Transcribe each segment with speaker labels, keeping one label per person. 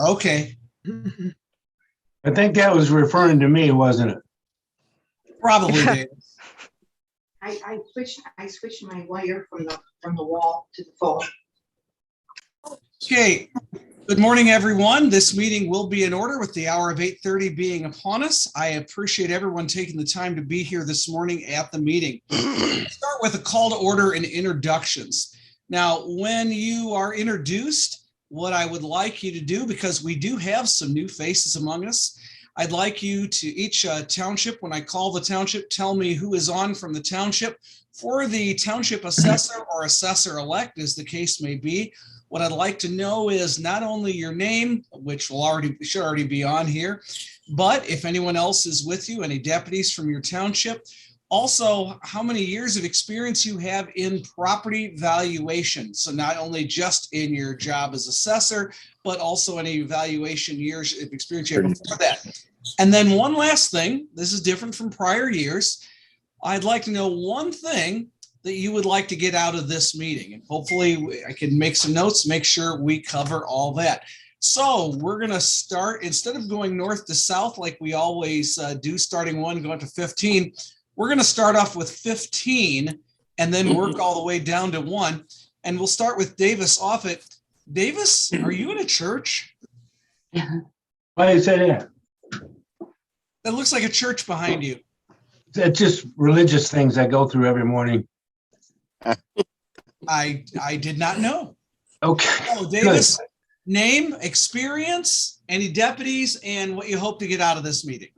Speaker 1: Okay,
Speaker 2: I think that was referring to me, wasn't it?
Speaker 1: probably, Dave.
Speaker 3: I switched my wire from the wall to the phone.
Speaker 1: Okay, good morning, everyone. This meeting will be in order with the hour of 8:30 being upon us. I appreciate everyone taking the time to be here this morning at the meeting. Let's start with a call to order and introductions. Now, when you are introduced, what I would like you to do, because we do have some new faces among us, I'd like you to each township, when I call the township, tell me who is on from the township. For the township assessor or assessor-elect, as the case may be, what I'd like to know is not only your name, which should already be on here, but if anyone else is with you, any deputies from your township. Also, how many years of experience you have in property valuation. So not only just in your job as assessor, but also any valuation years of experience you have before that. And then one last thing, this is different from prior years. I'd like to know one thing that you would like to get out of this meeting. And hopefully I can make some notes, make sure we cover all that. So we're going to start, instead of going north to south like we always do, starting 1, going to 15, we're going to start off with 15 and then work all the way down to 1. And we'll start with Davis Offutt. Davis, are you in a church?
Speaker 2: Why you say that?
Speaker 1: That looks like a church behind you.
Speaker 2: It's just religious things I go through every morning.
Speaker 1: I did not know.
Speaker 2: Okay.
Speaker 1: Oh, Davis, name, experience, any deputies, and what you hope to get out of this meeting.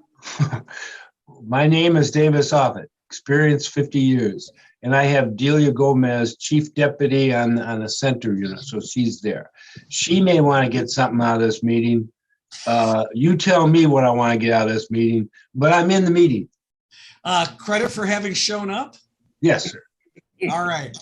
Speaker 2: My name is Davis Offutt, experience 50 years. And I have Delia Gomez, chief deputy on the center unit, so she's there. She may want to get something out of this meeting. You tell me what I want to get out of this meeting, but I'm in the meeting.
Speaker 1: Credit for having shown up.
Speaker 2: Yes, sir.
Speaker 1: All right.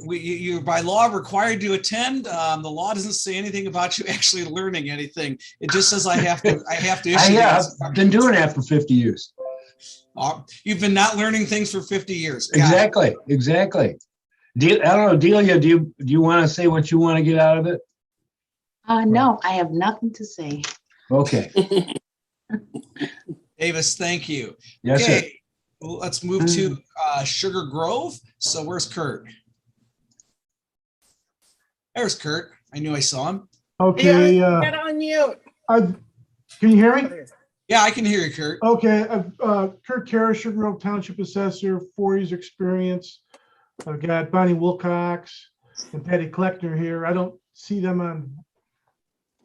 Speaker 1: You're by law required to attend. The law doesn't say anything about you actually learning anything. It just says I have to issue.
Speaker 2: I've been doing that for 50 years.
Speaker 1: You've been not learning things for 50 years.
Speaker 2: Exactly. I don't know, Delia, do you want to say what you want to get out of it?
Speaker 4: No, I have nothing to say.
Speaker 2: Okay.
Speaker 1: Davis, thank you.
Speaker 2: Yes,
Speaker 1: okay.
Speaker 2: sir.
Speaker 1: Well, let's move to Sugar Grove. So where's Kurt? There's Kurt. I knew I saw him.
Speaker 5: Okay.
Speaker 6: Get on mute.
Speaker 5: Can you hear me?
Speaker 1: Yeah, I can hear you, Kurt.
Speaker 5: Okay. Kurt Karras, Sugar Grove Township Assessor, 4 years experience. I've got Bonnie Wilcox and Patty Kleckner here. I don't see them on.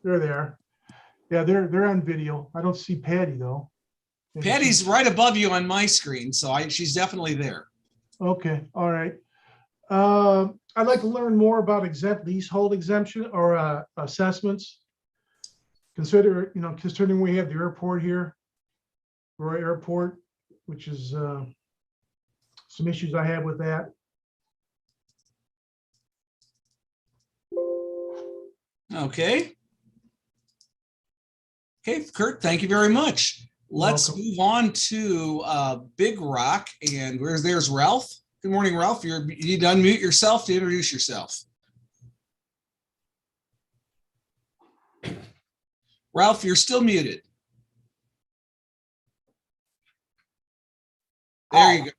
Speaker 5: They're there. Yeah, they're on video. I don't see Patty though. Maybe
Speaker 1: Patty's right above you on my screen, so she's definitely there.
Speaker 5: Okay, all right. I'd like to learn more about leasehold exemption or assessments. Considering we have the airport here, Roy Airport, which is some issues I have with that.
Speaker 1: Okay. Okay, Kurt, thank you very much. Let's move on to Big Rock, and there's Ralph. Good morning, Ralph. You need to unmute yourself to introduce yourself. Ralph, you're still muted. There you go.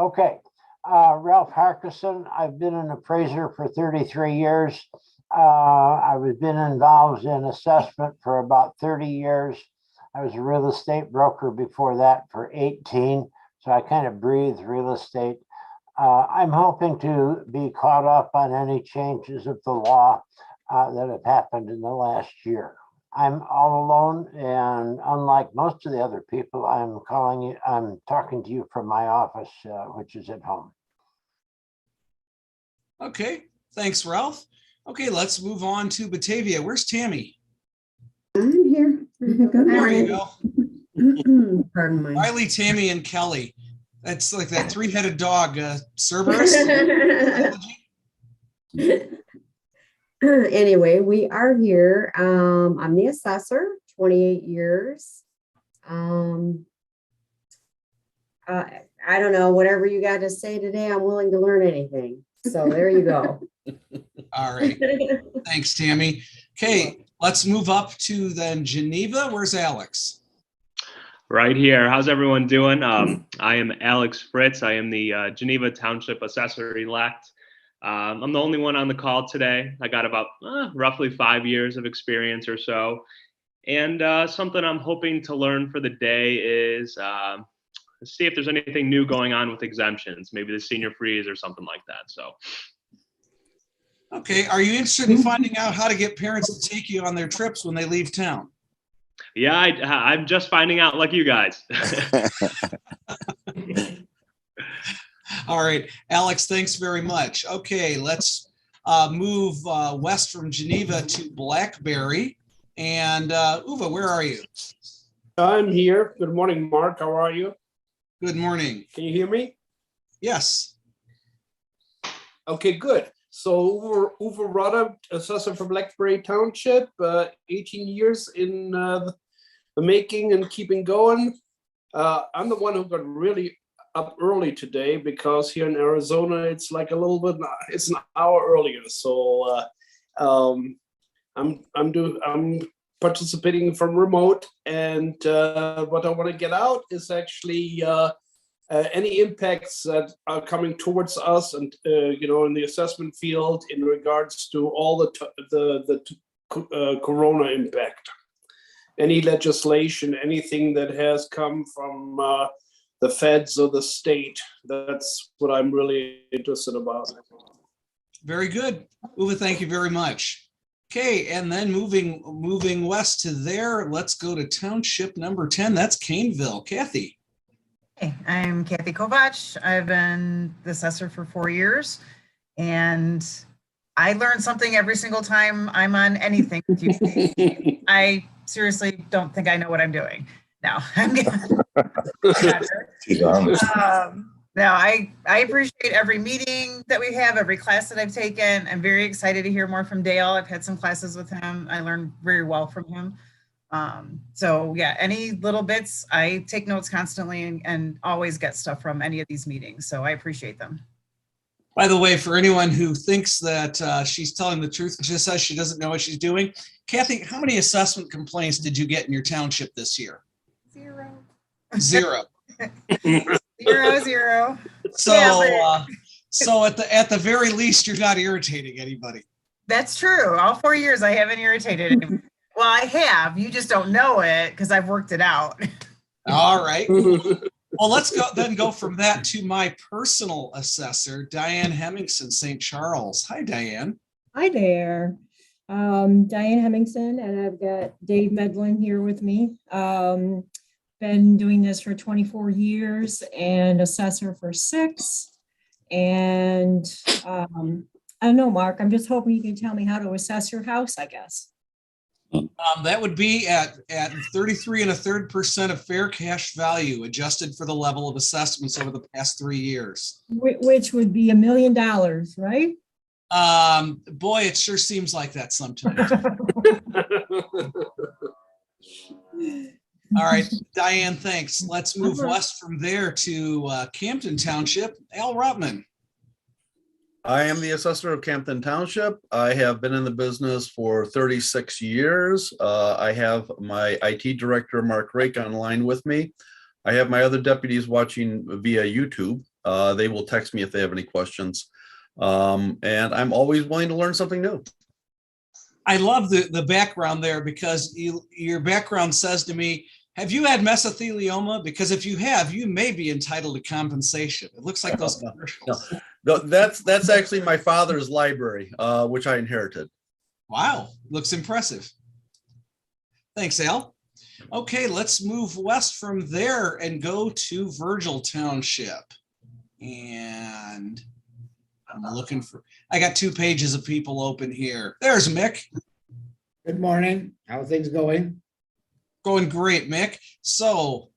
Speaker 6: Okay. Ralph Harkison. I've been an appraiser for 33 years. I've been involved in assessment for about 30 years. I was a real estate broker before that for 18. So I kind of breathe real estate. I'm hoping to be caught up on any changes of the law that have happened in the last year. I'm all alone, and unlike most of the other people, I'm talking to you from my office, which is at home.
Speaker 1: Okay, thanks, Ralph. Okay, let's move on to Batavia. Where's Tammy?
Speaker 7: I'm here. Good
Speaker 1: There you
Speaker 7: morning.
Speaker 1: go.
Speaker 7: Pardon me.
Speaker 1: Riley, Tammy, and Kelly. That's like that three-headed dog, Cerberus.
Speaker 7: Anyway, we are here. I'm the assessor, 28 years. I don't know, whatever you got to say today, I'm willing to learn anything. So there you go.
Speaker 1: All right. Thanks, Tammy. Okay, Let's move up to then Geneva. Where's Alex?
Speaker 8: Right here. How's everyone doing? I am Alex Fritz. I am the Geneva Township Assessor-elect. I'm the only one on the call today. I got about roughly 5 years of experience or so. And something I'm hoping to learn for the day is see if there's anything new going on with exemptions, maybe the senior freeze or something like that. So.
Speaker 1: Okay. Are you interested in finding out how to get parents to take you on their trips when they leave town?
Speaker 8: Yeah, I'm just finding out like you guys.
Speaker 1: All right, Alex, thanks very much. Okay, let's move west from Geneva to Blackberry. And Uwe, where are you?
Speaker 9: I'm here. Good morning, Mark. How are you?
Speaker 1: Good morning.
Speaker 9: Can you hear me?
Speaker 1: Yes.
Speaker 9: Okay, good. So Uwe Rodder, assessor for Blackberry Township, 18 years in the making and keeping going. I'm the one who got really up early today because here in Arizona, it's like a little bit, it's an hour earlier. So I'm participating from remote, and what I want to get out is actually any impacts that are coming towards us, and in the assessment field in regards to all the corona impact. Any legislation, anything that has come from the feds or the state. That's what I'm really interested about.
Speaker 1: Very good. Uwe, thank you very much. Okay, and then moving west to there, let's go to Township number 10. That's Caneville. Kathy.
Speaker 10: Hey, I'm Kathy Kovach. I've been the assessor for 4 years, and I learn something every single time I'm on anything with you. I seriously don't think I know what I'm doing. No, I'm no, I appreciate every meeting that we have, every class that I've taken. I'm very excited to hear more from Dale. I've had some classes with him. I learned very well from him. So yeah, any little bits, I take notes constantly and always get stuff from any of these meetings. So I appreciate them.
Speaker 1: By the way, for anyone who thinks that she's telling the truth, just says she doesn't know what she's doing. Kathy, how many assessment complaints did you get in your township this year?
Speaker 10: 0.
Speaker 1: 0.
Speaker 10: 0.
Speaker 1: So,
Speaker 10: Yeah,
Speaker 1: so at the very least, you're not irritating anybody.
Speaker 10: That's true. All 4 years I haven't irritated anyone. Well, I have. You just don't know it because I've worked it out.
Speaker 1: All right. Well, let's go from that to my personal assessor, Diane Hemmingson, St. Charles. Hi, Diane.
Speaker 11: Hi there. Diane Hemmingson, and I've got Dave Medlin here with me. Been doing this for 24 years and assessor for 6. And I don't know, Mark, I'm just hoping you can tell me how to assess your house, I guess.
Speaker 1: That would be at 33 1/3% of fair cash value, adjusted for the level of assessments over the past 3 years.
Speaker 11: Which would be $1 million, right?
Speaker 1: Boy, it sure seems like that sometimes. All right, Diane, thanks. Let's move west from there to Campton Township. Al Rutman.
Speaker 12: I am the assessor of Campton Township. I have been in the business for 36 years. I have my IT director, Mark Rake, online with me. I have my other deputies watching via YouTube. They will text me if they have any questions. And I'm always willing to learn something new.
Speaker 1: I love the background there, because your background says to me, have you had mesothelioma? Because if you have, you may be entitled to compensation. It looks like those commercials.
Speaker 12: No, that's actually my father's library, which I inherited.
Speaker 1: Wow, looks impressive. Thanks, Al. Okay, let's move west from there and go to Virgil Township. And I'm looking for, I got 2 pages of people open here. There's Mick.
Speaker 13: Good morning. How are things going?
Speaker 1: Going great, Mick. So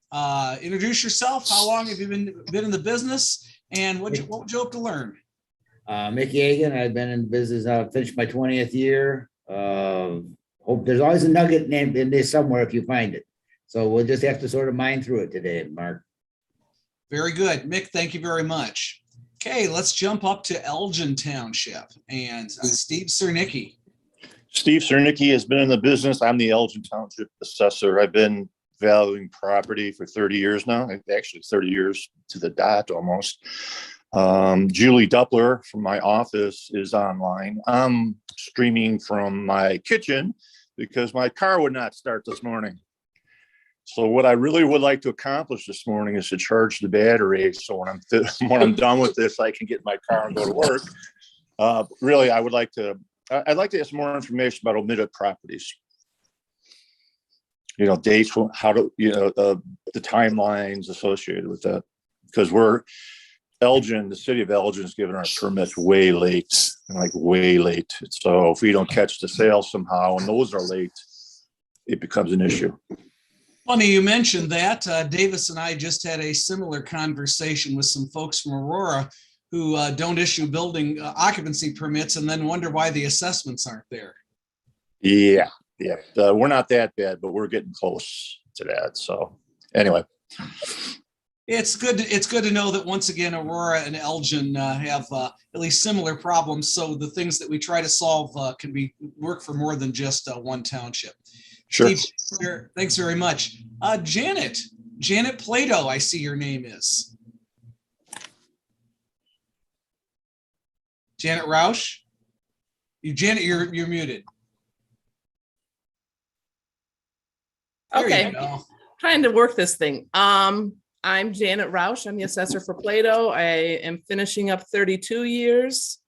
Speaker 1: introduce yourself. How long have you been in the business? And what would you hope to learn?
Speaker 13: Mickey Hagan. I've been in business. I finished my 20th year. Hope there's always a nugget named in this somewhere if you find it. So we'll just have to sort of mine through it today, Mark.
Speaker 1: Very good, Mick. Thank you very much. Okay, let's jump up to Elgin Township and Steve Cernicki.
Speaker 14: Steve Cernicki has been in the business. I'm the Elgin Township assessor. I've been valuing property for 30 years now, actually 30 years to the dot almost. Julie Doppler from my office is online. I'm streaming from my kitchen because my car would not start this morning. So what I really would like to accomplish this morning is to charge the battery. So when I'm done with this, I can get in my car and go to work. Really, I'd like to have some more information about omitted properties. You know, dates, how to, the timelines associated with that. Because the city of Elgin is giving our permits way late, like way late. So if we don't catch the sale somehow, and those are late, it becomes an issue.
Speaker 1: Funny you mentioned that. Davis and I just had a similar conversation with some folks from Aurora who don't issue building occupancy permits and then wonder why the assessments aren't there.
Speaker 14: Yeah. We're not that bad, but we're getting close to that. So anyway.
Speaker 1: It's good to know that once again, Aurora and Elgin have at least similar problems. So the things that we try to solve can work for more than just one township.
Speaker 14: Sure.
Speaker 1: Steve, thanks very much. Janet Plato, I see your name is. Janet Roush? Janet, you're muted. There
Speaker 15: Okay,
Speaker 1: you go.
Speaker 15: trying to work this thing. I'm Janet Roush. I'm the assessor for Plato. I am finishing up 32 years.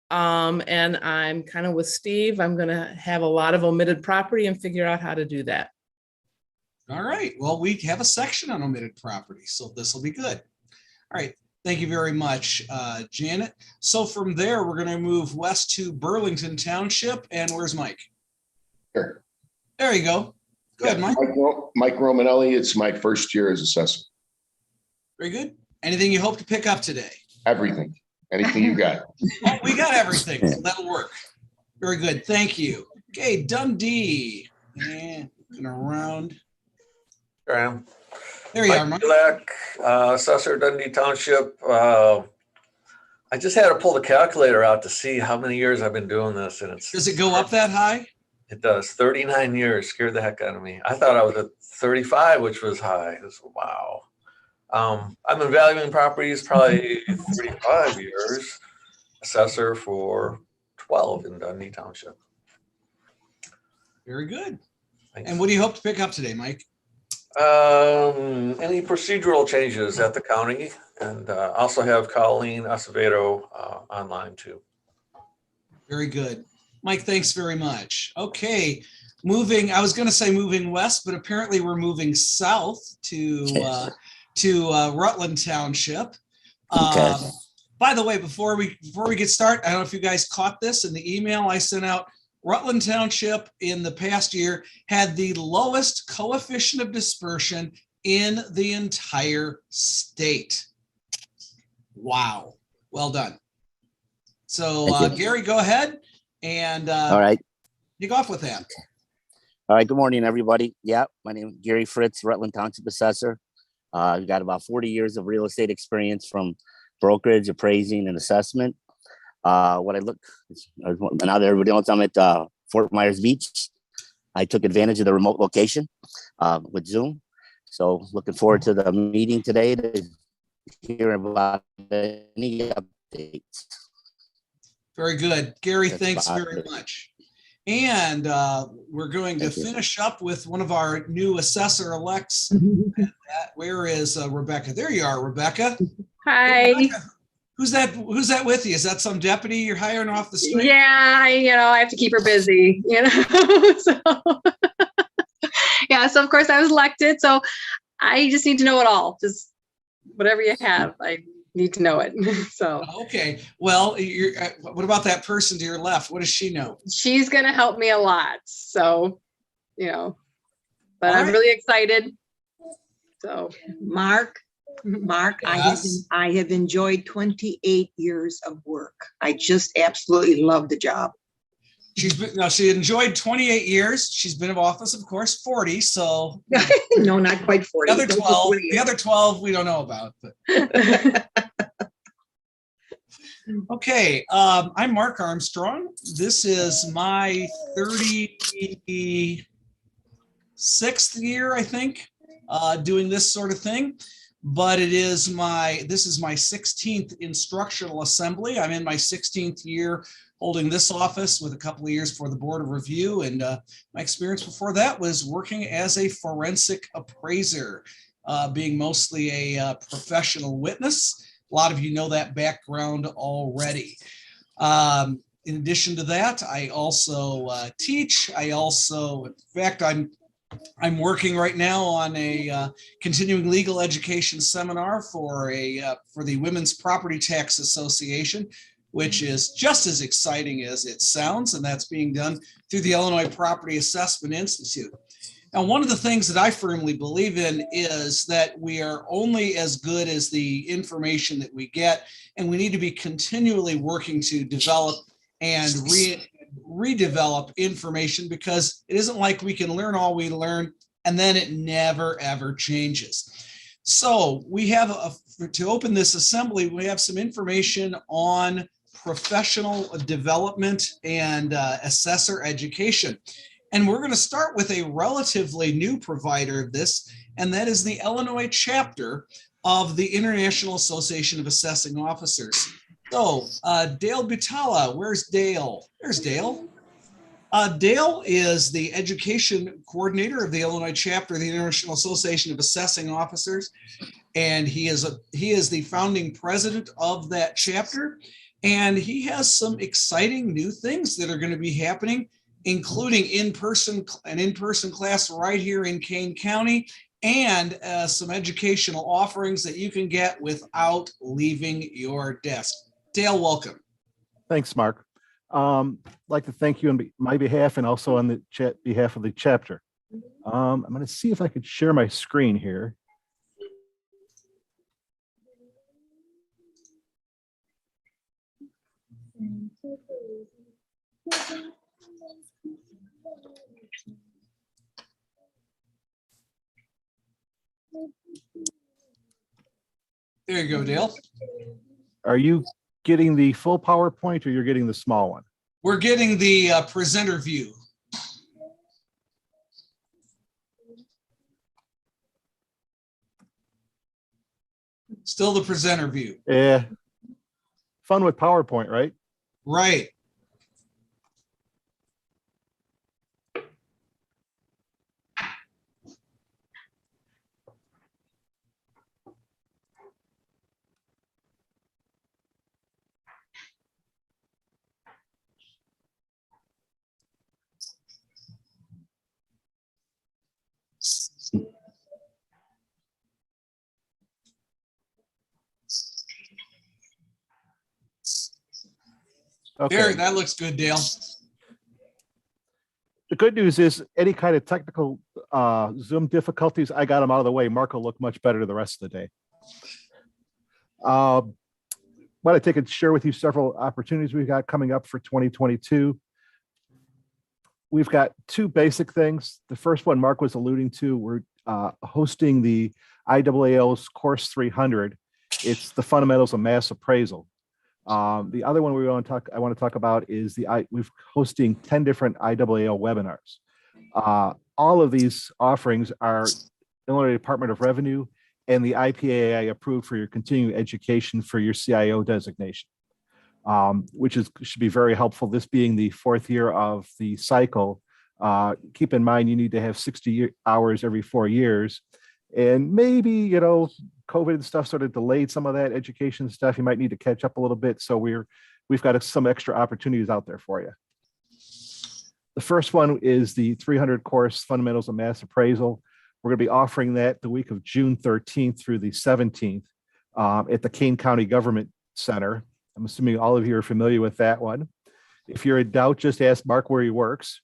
Speaker 15: And I'm kind of with Steve. I'm going to have a lot of omitted property and figure out how to do that.
Speaker 1: All right. Well, we have a section on omitted property, so this will be good. All right. Thank you very much, Janet. So from there, we're going to move west to Burlington Township. And where's Mike?
Speaker 16: Sure.
Speaker 1: There you go. Go ahead, Mike.
Speaker 16: Mike Romanelli. It's my first year as assessor.
Speaker 1: Very good. Anything you hope to pick up today?
Speaker 16: Everything. Anything you got?
Speaker 1: Well, we got everything, so that'll work. Very good. Thank you. Okay, Dundee. And looking around.
Speaker 17: There I am.
Speaker 1: There you are, Mike.
Speaker 17: Assessor, Dundee Township. I just had to pull the calculator out to see how many years I've been doing this, and
Speaker 1: Does it go up that high?
Speaker 17: It does. 39 years. Scared the heck out of me. I thought I was at 35, which was high. Wow. I've been valuing properties probably 35 years, assessor for 12 in Dundee Township.
Speaker 1: Very good.
Speaker 17: Thanks.
Speaker 1: And what do you hope to pick up today, Mike?
Speaker 17: Any procedural changes at the county, and also have Colleen Acevedo online too.
Speaker 1: Very good. Mike, thanks very much. Okay, I was going to say moving west, but apparently we're moving south to Rutland Township.
Speaker 18: Okay.
Speaker 1: By the way, before we get started, I don't know if you guys caught this in the email I sent out. Rutland Township in the past year had the lowest coefficient of dispersion in the entire state. Wow. Well done. So Gary, go ahead and
Speaker 18: all right,
Speaker 1: kick off with that.
Speaker 18: All right. Good morning, everybody. Yeah, my name is Gary Fritz, Rutland Township assessor. I've got about 40 years of real estate experience from brokerage, appraising, and assessment. Now that everybody knows, I'm at Fort Myers Beach. I took advantage of the remote location with Zoom. So looking forward to the meeting today to hear about any updates.
Speaker 1: Very good. Gary,
Speaker 18: That's
Speaker 1: thanks very much. And we're going to finish up with one of our new assessor-elects. Where is Rebecca? There you are, Rebecca.
Speaker 19: Hi.
Speaker 1: Rebecca, who's that with you? Is that some deputy you're hiring off the street?
Speaker 19: Yeah, I have to keep her busy, So yeah, so of course I was elected, so I just need to know it all. Just whatever you have, I need to know it. So
Speaker 1: okay. Well, what about that person to your left? What does she know?
Speaker 19: she's gonna help me a lot. So, but I'm really excited. So
Speaker 3: Mark,
Speaker 1: Yes.
Speaker 3: I have enjoyed 28 years of work. I just absolutely love the job.
Speaker 1: She enjoyed 28 years. She's been in office, of course, 40. So
Speaker 3: no, not quite 40.
Speaker 1: The other 12 we don't know about. But. Okay, I'm Mark Armstrong. This is my 36th year, I think, doing this sort of thing. But this is my 16th instructional assembly. I'm in my 16th year holding this office with a couple of years for the Board of Review. And my experience before that was working as a forensic appraiser, being mostly a professional witness. A lot of you know that background already. In addition to that, I also teach. In fact, I'm working right now on a continuing legal education seminar for the Women's Property Tax Association, which is just as exciting as it sounds, and that's being done through the Illinois Property Assessment Institute. Now, one of the things that I firmly believe in is that we are only as good as the information that we get, and we need to be continually working to develop and redevelop information, because it isn't like we can learn all we learn and then it never ever changes. So we have to open this assembly, we have some information on professional development and assessor education. And we're going to start with a relatively new provider of this, and that is the Illinois chapter of the International Association of Assessing Officers. So Dale Butala, where's Dale? There's Dale. Dale is the education coordinator of the Illinois chapter of the International Association of Assessing Officers, and he is the founding president of that chapter, and he has some exciting new things that are going to be happening, including an in-person class right here in Kane County, and some educational offerings that you can get without leaving your desk. Dale, welcome.
Speaker 20: Thanks, Mark. I'd like to thank you on my behalf and also on the behalf of the chapter. I'm going to see if I could share my screen here.
Speaker 1: There you go, Dale.
Speaker 20: Are you getting the full PowerPoint or you're getting the small one?
Speaker 1: We're getting the presenter view. Still the presenter view.
Speaker 20: Yeah. Fun with PowerPoint, right?
Speaker 1: Right.
Speaker 20: Okay.
Speaker 1: There, that looks good, Dale.
Speaker 20: The good news is any kind of technical Zoom difficulties, I got them out of the way. Mark will look much better the rest of the day. Want to take and share with you several opportunities we've got coming up for 2022. We've got two basic things. The first one Mark was alluding to, we're hosting the IAAO's Course 300. It's the fundamentals of mass appraisal. The other one I want to talk about is we're hosting 10 different IAAO webinars. All of these offerings are Illinois Department of Revenue and the IPAI approved for your continuing education for your CIO designation, which should be very helpful. This being the 4th year of the cycle, keep in mind you need to have 60 hours every 4 years. And maybe, COVID and stuff sort of delayed some of that education stuff. You might need to catch up a little bit. So we've got some extra opportunities out there for you. The first one is the 300 course Fundamentals of Mass Appraisal. We're going to be offering that the week of June 13th through the 17th at the Kane County Government Center. I'm assuming all of you are familiar with that one. If you're in doubt, just ask Mark where he works.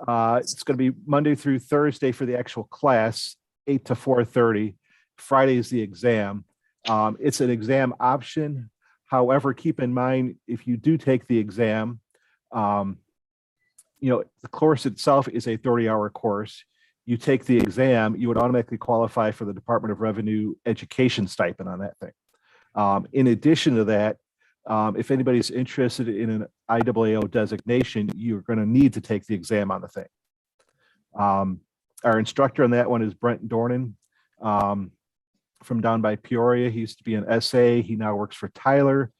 Speaker 20: It's going to be Monday through Thursday for the actual class, 8 to 4:30. Friday is the exam. It's an exam option. However, keep in mind, if you do take the exam, the course itself is a 30-hour course. You take the exam, you would automatically qualify for the Department of Revenue education stipend on that thing. In addition to that, If anybody's interested in an IAAO designation, you're going to need to take the exam on the thing. Our instructor on that one is Brent Dornan from down by Peoria. He used to be an SA. He now works for Tyler.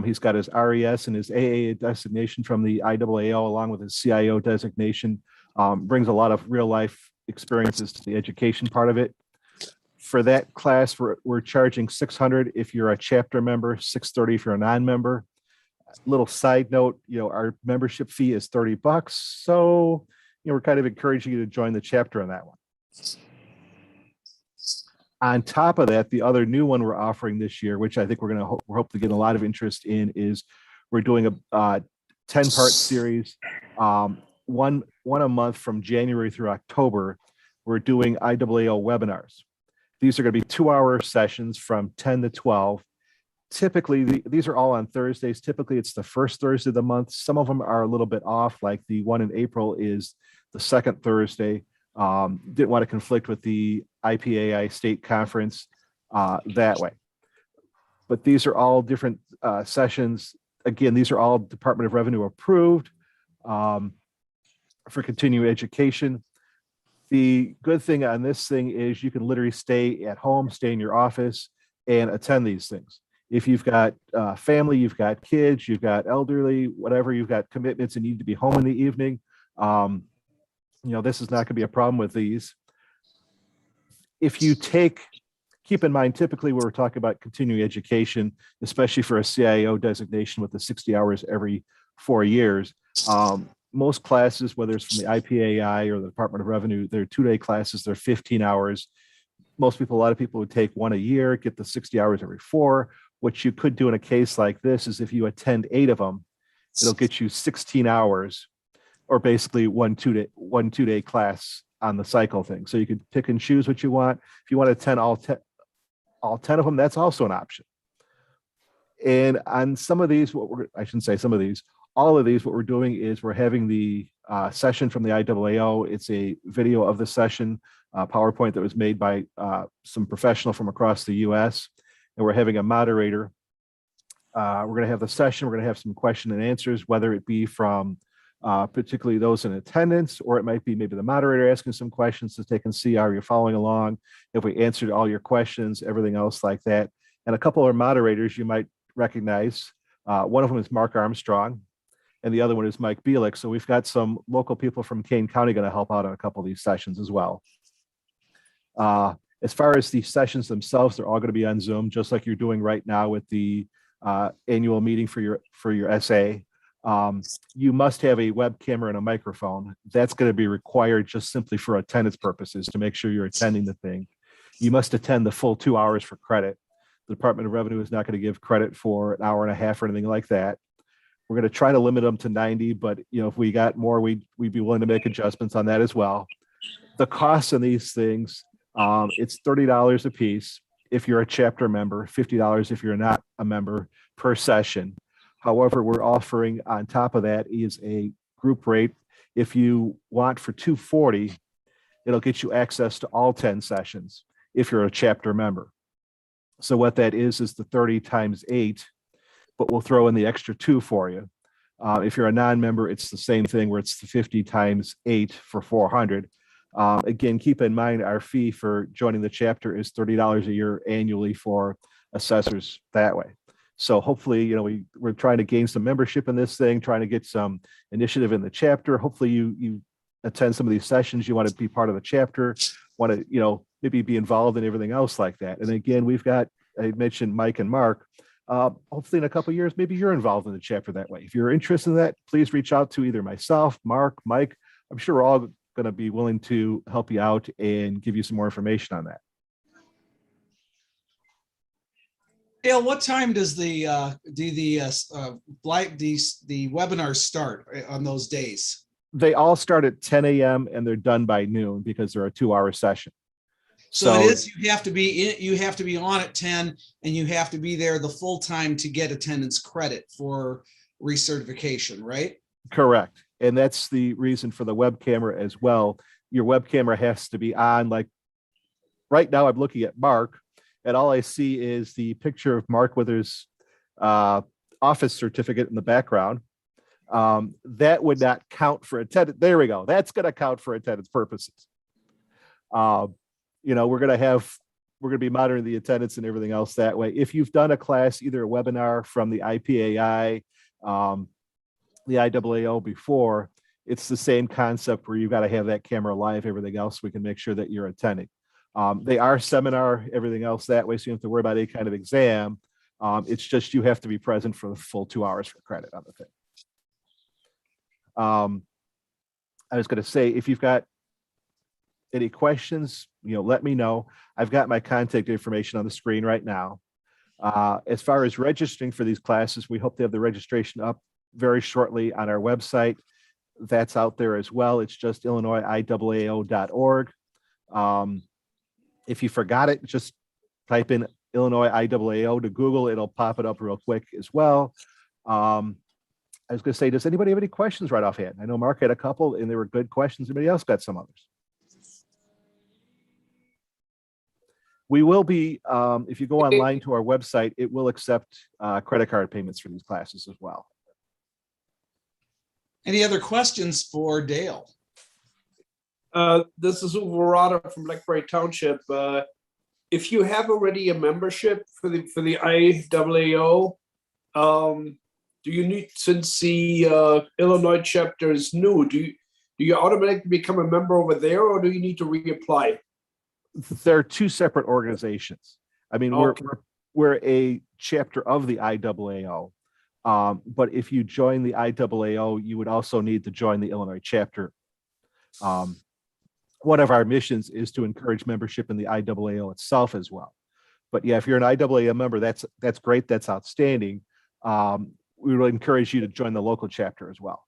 Speaker 20: He's got his RES and his AA designation from the IAAO, along with his CIO designation. Brings a lot of real life experiences to the education part of it. For that class, we're charging $600 if you're a chapter member, $630 if you're a non-member. Little side note, our membership fee is $30. So, we're kind of encouraging you to join the chapter on that one. On top of that, the other new one we're offering this year, which I think we're hope to get a lot of interest in, is we're doing a 10-part series, one a month from January through October. We're doing IAAO webinars. These are going to be 2-hour sessions from 10 to 12. Typically, these are all on Thursdays. Typically, it's the first Thursday of the month. Some of them are a little bit off, like the one in April is the second Thursday. Didn't want to conflict with the IPAI state conference that way. But these are all different sessions. Again, these are all Department of Revenue approved for continuing education. The good thing on this thing is you can literally stay at home, stay in your office, and attend these things. If you've got family, you've got kids, you've got elderly, whatever, you've got commitments and need to be home in the evening, this is not going to be a problem with these. If you keep in mind, typically when we're talking about continuing education, especially for a CIO designation with the 60 hours every 4 years, most classes, whether it's from the IPAI or the Department of Revenue, they're 2-day classes, they're 15 hours. A lot of people would take one a year, get the 60 hours every 4. What you could do in a case like this is if you attend 8 of them, it'll get you 16 hours, or basically one two-day class on the cycle thing. So you can pick and choose what you want. If you want to attend all 10 of them, that's also an option. And on some of these, all of these, what we're doing is we're having the session from the IAAO. It's a video of the session, PowerPoint that was made by some professional from across the US. And we're having a moderator. We're going to have the session. We're going to have some question and answers, whether it be from particularly those in attendance, or it might be maybe the moderator asking some questions so they can see how you're following along, if we answered all your questions, everything else like that. And a couple of moderators you might recognize. One of them is Mark Armstrong, and the other one is Mike Bielik. So we've got some local people from Kane County going to help out on a couple of these sessions as well. As far as the sessions themselves, they're all going to be on Zoom, just like you're doing right now with the annual meeting for your SA. You must have a web camera and a microphone. That's going to be required just simply for attendance purposes to make sure you're attending the thing. You must attend the full 2 hours for credit. The Department of Revenue is not going to give credit for an hour and a half or anything like that. We're going to try to limit them to 90, but if we got more, we'd be willing to make adjustments on that as well. The costs on these things, it's $30 a piece if you're a chapter member, $50 if you're not a member per session. However, we're offering on top of that is a group rate. If you want for $240, it'll get you access to all 10 sessions if you're a chapter member. So what that is the 30 times 8, but we'll throw in the extra 2 for you. If you're a non-member, it's the same thing where it's the 50 times 8 for $400. Again, keep in mind our fee for joining the chapter is $30 a year annually for assessors that way. So hopefully, we're trying to gain some membership in this thing, trying to get some initiative in the chapter. Hopefully you attend some of these sessions. You want to be part of the chapter, want to, maybe be involved in everything else like that. And again, I mentioned Mike and Mark. Hopefully in a couple of years, maybe you're involved in the chapter that way. If you're interested in that, please reach out to either myself, Mark, Mike. I'm sure we're all going to be willing to help you out and give you some more information on that.
Speaker 1: Dale, what time does the webinars start on those days?
Speaker 20: They all start at 10 a.m. and they're done by noon because they're a 2-hour session.
Speaker 1: So it is, you have to be on at 10 and you have to be there the full time to get attendance credit for recertification, right?
Speaker 20: Correct. And that's the reason for the web camera as well. Your web camera has to be on. Like right now I'm looking at Mark and all I see is the picture of Mark with his office certificate in the background. That would not count for attendance. There we go. That's going to count for attendance purposes. You know, we're going to be monitoring the attendance and everything else that way. If you've done a class, either a webinar from the IPAI, the IAAO before, it's the same concept where you've got to have that camera live, everything else, we can make sure that you're attending. They are seminar, everything else that way, so you don't have to worry about any kind of exam. It's just you have to be present for the full 2 hours for credit on the thing. I was going to say, if you've got any questions, you know, let me know. I've got my contact information on the screen right now. As far as registering for these classes, we hope to have the registration up very shortly on our website. That's out there as well. It's just illinoisiaao.org. If you forgot it, just type in Illinois IAAO to Google. It'll pop it up real quick as well. I was going to say, does anybody have any questions right offhand? I know Mark had a couple and they were good questions. Anybody else got some others? We will be, if you go online to our website, it will accept credit card payments for these classes as well.
Speaker 1: Any other questions for Dale?
Speaker 9: This is Uwe Rada from Blackberry Township. If you have already a membership for the IAAO, do you need, since the Illinois chapter is new, do you automatically become a member over there, or do you need to reapply?
Speaker 20: They're two separate organizations. I mean,
Speaker 9: Okay.
Speaker 20: we're a chapter of the IAAO. But if you join the IAAO, you would also need to join the Illinois chapter. One of our missions is to encourage membership in the IAAO itself as well. But yeah, if you're an IAAO member, that's great. That's outstanding. We would encourage you to join the local chapter as well.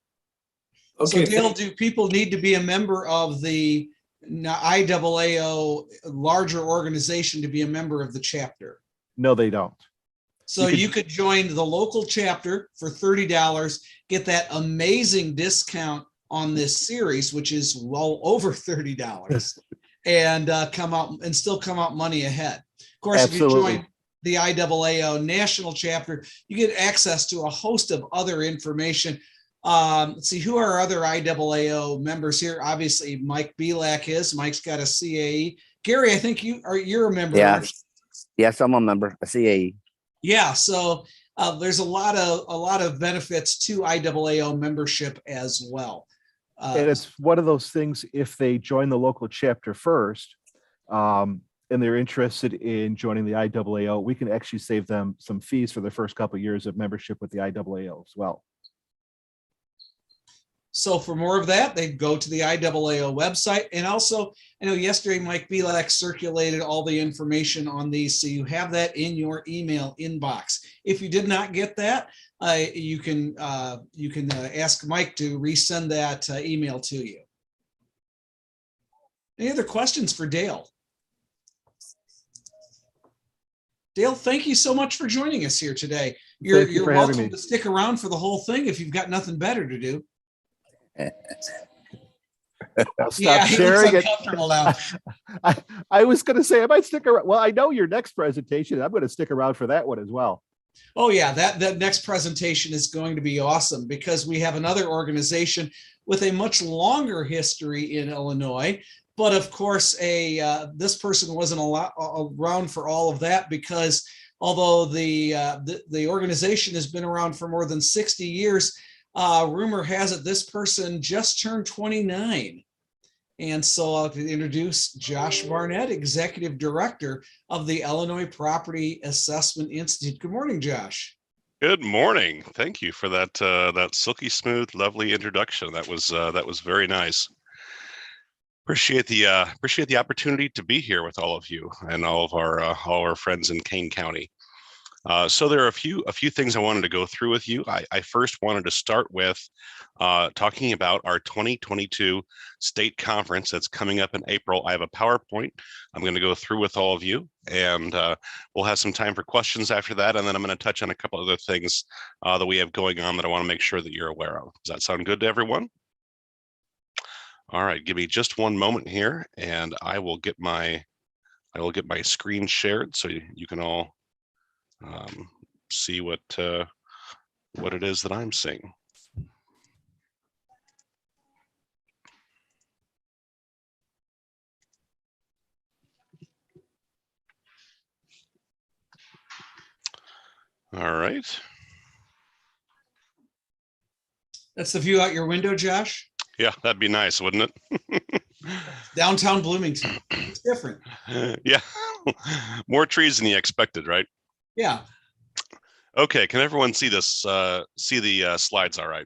Speaker 1: So Dale, do people need to be a member of the IAAO larger organization to be a member of the chapter?
Speaker 20: No, they don't.
Speaker 1: So you could join the local chapter for $30, get that amazing discount on this series, which is well over $30, and come out and still come out money ahead. Of course,
Speaker 20: Absolutely.
Speaker 1: If you join the IAAO national chapter, you get access to a host of other information. Let's see, who are our other IAAO members here? Obviously, Mike Belak is. Mike's got a CAE. Gary, I think you're a member.
Speaker 18: Yeah. Yes, I'm a member, a CAE.
Speaker 1: Yeah, so there's a lot of benefits to IAAO membership as well.
Speaker 20: And it's one of those things, if they join the local chapter first, and they're interested in joining the IAAO, we can actually save them some fees for the first couple of years of membership with the IAAO as well.
Speaker 1: So for more of that, they go to the IAAO website. And also, I know yesterday Mike Belak circulated all the information on these, so you have that in your email inbox. If you did not get that, you can ask Mike to resend that email to you. Any other questions for Dale? Dale, thank you so much for joining us here today. You're welcome to stick around for the whole thing if you've got nothing better to do.
Speaker 20: Stop sharing it.
Speaker 1: Now.
Speaker 20: I was going to say I might stick around. Well, I know your next presentation. I'm going to stick around for that one as well.
Speaker 1: Oh yeah, that next presentation is going to be awesome because we have another organization with a much longer history in Illinois. But of course, this person wasn't around for all of that because although the organization has been around for more than 60 years, rumor has it this person just turned 29. And so I'll introduce Josh Barnett, Executive Director of the Illinois Property Assessment Institute. Good morning, Josh.
Speaker 21: Good morning. Thank you for that silky smooth, lovely introduction. That was very nice. Appreciate the opportunity to be here with all of you and all of our friends in Kane County. So there are a few things I wanted to go through with you. I first wanted to start with talking about our 2022 state conference that's coming up in April. I have a PowerPoint I'm going to go through with all of you, and we'll have some time for questions after that. And then I'm going to touch on a couple other things that we have going on that I want to make sure that you're aware of. Does that sound good to everyone? All right, give me just one moment here, and I will get my screen shared so you can all see what what it is that I'm seeing. All right.
Speaker 1: That's the view out your window, Josh.
Speaker 21: Yeah, that'd be nice, wouldn't it?
Speaker 1: Downtown Bloomington. It's different.
Speaker 21: Yeah, more trees than you expected, right?
Speaker 1: Yeah.
Speaker 21: Okay, can everyone see this? See the slides all right?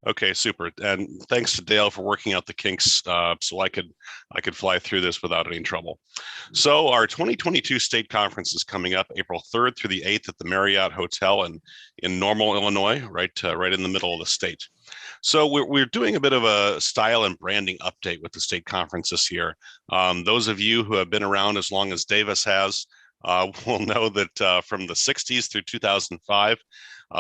Speaker 21: Okay, super. And thanks to Dale for working out the kinks so I could fly through this without any trouble. So our 2022 state conference is coming up April 3rd through the 8th at the Marriott Hotel in Normal, Illinois, right in the middle of the state. So we're doing a bit of a style and branding update with the state conference this year. Those of you who have been around as long as Davis has will know that from the 60s through 2005,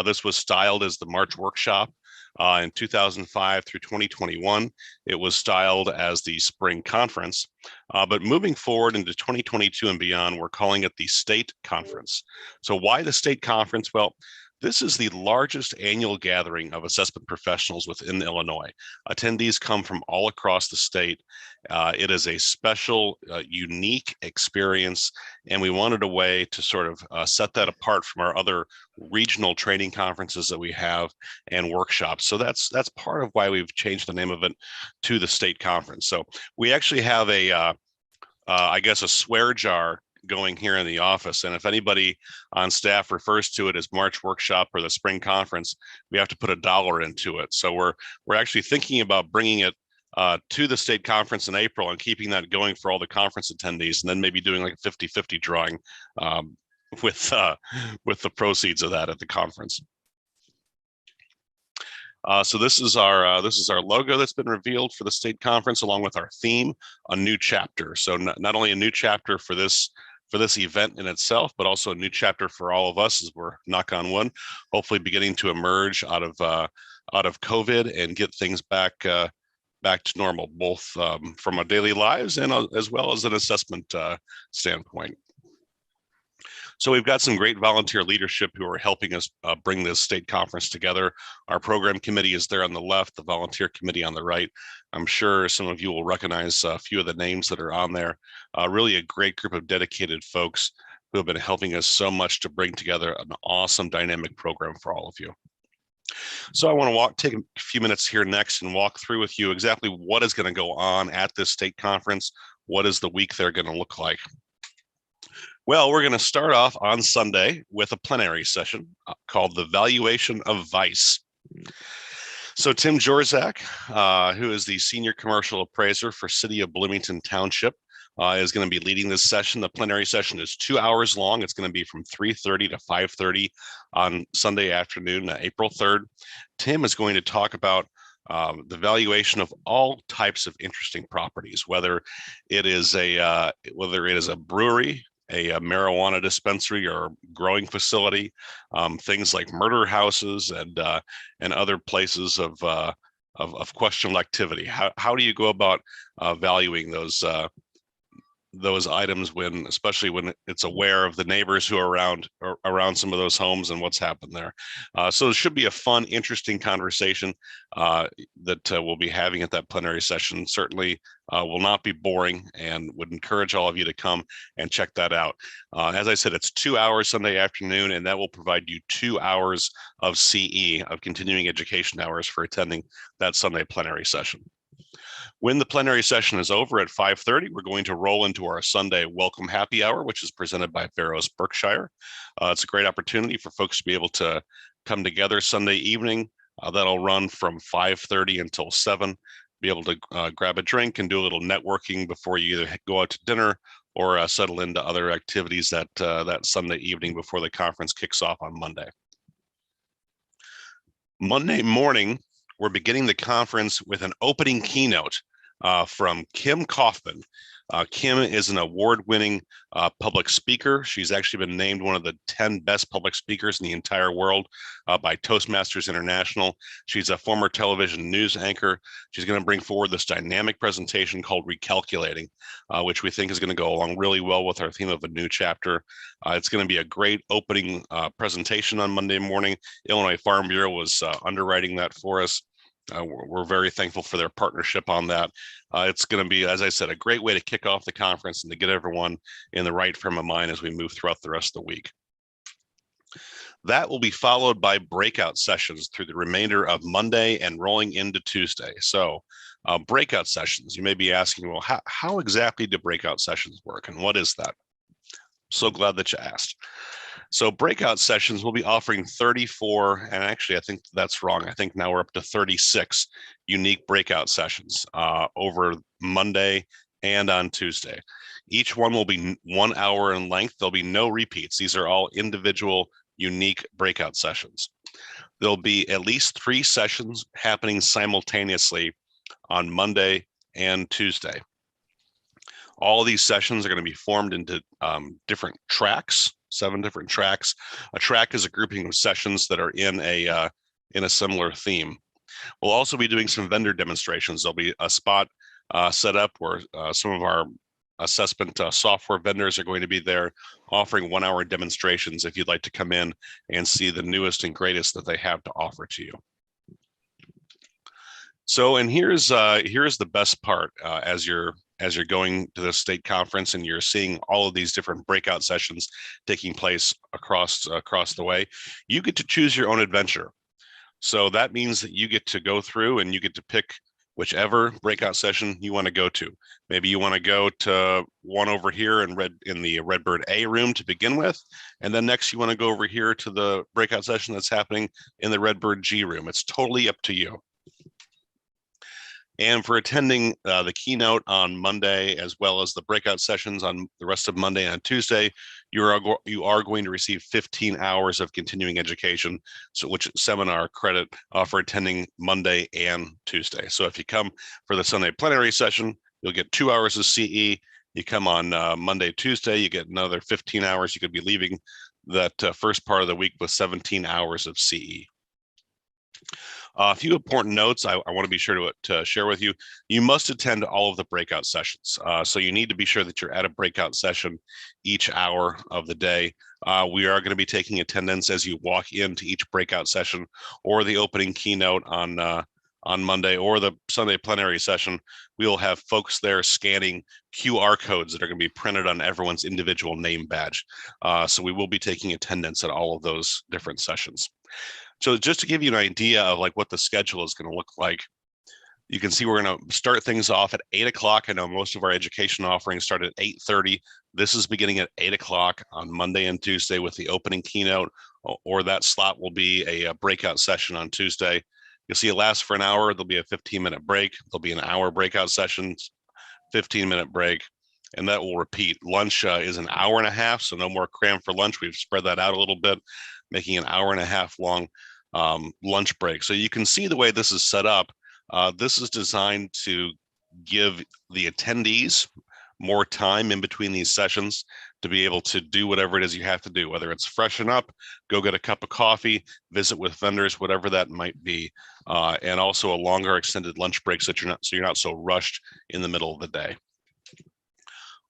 Speaker 21: this was styled as the March Workshop. In 2005 through 2021, it was styled as the Spring Conference. But moving forward into 2022 and beyond, we're calling it the State Conference. So why the State Conference? Well, this is the largest annual gathering of assessment professionals within Illinois. Attendees come from all across the state. It is a special, unique experience, and we wanted a way to sort of set that apart from our other regional training conferences that we have and workshops. So that's part of why we've changed the name of it to the State Conference. So we actually have I guess a swear jar going here in the office, and if anybody on staff refers to it as March Workshop or the Spring Conference, we have to put $1 into it. So we're actually thinking about bringing it to the state conference in April and keeping that going for all the conference attendees, and then maybe doing like a 50-50 drawing with the proceeds of that at the conference. So this is our logo that's been revealed for the state conference, along with our theme, a new chapter. So not only a new chapter for this event in itself, but also a new chapter for all of us as we're, knock on wood, hopefully beginning to emerge out of COVID and get things back to normal, both from our daily lives and as well as an assessment standpoint. So we've got some great volunteer leadership who are helping us bring this state conference together. Our program committee is there on the left, the volunteer committee on the right. I'm sure some of you will recognize a few of the names that are on there. Really a great group of dedicated folks who have been helping us so much to bring together an awesome dynamic program for all of you. So I want to take a few minutes here next and walk through with you exactly what is going to go on at this state conference. What is the week they're going to look like? Well, we're going to start off on Sunday with a plenary session called the Valuation of Vice. So Tim Jorzak, who is the Senior Commercial Appraiser for City of Bloomington Township, is going to be leading this session. The plenary session is 2 hours long. It's going to be from 3:30 to 5:30 on Sunday afternoon, April 3rd. Tim is going to talk about the valuation of all types of interesting properties, whether it is a brewery, a marijuana dispensary or growing facility, things like murder houses and other places of questionable activity. How do you go about valuing those items especially when it's aware of the neighbors who are around some of those homes and what's happened there. So it should be a fun, interesting conversation that we'll be having at that plenary session. Certainly will not be boring, and would encourage all of you to come and check that out. As I said, it's 2 hours Sunday afternoon, and that will provide you 2 hours of CE, of continuing education hours, for attending that Sunday plenary session. When the plenary session is over at 5:30, we're going to roll into our Sunday welcome happy hour, which is presented by Barrows Berkshire. It's a great opportunity for folks to be able to come together Sunday evening. That'll run from 5:30 until 7. Be able to grab a drink and do a little networking before you either go out to dinner or settle into other activities that Sunday evening before the conference kicks off on Monday. Monday morning, we're beginning the conference with an opening keynote from Kim Kaufman. Kim is an award-winning public speaker. She's actually been named one of the 10 best public speakers in the entire world by Toastmasters International. She's a former television news anchor. She's going to bring forward this dynamic presentation called Recalculating, which we think is going to go along really well with our theme of a new chapter. It's going to be a great opening presentation on Monday morning. Illinois Farm Bureau was underwriting that for us. We're very thankful for their partnership on that. It's going to be, as I said, a great way to kick off the conference and to get everyone in the right frame of mind as we move throughout the rest of the week. That will be followed by breakout sessions through the remainder of Monday and rolling into Tuesday. So breakout sessions, you may be asking, well, how exactly do breakout sessions work and what is that? So glad that you asked. So breakout sessions, we'll be offering 34, and actually I think that's wrong. I think now we're up to 36 unique breakout sessions over Monday and on Tuesday. Each one will be 1 hour in length. There'll be no repeats. These are all individual, unique breakout sessions. There'll be at least 3 sessions happening simultaneously on Monday and Tuesday. All of these sessions are going to be formed into different tracks. 7 different tracks. A track is a grouping of sessions that are in a similar theme. We'll also be doing some vendor demonstrations. There'll be a spot set up where some of our assessment software vendors are going to be there offering 1 hour demonstrations if you'd like to come in and see the newest and greatest that they have to offer to you. So, and here's the best part as you're going to the state conference and you're seeing all of these different breakout sessions taking place across the way. You get to choose your own adventure. So that means that you get to go through and you get to pick whichever breakout session you want to go to. Maybe you want to go to one over here in the Redbird A room to begin with, and then next you want to go over here to the breakout session that's happening in the Redbird G room. It's totally up to you. And for attending the keynote on Monday, as well as the breakout sessions on the rest of Monday and Tuesday, you are going to receive 15 hours of continuing education, so which seminar credit for attending Monday and Tuesday. So if you come for the Sunday plenary session, you'll get 2 hours of CE. You come on Monday, Tuesday, you get another 15 hours. You could be leaving that first part of the week with 17 hours of CE. A few important notes I want to be sure to share with you. You must attend all of the breakout sessions. So you need to be sure that you're at a breakout session each hour of the day. We are going to be taking attendance as you walk into each breakout session or the opening keynote on Monday or the Sunday plenary session. We'll have folks there scanning QR codes that are going to be printed on everyone's individual name badge. So we will be taking attendance at all of those different sessions. So just to give you an idea of like what the schedule is going to look like, you can see we're going to start things off at 8 o'clock. I know most of our education offerings start at 8:30. This is beginning at 8 o'clock on Monday and Tuesday with the opening keynote, or that slot will be a breakout session on Tuesday. You'll see it lasts for an hour. There'll be a 15-minute break. There'll be an hour breakout sessions, 15-minute break, and that will repeat. Lunch is an hour and a half, so no more cram for lunch. We've spread that out a little bit, making an hour and a half long lunch break. So you can see the way this is set up. This is designed to give the attendees more time in between these sessions to be able to do whatever it is you have to do, whether it's freshen up, go get a cup of coffee, visit with vendors, whatever that might be, and also a longer extended lunch break so you're not so rushed in the middle of the day.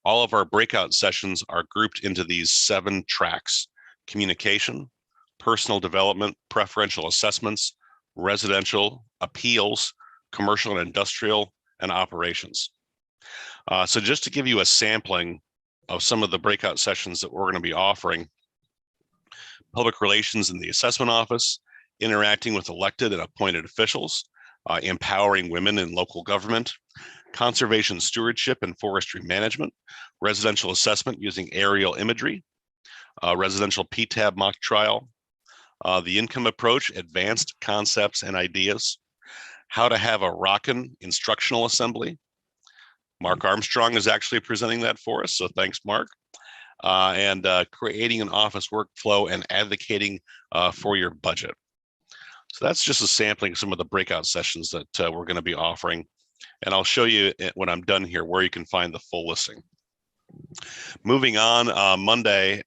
Speaker 21: All of our breakout sessions are grouped into these 7 tracks: communication, personal development, preferential assessments, residential, appeals, commercial and industrial, and operations. So just to give you a sampling of some of the breakout sessions that we're going to be offering: public relations in the assessment office, interacting with elected and appointed officials, empowering women in local government, conservation stewardship and forestry management, residential assessment using aerial imagery, residential PTAB mock trial, the income approach, advanced concepts and ideas, how to have a rockin' instructional assembly. Mark Armstrong is actually presenting that for us, so thanks, Mark. And creating an office workflow and advocating for your budget. So that's just a sampling of some of the breakout sessions that we're going to be offering And I'll show you when I'm done here where you can find the full listing. Moving on, Monday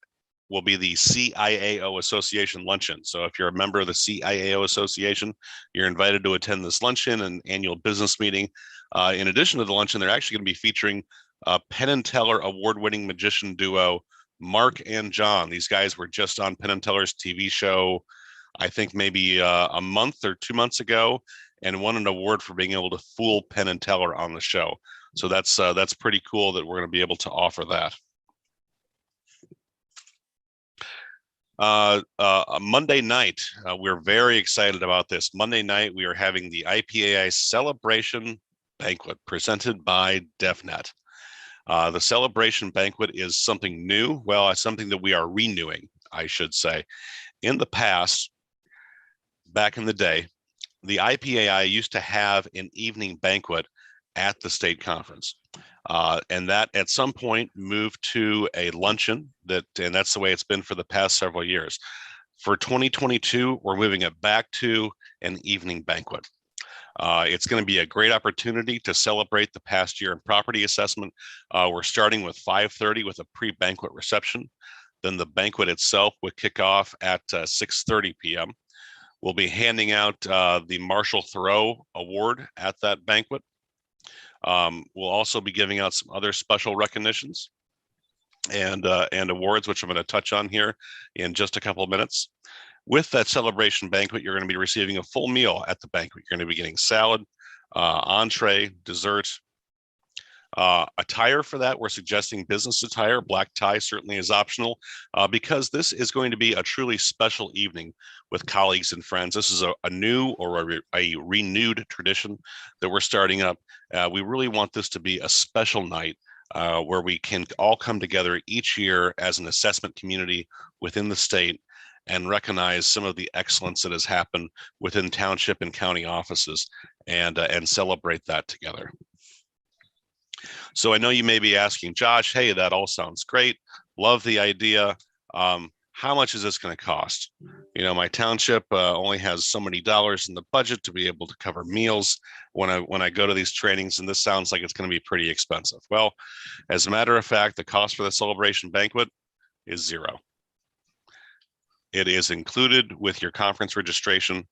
Speaker 21: will be the CIAO Association Luncheon. So if you're a member of the CIAO Association, you're invited to attend this luncheon and annual business meeting. In addition to the luncheon, they're actually going to be featuring Penn and Teller award-winning magician duo, Mark and John. These guys were just on Penn and Teller's TV show, I think maybe a month or 2 months ago, and won an award for being able to fool Penn and Teller on the show. So that's pretty cool that we're going to be able to offer that. Monday night, we're very excited about this. Monday night, we are having the IPAI Celebration Banquet presented by DevNet. The Celebration Banquet is something new. Well, it's something that we are renewing, I should say. In the past, back in the day, the IPAI used to have an evening banquet at the state conference. And that at some point moved to a luncheon, and that's the way it's been for the past several years. For 2022, we're moving it back to an evening banquet. It's going to be a great opportunity to celebrate the past year in property assessment. We're starting with 5:30 with a pre-banquet reception. Then the banquet itself will kick off at 6:30 p.m. We'll be handing out the Marshall Thoreau Award at that banquet. We'll also be giving out some other special recognitions and awards, which I'm going to touch on here in just a couple of minutes. With that celebration banquet, you're going to be receiving a full meal at the banquet. You're going to be getting salad, entree, dessert. Attire for that, we're suggesting business attire. Black tie certainly is optional because this is going to be a truly special evening with colleagues and friends. This is a new or a renewed tradition that we're starting up. We really want this to be a special night where we can all come together each year as an assessment community within the state and recognize some of the excellence that has happened within township and county offices and celebrate that together. So I know you may be asking, Josh, hey, that all sounds great. Love the idea. How much is this going to cost? You know, my township only has so many dollars in the budget to be able to cover meals when I go to these trainings, and this sounds like it's going to be pretty expensive. Well, as a matter of fact, the cost for the celebration banquet is $0. It is included with your conference registration.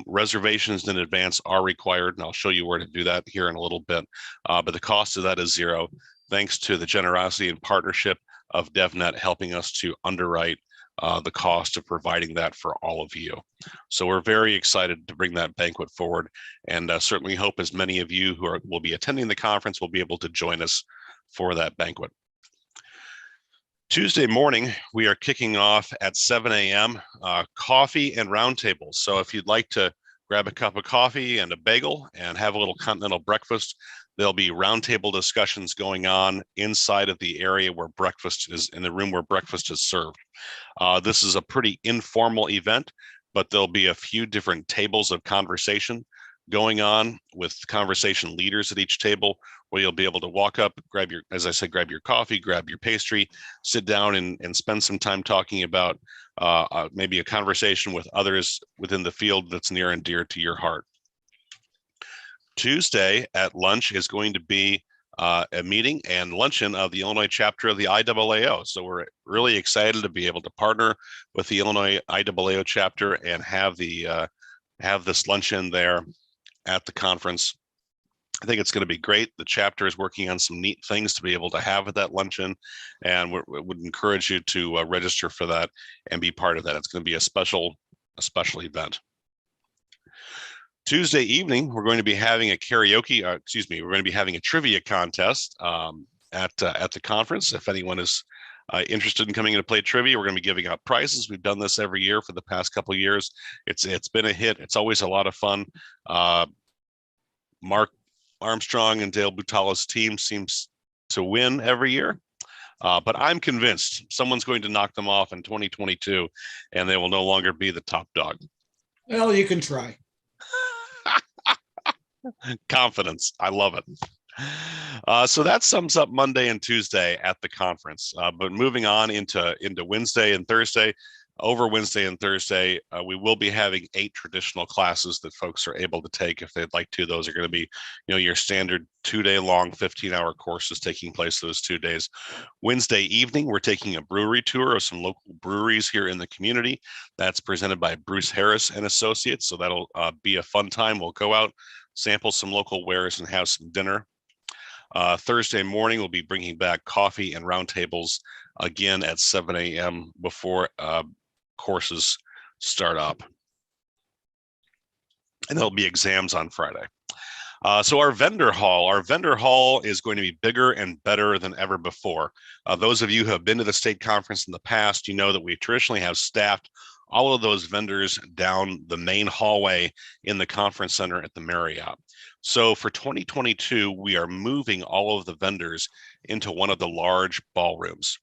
Speaker 21: Reservations in advance are required, and I'll show you where to do that here in a little bit. But the cost of that is $0, thanks to the generosity and partnership of DevNet helping us to underwrite the cost of providing that for all of you. So we're very excited to bring that banquet forward, and certainly hope as many of you who will be attending the conference will be able to join us for that banquet. Tuesday morning, we are kicking off at 7 a.m. Coffee and roundtables. So if you'd like to grab a cup of coffee and a bagel and have a little continental breakfast, there'll be roundtable discussions going on inside of the area where breakfast is, in the room where breakfast is served. This is a pretty informal event, but there'll be a few different tables of conversation going on with conversation leaders at each table, where you'll be able to walk up, grab your, as I said, grab your coffee, grab your pastry, sit down and spend some time talking about maybe a conversation with others within the field that's near and dear to your heart. Tuesday at lunch is going to be a meeting and luncheon of the Illinois chapter of the IAAO. So we're really excited to be able to partner with the Illinois IAAO chapter and have this luncheon there at the conference. I think it's going to be great. The chapter is working on some neat things to be able to have at that luncheon, and we would encourage you to register for that and be part of that. It's going to be a special event. Tuesday evening, we're going to be having a karaoke, we're going to be having a trivia contest at the conference. If anyone is interested in coming in to play trivia, we're going to be giving out prizes. We've done this every year for the past couple of years. It's been a hit. It's always a lot of fun. Mark Armstrong and Dale Butala's team seems to win every year, but I'm convinced someone's going to knock them off in 2022, and they will no longer be the top dog.
Speaker 1: Well, you can try.
Speaker 21: Confidence. I love it. So that sums up Monday and Tuesday at the conference. But moving on into Wednesday and Thursday, over Wednesday and Thursday. We will be having 8 traditional classes that folks are able to take if they'd like to. Those are going to be, your standard 2-day long, 15-hour courses taking place those 2 days. Wednesday evening, we're taking a brewery tour of some local breweries here in the community. That's presented by Bruce Harris and Associates. So that'll be a fun time. We'll go out, sample some local wares, and have some dinner. Thursday morning, we'll be bringing back coffee and roundtables again at 7 a.m. before courses start up. And there'll be exams on Friday. So our vendor hall is going to be bigger and better than ever before. Those of you who have been to the state conference in the past, you know that we traditionally have staffed all of those vendors down the main hallway in the conference center at the Marriott. So for 2022, we are moving all of the vendors into one of the large ballrooms.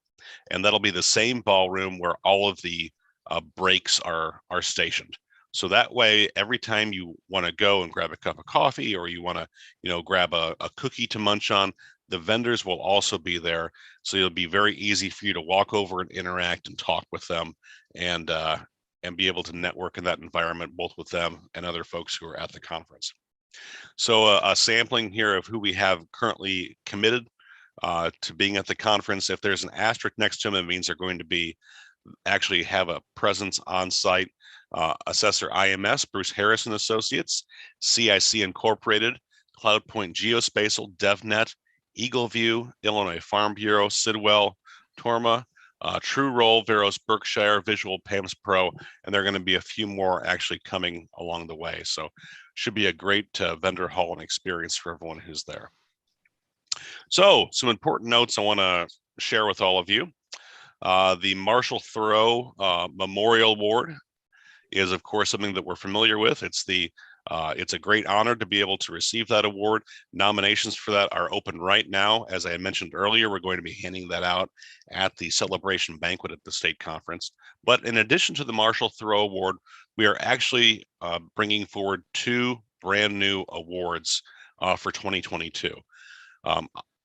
Speaker 21: And that'll be the same ballroom where all of the breaks are stationed. So that way, every time you want to go and grab a cup of coffee, or you want to, grab a cookie to munch on, the vendors will also be there. So it'll be very easy for you to walk over and interact and talk with them, and be able to network in that environment, both with them and other folks who are at the conference. So a sampling here of who we have currently committed to being at the conference. If there's an asterisk next to them, it means they're going to actually have a presence on site. Assessor IMS, Bruce Harris and Associates, CIC Incorporated, CloudPoint Geospatial, DevNet, EagleView, Illinois Farm Bureau, Sidwell, Torma, True Roll, Veros Berkshire, Visual PAMS Pro, and there are going to be a few more actually coming along the way. So should be a great vendor hall and experience for everyone who's there. So some important notes I want to share with all of you. The Marshall Thoreau Memorial Award is, of course, something that we're familiar with. It's a great honor to be able to receive that award. Nominations for that are open right now. As I mentioned earlier, we're going to be handing that out at the celebration banquet at the state conference. But in addition to the Marshall Thoreau Award, we are actually bringing forward 2 brand new awards for 2022.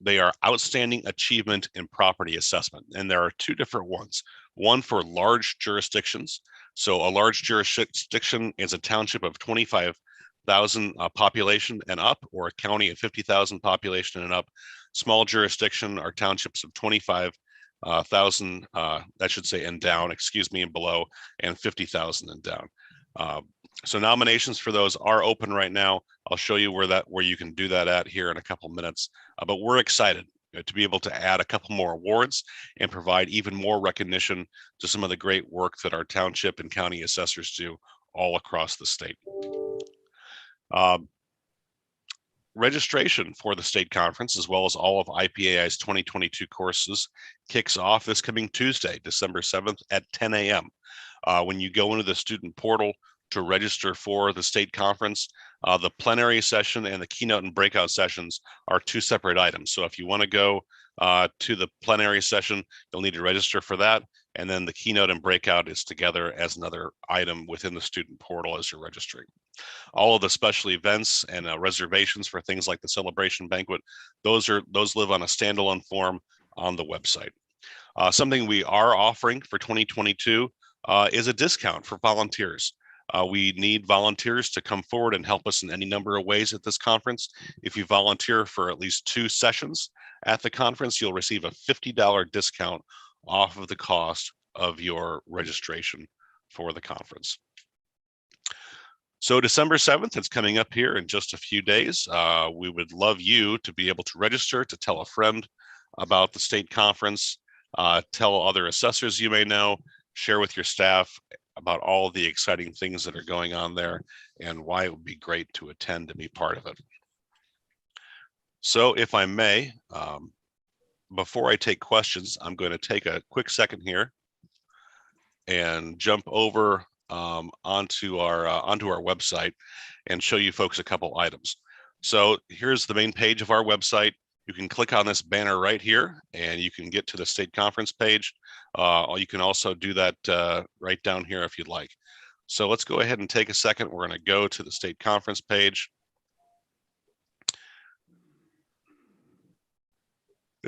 Speaker 21: They are Outstanding Achievement in Property Assessment, and there are 2 different ones. One for large jurisdictions. So a large jurisdiction is a township of 25,000 population and up, or a county of 50,000 population and up. Small jurisdiction are townships of 25,000, that should say and down, and below, and 50,000 and down. So nominations for those are open right now. I'll show you where you can do that at here in a couple minutes. But we're excited to be able to add a couple more awards and provide even more recognition to some of the great work that our township and county assessors do all across the state. Registration for the state conference, as well as all of IPAI's 2022 courses, kicks off this coming Tuesday, December 7th at 10 a.m. When you go into the student portal to register for the state conference, the plenary session and the keynote and breakout sessions are 2 separate items. So if you want to go to the plenary session, you'll need to register for that. And then the keynote and breakout is together as another item within the student portal as you're registering. All of the special events and reservations for things like the celebration banquet, those live on a standalone form on the website. Something we are offering for 2022 is a discount for volunteers. We need volunteers to come forward and help us in any number of ways at this conference. If you volunteer for at least 2 sessions at the conference, you'll receive a $50 discount off of the cost of your registration for the conference. So December 7th, it's coming up here in just a few days. We would love you to be able to register, to tell a friend about the state conference, tell other assessors you may know, share with your staff about all the exciting things that are going on there and why it would be great to attend and be part of it. So if I may, before I take questions, I'm going to take a quick second here and jump over onto our website and show you folks a couple items. So here's the main page of our website. You can click on this banner right here and you can get to the state conference page. You can also do that right down here if you'd like. So let's go ahead and take a second. We're going to go to the state conference page.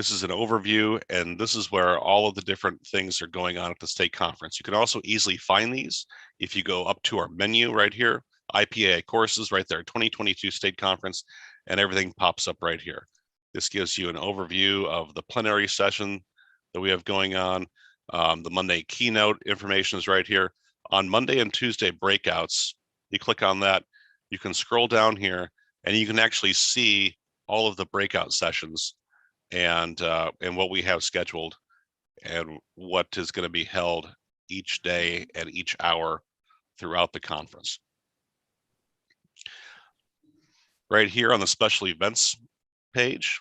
Speaker 21: This is an overview, and this is where all of the different things are going on at the state conference. You can also easily find these if you go up to our menu right here, IPA courses right there, 2022 state conference, and everything pops up right here. This gives you an overview of the plenary session that we have going on. The Monday keynote information is right here. On Monday and Tuesday breakouts, you click on that, you can scroll down here, and you can actually see all of the breakout sessions and what we have scheduled and what is going to be held each day and each hour throughout the conference. Right here on the special events page,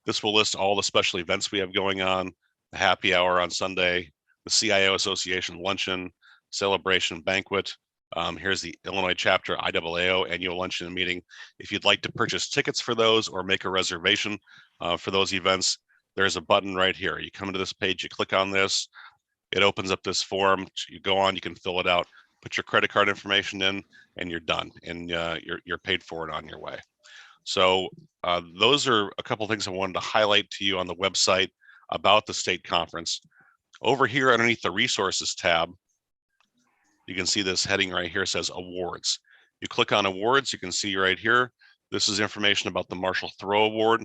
Speaker 21: this will list all the special events we have going on: the happy hour on Sunday, the CIO Association luncheon, celebration banquet. Here's the Illinois chapter IAAO annual luncheon and meeting. If you'd like to purchase tickets for those or make a reservation for those events, there's a button right here. You come to this page, you click on this, it opens up this form. You go on, you can fill it out, put your credit card information in, and you're done, and you're paid for it on your way. So those are a couple things I wanted to highlight to you on the website about the state conference. Over here underneath the resources tab, you can see this heading right here says awards. You click on awards, you can see right here, this is information about the Marshall Thoreau Award,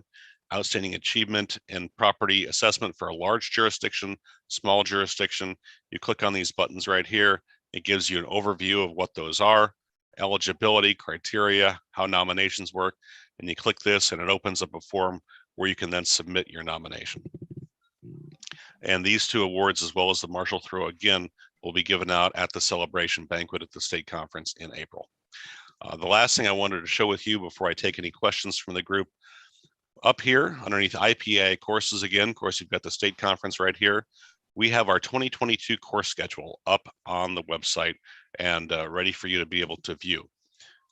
Speaker 21: outstanding achievement in property assessment for a large jurisdiction, small jurisdiction. You click on these buttons right here, it gives you an overview of what those are, eligibility, criteria, how nominations work, and you click this and it opens up a form where you can then submit your nomination. And these two awards, as well as the Marshall Thoreau, again, will be given out at the celebration banquet at the state conference in April. The last thing I wanted to show with you before I take any questions from the group, up here underneath IPA courses again, of course, you've got the state conference right here. We have our 2022 course schedule up on the website and ready for you to be able to view.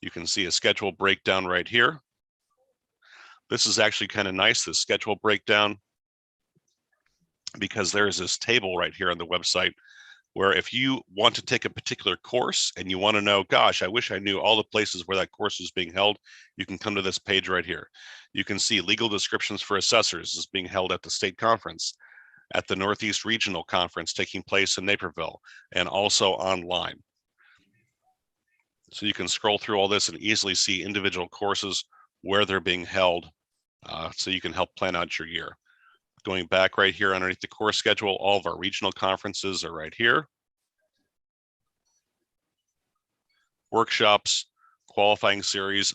Speaker 21: You can see a schedule breakdown right here. This is actually kind of nice, this schedule breakdown, because there's this table right here on the website where if you want to take a particular course and you want to know, gosh, I wish I knew all the places where that course is being held, you can come to this page right here. You can see legal descriptions for assessors is being held at the state conference, at the Northeast Regional Conference taking place in Naperville, and also online. So you can scroll through all this and easily see individual courses where they're being held, so you can help plan out your year. Going back right here underneath the course schedule, all of our regional conferences are right here. Workshops, qualifying series,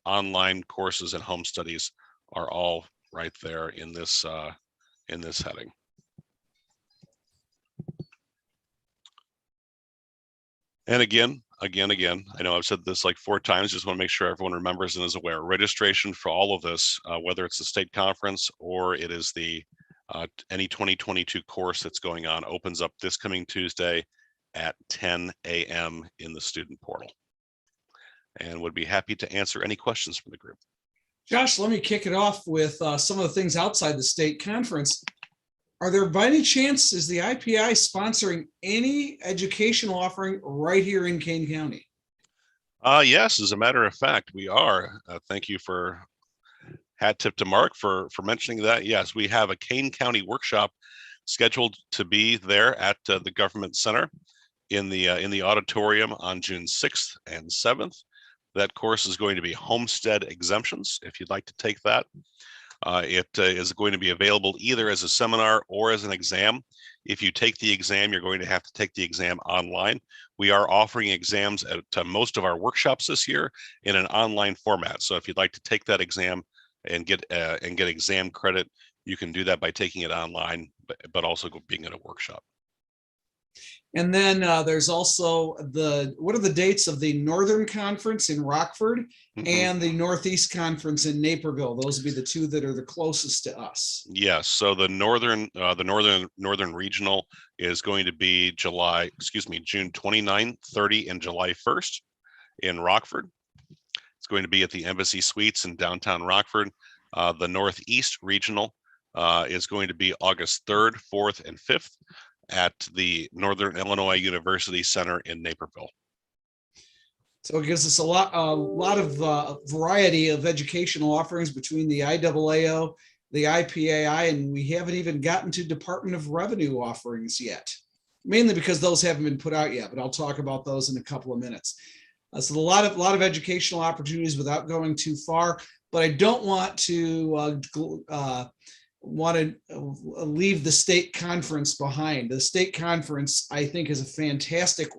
Speaker 21: online courses, and home studies are all right there in this heading. And again, I know I've said this like 4 times, just want to make sure everyone remembers and is aware. Registration for all of this, whether it's the state conference or it is the any 2022 course that's going on, opens up this coming Tuesday at 10 a.m. in the student portal. And would be happy to answer any questions from the group.
Speaker 1: Josh, let me kick it off with some of the things outside the state conference. Are there, by any chance, is the IPI sponsoring any educational offering right here in Kane County?
Speaker 21: Yes, as a matter of fact, we are. Thank you for hat tip to Mark for mentioning that. Yes, we have a Kane County workshop scheduled to be there at the Government Center in the auditorium on June 6th and 7th. That course is going to be homestead exemptions, if you'd like to take that. It is going to be available either as a seminar or as an exam. If you take the exam, you're going to have to take the exam online. We are offering exams at most of our workshops this year in an online format. So if you'd like to take that exam and get exam credit, you can do that by taking it online, but also being at a workshop.
Speaker 1: And then there's also what are the dates of the Northern Conference in Rockford and the Northeast Conference in Naperville? Those would be the 2 that are the closest to us.
Speaker 21: Yes. So the Northern Regional is going to be June 29, 30, and July 1st in Rockford. It's going to be at the Embassy Suites in downtown Rockford. The Northeast Regional is going to be August 3rd, 4th, and 5th. At the Northern Illinois University Center in Naperville.
Speaker 1: So it gives us a lot of variety of educational offerings between the IAAO the IPAI, and we haven't even gotten to Department of Revenue offerings yet, mainly because those haven't been put out yet, but I'll talk about those in a couple of minutes. So a lot of educational opportunities without going too far, but I don't want to leave the state conference behind. The state conference, I think, is a fantastic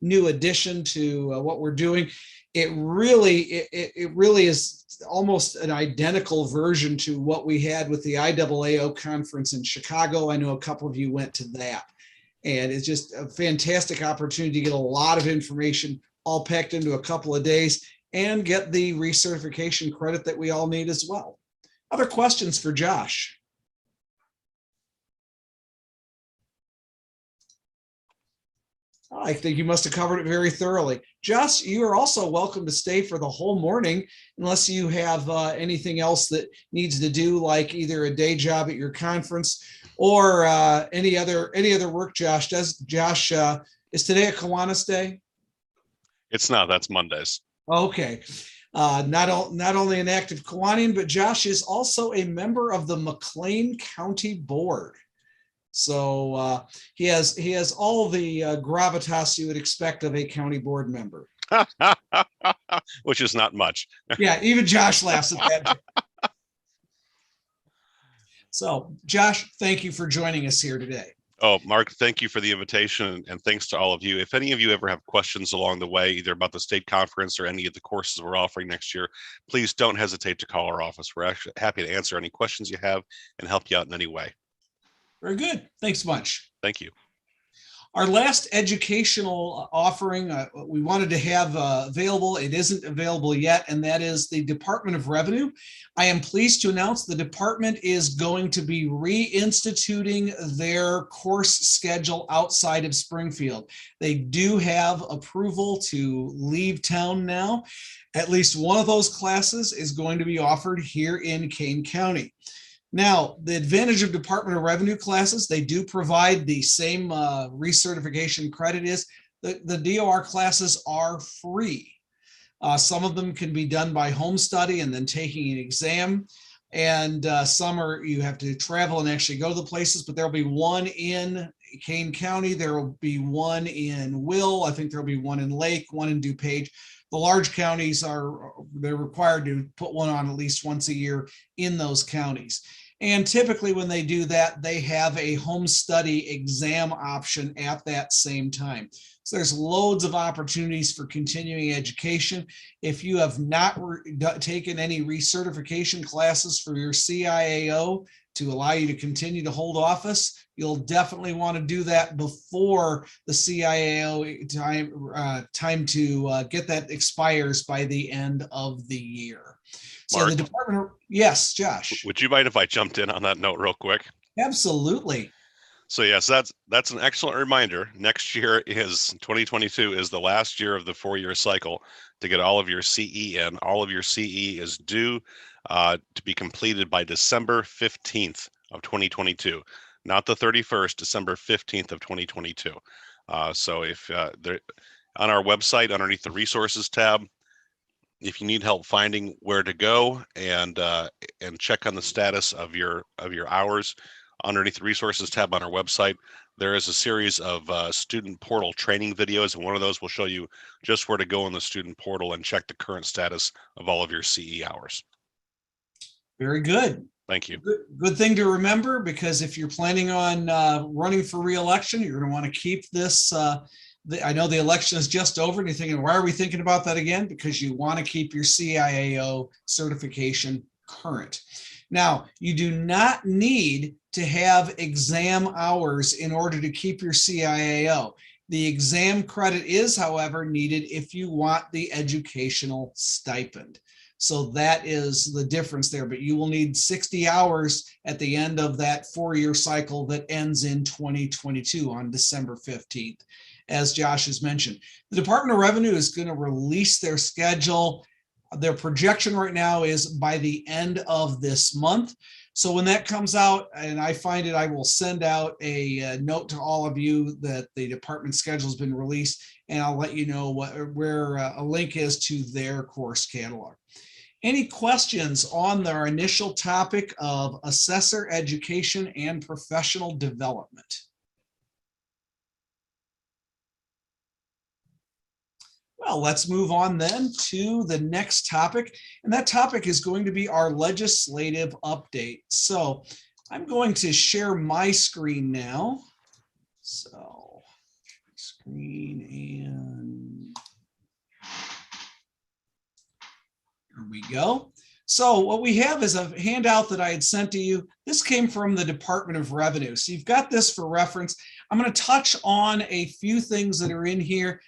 Speaker 1: new addition to what we're doing. It really is almost an identical version to what we had with the IAAO conference in Chicago. I know a couple of you went to that, and it's just a fantastic opportunity to get a lot of information all packed into a couple of days and get the recertification credit that we all need as well. Other questions for Josh? I think you must have covered it very thoroughly. Josh, you are also welcome to stay for the whole morning unless you have anything else that needs to do, like either a day job at your conference or any other work Josh does. Josh, is today a Kiwanis Day?
Speaker 21: It's not. That's Mondays.
Speaker 1: Okay. Not only an active Kiwanian, but Josh is also a member of the McLean County Board. So he has all the gravitas you would expect of a county board member.
Speaker 21: Which is not much.
Speaker 1: Yeah, even Josh laughs at that. So, Josh, thank you for joining us here today.
Speaker 21: Oh, Mark, thank you for the invitation, and thanks to all of you. If any of you ever have questions along the way, either about the state conference or any of the courses we're offering next year, please don't hesitate to call our office. We're actually happy to answer any questions you have and help you out in any way.
Speaker 1: Very good. Thanks much.
Speaker 21: Thank you.
Speaker 1: Our last educational offering we wanted to have available, it isn't available yet, and that is the Department of Revenue. I am pleased to announce the department is going to be reinstituting their course schedule outside of Springfield. They do have approval to leave town now. At least one of those classes is going to be offered here in Kane County. Now, the advantage of Department of Revenue classes, they do provide the same recertification credit is the DOR classes are free. Some of them can be done by home study and then taking an exam. And some are, you have to travel and actually go to the places, but there'll be one in Kane County. There will be one in Will. I think there'll be one in Lake, one in DuPage. The large counties they're required to put one on at least once a year in those counties. And typically when they do that, they have a home study exam option at that same time. So there's loads of opportunities for continuing education. If you have not taken any recertification classes for your CIAO to allow you to continue to hold office, you'll definitely want to do that before the CIAO time to get that expires by the end of the year. So
Speaker 21: Mark,
Speaker 1: the department, yes, Josh.
Speaker 21: Would you mind if I jumped in on that note real quick?
Speaker 1: Absolutely.
Speaker 21: So yes, that's an excellent reminder. Next year is 2022 is the last year of the 4-year cycle to get all of your CE in. All of your CE is due to be completed by December 15th of 2022, not the 31st, December 15th of 2022. So if on our website underneath the resources tab, if you need help finding where to go and check on the status of your hours, underneath the resources tab on our website, there is a series of student portal training videos, and one of those will show you just where to go in the student portal and check the current status of all of your CE hours.
Speaker 1: Very good.
Speaker 21: Thank you.
Speaker 1: Good thing to remember, because if you're planning on running for re-election, you're going to want to keep this. I know the election is just over and you're thinking, why are we thinking about that again? Because you want to keep your CIAO certification current. Now, you do not need to have exam hours in order to keep your CIAO. The exam credit is, however, needed if you want the educational stipend. So that is the difference there, but you will need 60 hours at the end of that 4-year cycle that ends in 2022 on December 15th. As Josh has mentioned, the Department of Revenue is going to release their schedule. Their projection right now is by the end of this month. So when that comes out and I find it, I will send out a note to all of you that the department schedule has been released, and I'll let you know where a link is to their course catalog. Any questions on our initial topic of assessor education and professional development? Well, let's move on then to the next topic, and that topic is going to be our legislative update. So I'm going to share my screen now. So screen, and here we go. So what we have is a handout that I had sent to you. This came from the Department of Revenue. So you've got this for reference. I'm going to touch on a few things that are in here.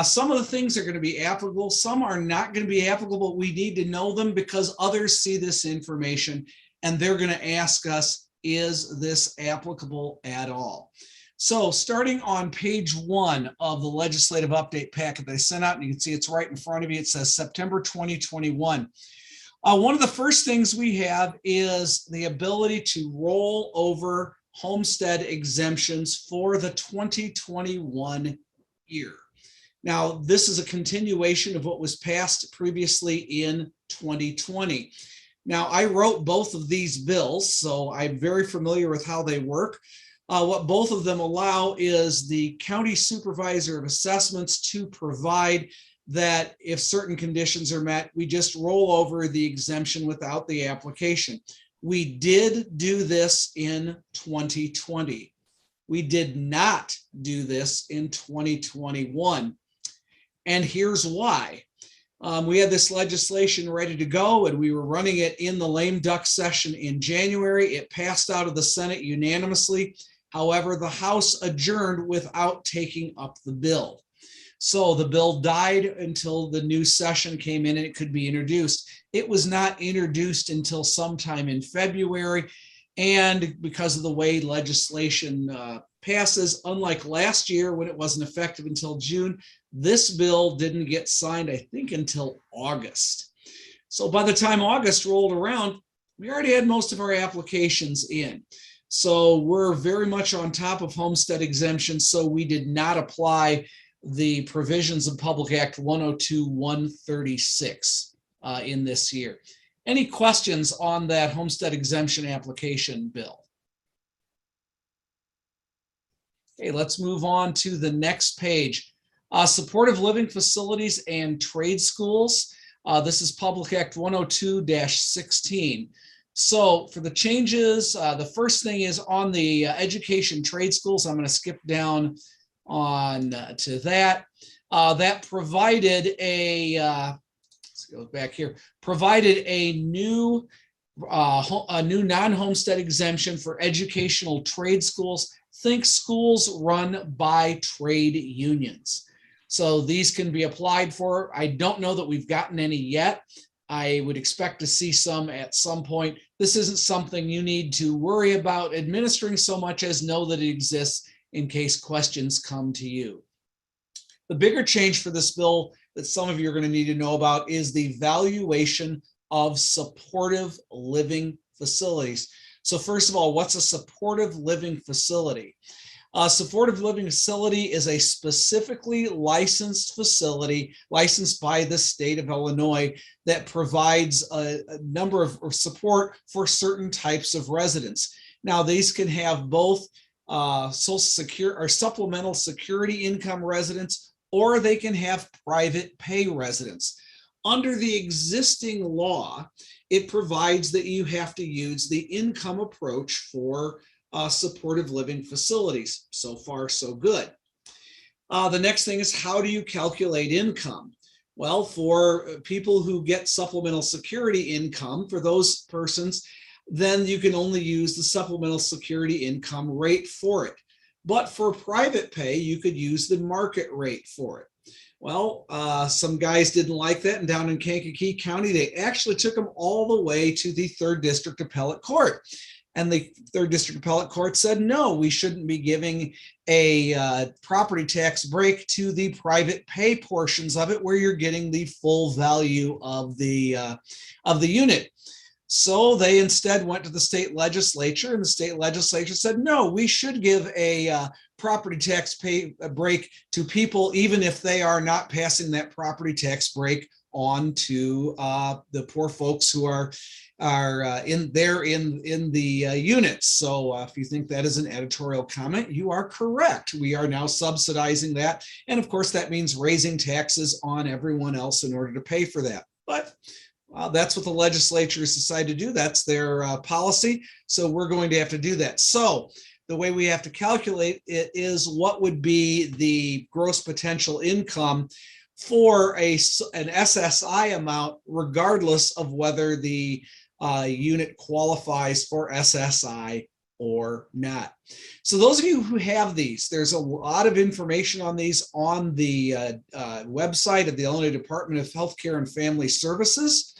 Speaker 1: Some of the things are going to be applicable. Some are not going to be applicable, but we need to know them because others see this information and they're going to ask us, is this applicable at all? So starting on page 1 of the legislative update packet that I sent out, and you can see it's right in front of you. It says September 2021. One of the first things we have is the ability to roll over homestead exemptions for the 2021 year. Now, this is a continuation of what was passed previously in 2020. Now, I wrote both of these bills, so I'm very familiar with how they work. What both of them allow is the county supervisor of assessments to provide that if certain conditions are met, we just roll over the exemption without the application. We did do this in 2020. We did not do this in 2021. And here's why. We had this legislation ready to go and we were running it in the lame duck session in January. It passed out of the Senate unanimously. However, the House adjourned without taking up the bill. So the bill died until the new session came in and it could be introduced. It was not introduced until sometime in February. And because of the way legislation passes, unlike last year when it wasn't effective until June, this bill didn't get signed, I think, until August. So by the time August rolled around, we already had most of our applications in. So we're very much on top of homestead exemptions. So we did not apply the provisions of Public Act 102-136 in this year. Any questions on that homestead exemption application bill? Okay, let's move on to the next page. Supportive living facilities and trade schools. This is Public Act 102-16. So for the changes, the first thing is on the education trade schools. I'm going to skip down on to that. That provided a, let's go back here, provided a new non-homestead exemption for educational trade schools. Think schools run by trade unions. So these can be applied for. I don't know that we've gotten any yet. I would expect to see some at some point. This isn't something you need to worry about administering so much as know that it exists in case questions come to you. The bigger change for this bill that some of you are going to need to know about is the valuation of supportive living facilities. So first of all, what's a supportive living facility? A supportive living facility is a specifically licensed facility, licensed by the state of Illinois, that provides a number of support for certain types of residents. Now, these can have both Social Security or supplemental security income residents, or they can have private pay residents. Under the existing law, it provides that you have to use the income approach for supportive living facilities. So far, so good. The next thing is, how do you calculate income? Well, for people who get supplemental security income, for those persons, then you can only use the supplemental security income rate for it. But for private pay, you could use the market rate for it. Well, some guys didn't like that, and down in Kankakee County, they actually took them all the way to the 3rd District Appellate Court. And the 3rd District Appellate Court said, no, we shouldn't be giving a property tax break to the private pay portions of it where you're getting the full value of the unit. So they instead went to the state legislature, and the state legislature said, no, we should give a property tax break to people, even if they are not passing that property tax break on to the poor folks who are in the units. So if you think that is an editorial comment, you are correct. We are now subsidizing that. And of course, that means raising taxes on everyone else in order to pay for that. But that's what the legislature has decided to do. That's their policy. So we're going to have to do that. So the way we have to calculate it is what would be the gross potential income for an SSI amount, regardless of whether the unit qualifies for SSI or not. So those of you who have these, there's a lot of information on these on the website of the Illinois Department of Healthcare and Family Services.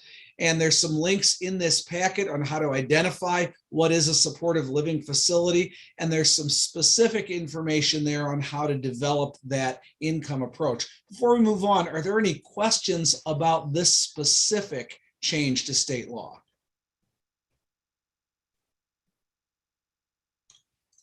Speaker 1: And there's some links in this packet on how to identify what is a supportive living facility. And there's some specific information there on how to develop that income approach. Before we move on, are there any questions about this specific change to state law?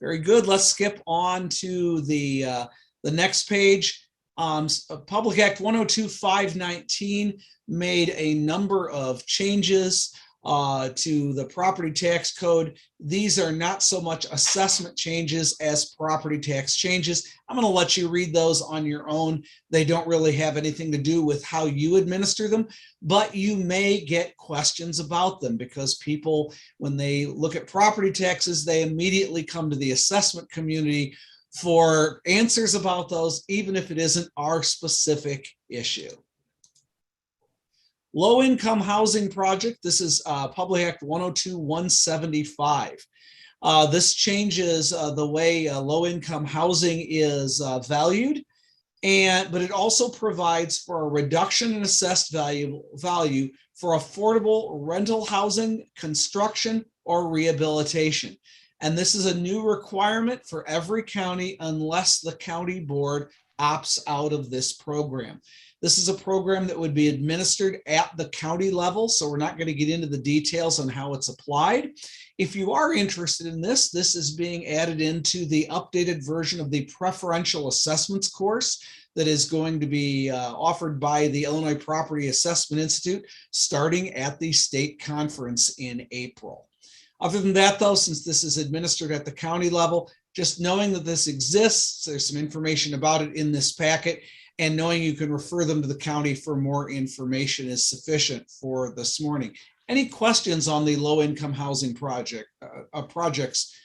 Speaker 1: Very good. Let's skip on to the next page. Public Act 102-519 made a number of changes to the property tax code. These are not so much assessment changes as property tax changes. I'm going to let you read those on your own. They don't really have anything to do with how you administer them, but you may get questions about them because people, when they look at property taxes, they immediately come to the assessment community for answers about those, even if it isn't our specific issue. Low-income housing project. This is Public Act 102-175. This changes the way low-income housing is valued, but it also provides for a reduction in assessed value for affordable rental housing, construction, or rehabilitation. And this is a new requirement for every county unless the county board opts out of this program. This is a program that would be administered at the county level, so we're not going to get into the details on how it's applied. If you are interested in this, this is being added into the updated version of the preferential assessments course that is going to be offered by the Illinois Property Assessment Institute starting at the state conference in April. Other than that, though, since this is administered at the county level, just knowing that this exists, there's some information about it in this packet, and knowing you can refer them to the county for more information is sufficient for this morning. Any questions on the low-income housing projects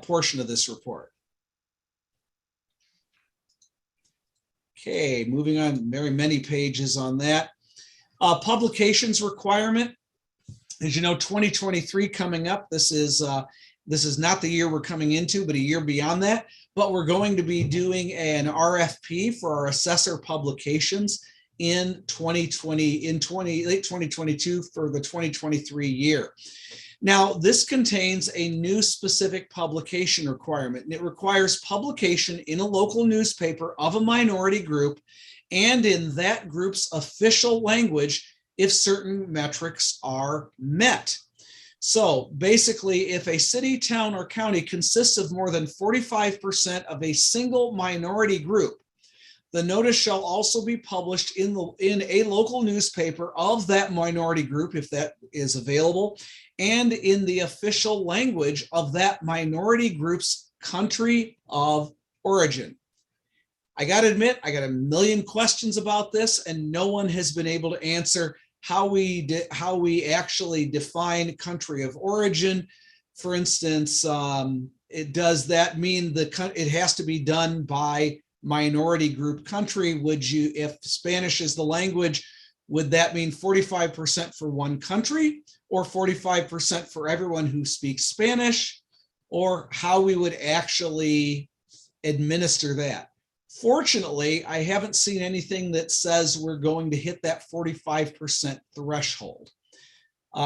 Speaker 1: portion of this report? Okay, moving on, very many pages on that. Publications requirement. As you know, 2023 coming up, this is not the year we're coming into, but a year beyond that. But we're going to be doing an RFP for our assessor publications in late 2022 for the 2023 year. Now, this contains a new specific publication requirement, and it requires publication in a local newspaper of a minority group and in that group's official language if certain metrics are met. So basically, if a city, town, or county consists of more than 45% of a single minority group, the notice shall also be published in a local newspaper of that minority group, if that is available, and in the official language of that minority group's country of origin. I got to admit, I got a million questions about this, and no one has been able to answer how we actually define country of origin. For instance, does that mean it has to be done by minority group country? If Spanish is the language, would that mean 45% for one country or 45% for everyone who speaks Spanish, or how we would actually administer that? Fortunately, I haven't seen anything that says we're going to hit that 45% threshold.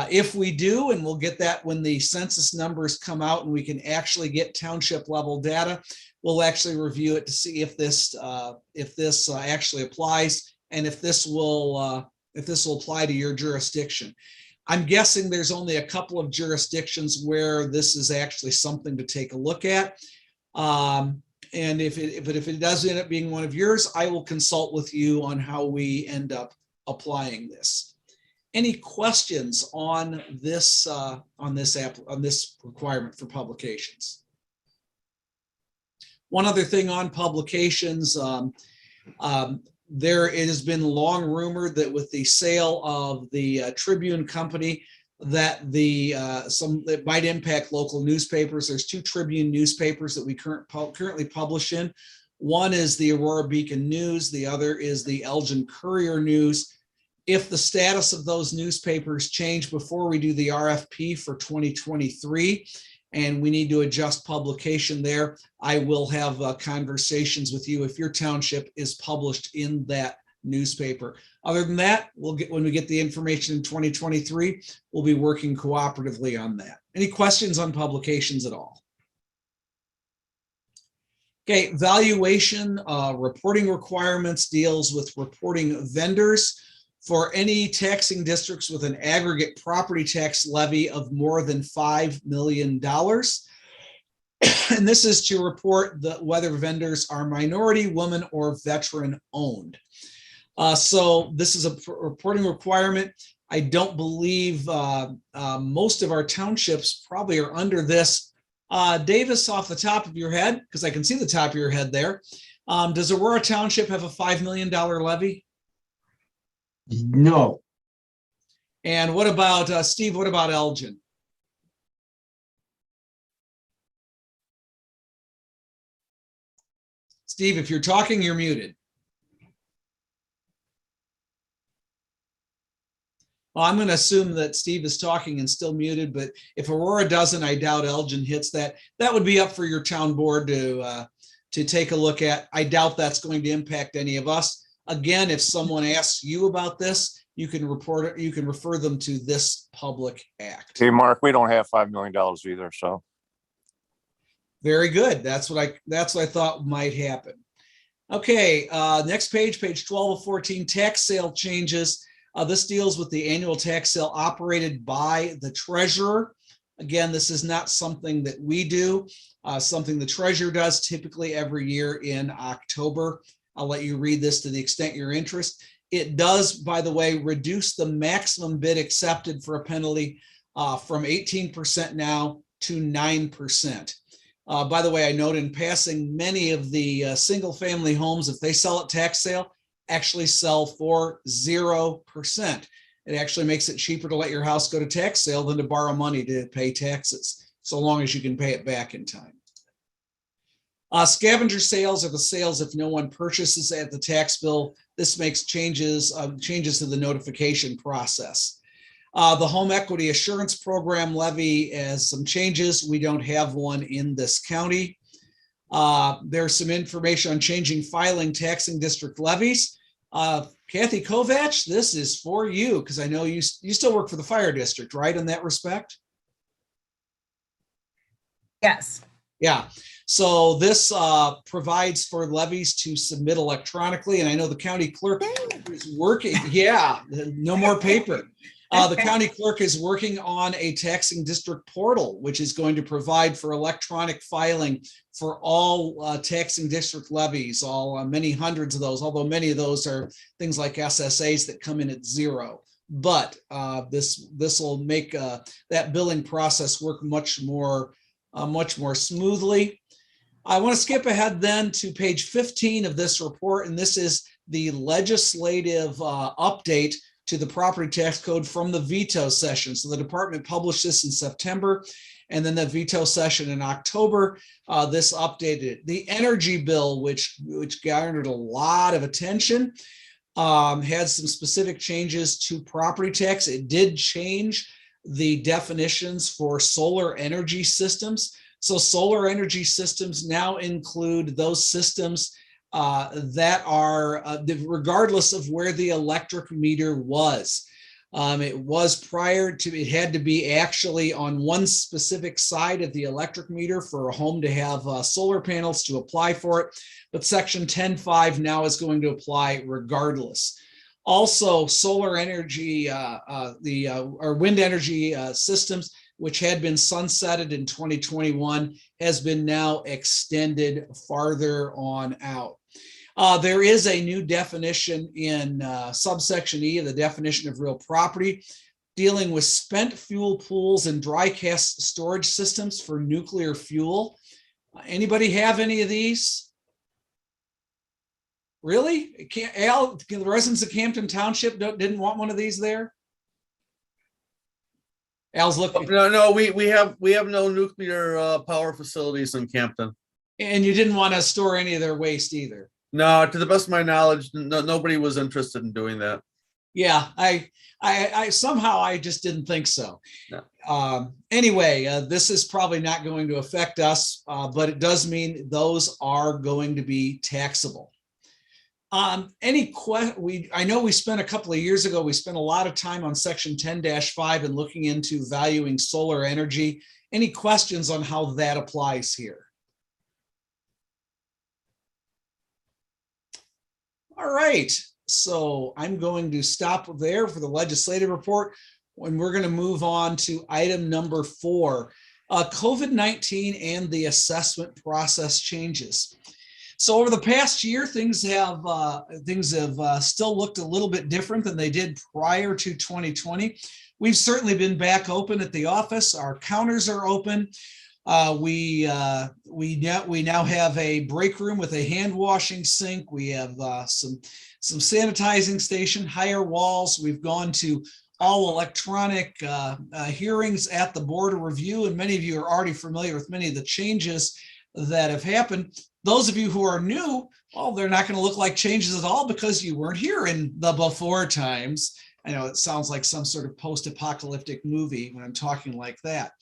Speaker 1: If we do, and we'll get that when the census numbers come out and we can actually get township level data, we'll actually review it to see if this actually applies and if this will apply to your jurisdiction. I'm guessing there's only a couple of jurisdictions where this is actually something to take a look at. And if it does end up being one of yours, I will consult with you on how we end up applying this. Any questions on this requirement for publications? One other thing on publications, it has been long rumored that with the sale of the Tribune company, that that might impact local newspapers. There's 2 Tribune newspapers that we currently publish in. One is the Aurora Beacon News. The other is the Elgin Courier News. If the status of those newspapers change before we do the RFP for 2023, and we need to adjust publication there, I will have conversations with you if your township is published in that newspaper. Other than that, when we get the information in 2023, we'll be working cooperatively on that. Any questions on publications at all? Okay, valuation reporting requirements deals with reporting vendors for any taxing districts with an aggregate property tax levy of more than $5 million. And this is to report whether vendors are minority, woman, or veteran owned. So this is a reporting requirement. I don't believe most of our townships probably are under this. Davis, off the top of your head, because I can see the top of your head there, does Aurora Township have a $5 million levy?
Speaker 2: No.
Speaker 1: And what about, Steve, what about Elgin? Steve, if you're talking, you're muted. Well, I'm going to assume that Steve is talking and still muted, but if Aurora doesn't, I doubt Elgin hits that. That would be up for your town board to take a look at. I doubt that's going to impact any of us. Again, if someone asks you about this, you can report it. You can refer them to this public act.
Speaker 14: Hey, Mark, we don't have $5 million either, so.
Speaker 1: Very good. That's what I thought might happen. Okay, next page, page 12 of 14, tax sale changes. This deals with the annual tax sale operated by the treasurer. Again, this is not something that we do, something the treasurer does typically every year in October. I'll let you read this to the extent you're interested. It does, by the way, reduce the maximum bid accepted for a penalty from 18% now to 9%. By the way, I note in passing, many of the single family homes, if they sell at tax sale, actually sell for 0%. It actually makes it cheaper to let your house go to tax sale than to borrow money to pay taxes, so long as you can pay it back in time. Scavenger sales are the sales if no one purchases at the tax bill. This makes changes to the notification process. The Home Equity Assurance Program levy has some changes. We don't have one in this county. There's some information on changing filing taxing district levies. Kathy Kovach, this is for you because I know you still work for the fire district, right, in that respect?
Speaker 10: Yes.
Speaker 1: Yeah. So this provides for levies to submit electronically, and I know the county clerk is working. Yeah, no more paper. The county clerk is working on a taxing district portal, which is going to provide for electronic filing for all taxing district levies, many hundreds of those, although many of those are things like SSAs that come in at 0. But this will make that billing process work much more smoothly. I want to skip ahead then to page 15 of this report, and this is the legislative update to the property tax code from the veto session. So the department published this in September, and then the veto session in October. This updated the energy bill, which garnered a lot of attention, had some specific changes to property tax. It did change the definitions for solar energy systems. So solar energy systems now include those systems that are regardless of where the electric meter was. It was it had to be actually on one specific side of the electric meter for a home to have solar panels to apply for it. But section 10.5 now is going to apply regardless. Also, solar energy, or wind energy systems, which had been sunsetted in 2021, has been now extended farther on out. There is a new definition in subsection E of the definition of real property, dealing with spent fuel pools and dry cask storage systems for nuclear fuel. Anybody have any of these? Really? Al, the residents of Camden Township didn't want one of these there? Al's looking.
Speaker 12: No, we have no nuclear power facilities in Campton.
Speaker 1: And you didn't want to store any of their waste either?
Speaker 12: No, to the best of my knowledge, nobody was interested in doing that.
Speaker 1: Yeah, I somehow I just didn't think so.
Speaker 12: No.
Speaker 1: Anyway, this is probably not going to affect us, but it does mean those are going to be taxable. I know we spent a couple of years ago, we spent a lot of time on section 10-5 and looking into valuing solar energy. Any questions on how that applies here? All right, so I'm going to stop there for the legislative report, and we're going to move on to item number 4, COVID-19 and the assessment process changes. So over the past year, things have still looked a little bit different than they did prior to 2020. We've certainly been back open at the office. Our counters are open. We now have a break room with a hand washing sink. We have some sanitizing station, higher walls. We've gone to all electronic hearings at the board of review, and many of you are already familiar with many of the changes that have happened. Those of you who are new, well, they're not going to look like changes at all because you weren't here in the before times. I know it sounds like some sort of post-apocalyptic movie when I'm talking like that.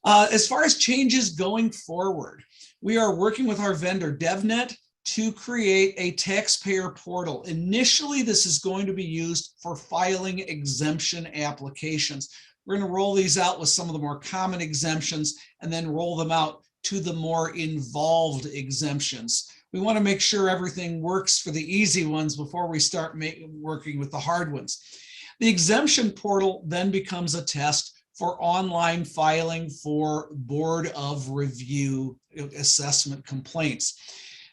Speaker 1: As far as changes going forward, we are working with our vendor DevNet to create a taxpayer portal. Initially, this is going to be used for filing exemption applications. We're going to roll these out with some of the more common exemptions and then roll them out to the more involved exemptions. We want to make sure everything works for the easy ones before we start working with the hard ones. The exemption portal then becomes a test for online filing for Board of Review assessment complaints.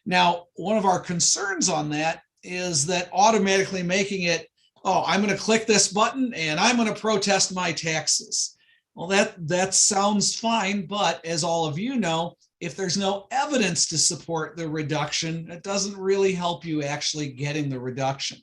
Speaker 1: Now, one of our concerns on that is that automatically making it, oh, I'm going to click this button and I'm going to protest my taxes. Well, that sounds fine, but as all of you know, if there's no evidence to support the reduction, it doesn't really help you actually getting the reduction.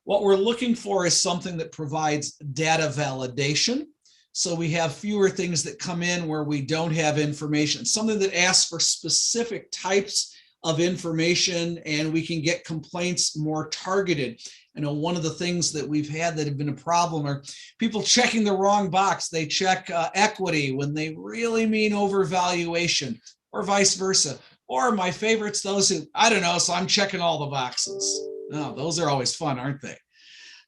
Speaker 1: What we're looking for is something that provides data validation. So we have fewer things that come in where we don't have information, something that asks for specific types of information, and we can get complaints more targeted. I know one of the things that we've had that have been a problem are people checking the wrong box. They check equity when they really mean overvaluation, or vice versa. Or my favorites, those who, I don't know, so I'm checking all the boxes. No, those are always fun, aren't they?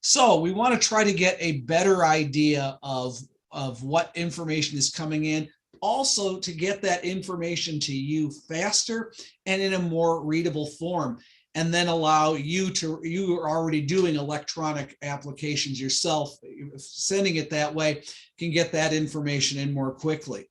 Speaker 1: So we want to try to get a better idea of what information is coming in. Also, to get that information to you faster and in a more readable form, and then allow you are already doing electronic applications yourself, sending it that way, can get that information in more quickly.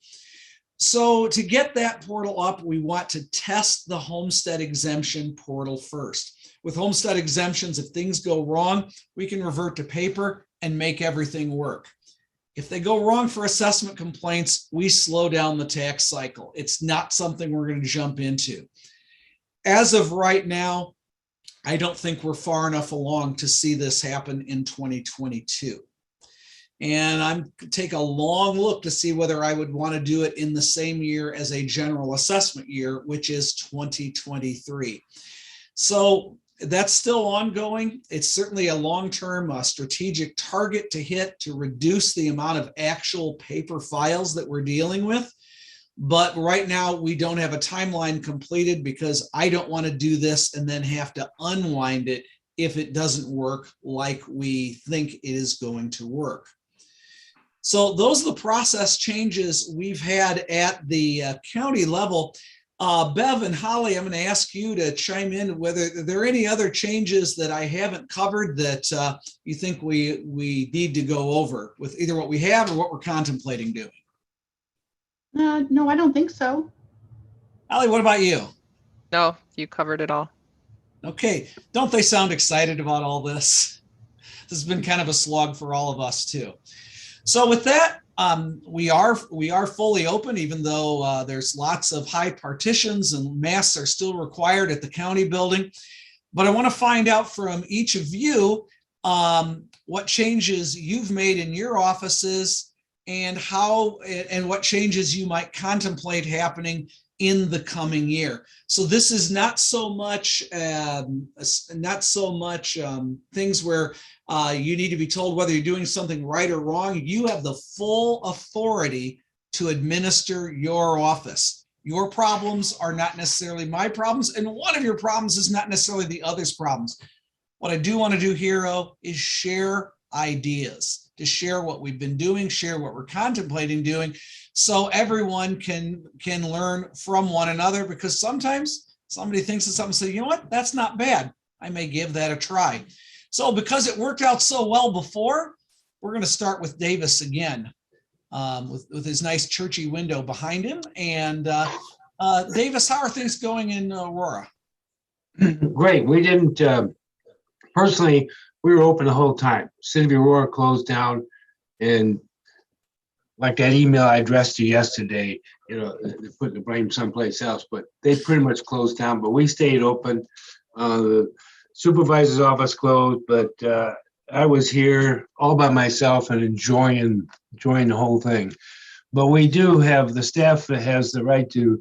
Speaker 1: So to get that portal up, we want to test the homestead exemption portal first. With homestead exemptions, if things go wrong, we can revert to paper and make everything work. If they go wrong for assessment complaints, we slow down the tax cycle. It's not something we're going to jump into. As of right now, I don't think we're far enough along to see this happen in 2022. And I'm take a long look to see whether I would want to do it in the same year as a general assessment year, which is 2023. So that's still ongoing. It's certainly a long-term strategic target to hit to reduce the amount of actual paper files that we're dealing with. But right now we don't have a timeline completed because I don't want to do this and then have to unwind it if it doesn't work like we think it is going to work. So those are the process changes we've had at the county level. Bev and Holly, I'm going to ask you to chime in whether there are any other changes that I haven't covered that you think we need to go over with either what we have or what we're contemplating doing.
Speaker 3: No, I don't think so.
Speaker 1: Holly, what about you?
Speaker 4: No, you covered it all.
Speaker 1: Okay, don't they sound excited about all this? This has been kind of a slog for all of us too. So with that, we are fully open, even though there's lots of high partitions and masks are still required at the county building. But I want to find out from each of you what changes you've made in your offices and what changes you might contemplate happening in the coming year. So this is not so much things where you need to be told whether you're doing something right or wrong. You have the full authority to administer your office. Your problems are not necessarily my problems, and one of your problems is not necessarily the other's problems. What I do want to do here is share ideas, to share what we've been doing, share what we're contemplating doing, so everyone can learn from one another, because sometimes somebody thinks of something and say, you know what, that's not bad. I may give that a try. So because it worked out so well before, we're going to start with Davis again, with his nice churchy window behind him. And Davis, how are things going in Aurora?
Speaker 2: Great. We didn't, personally, we were open the whole time. City of Aurora closed down, and like that email I addressed you yesterday, you know, they're putting the blame someplace else, but they pretty much closed down, but we stayed open. The supervisor's office closed, but I was here all by myself and enjoying the whole thing. But we do have the staff that has the right to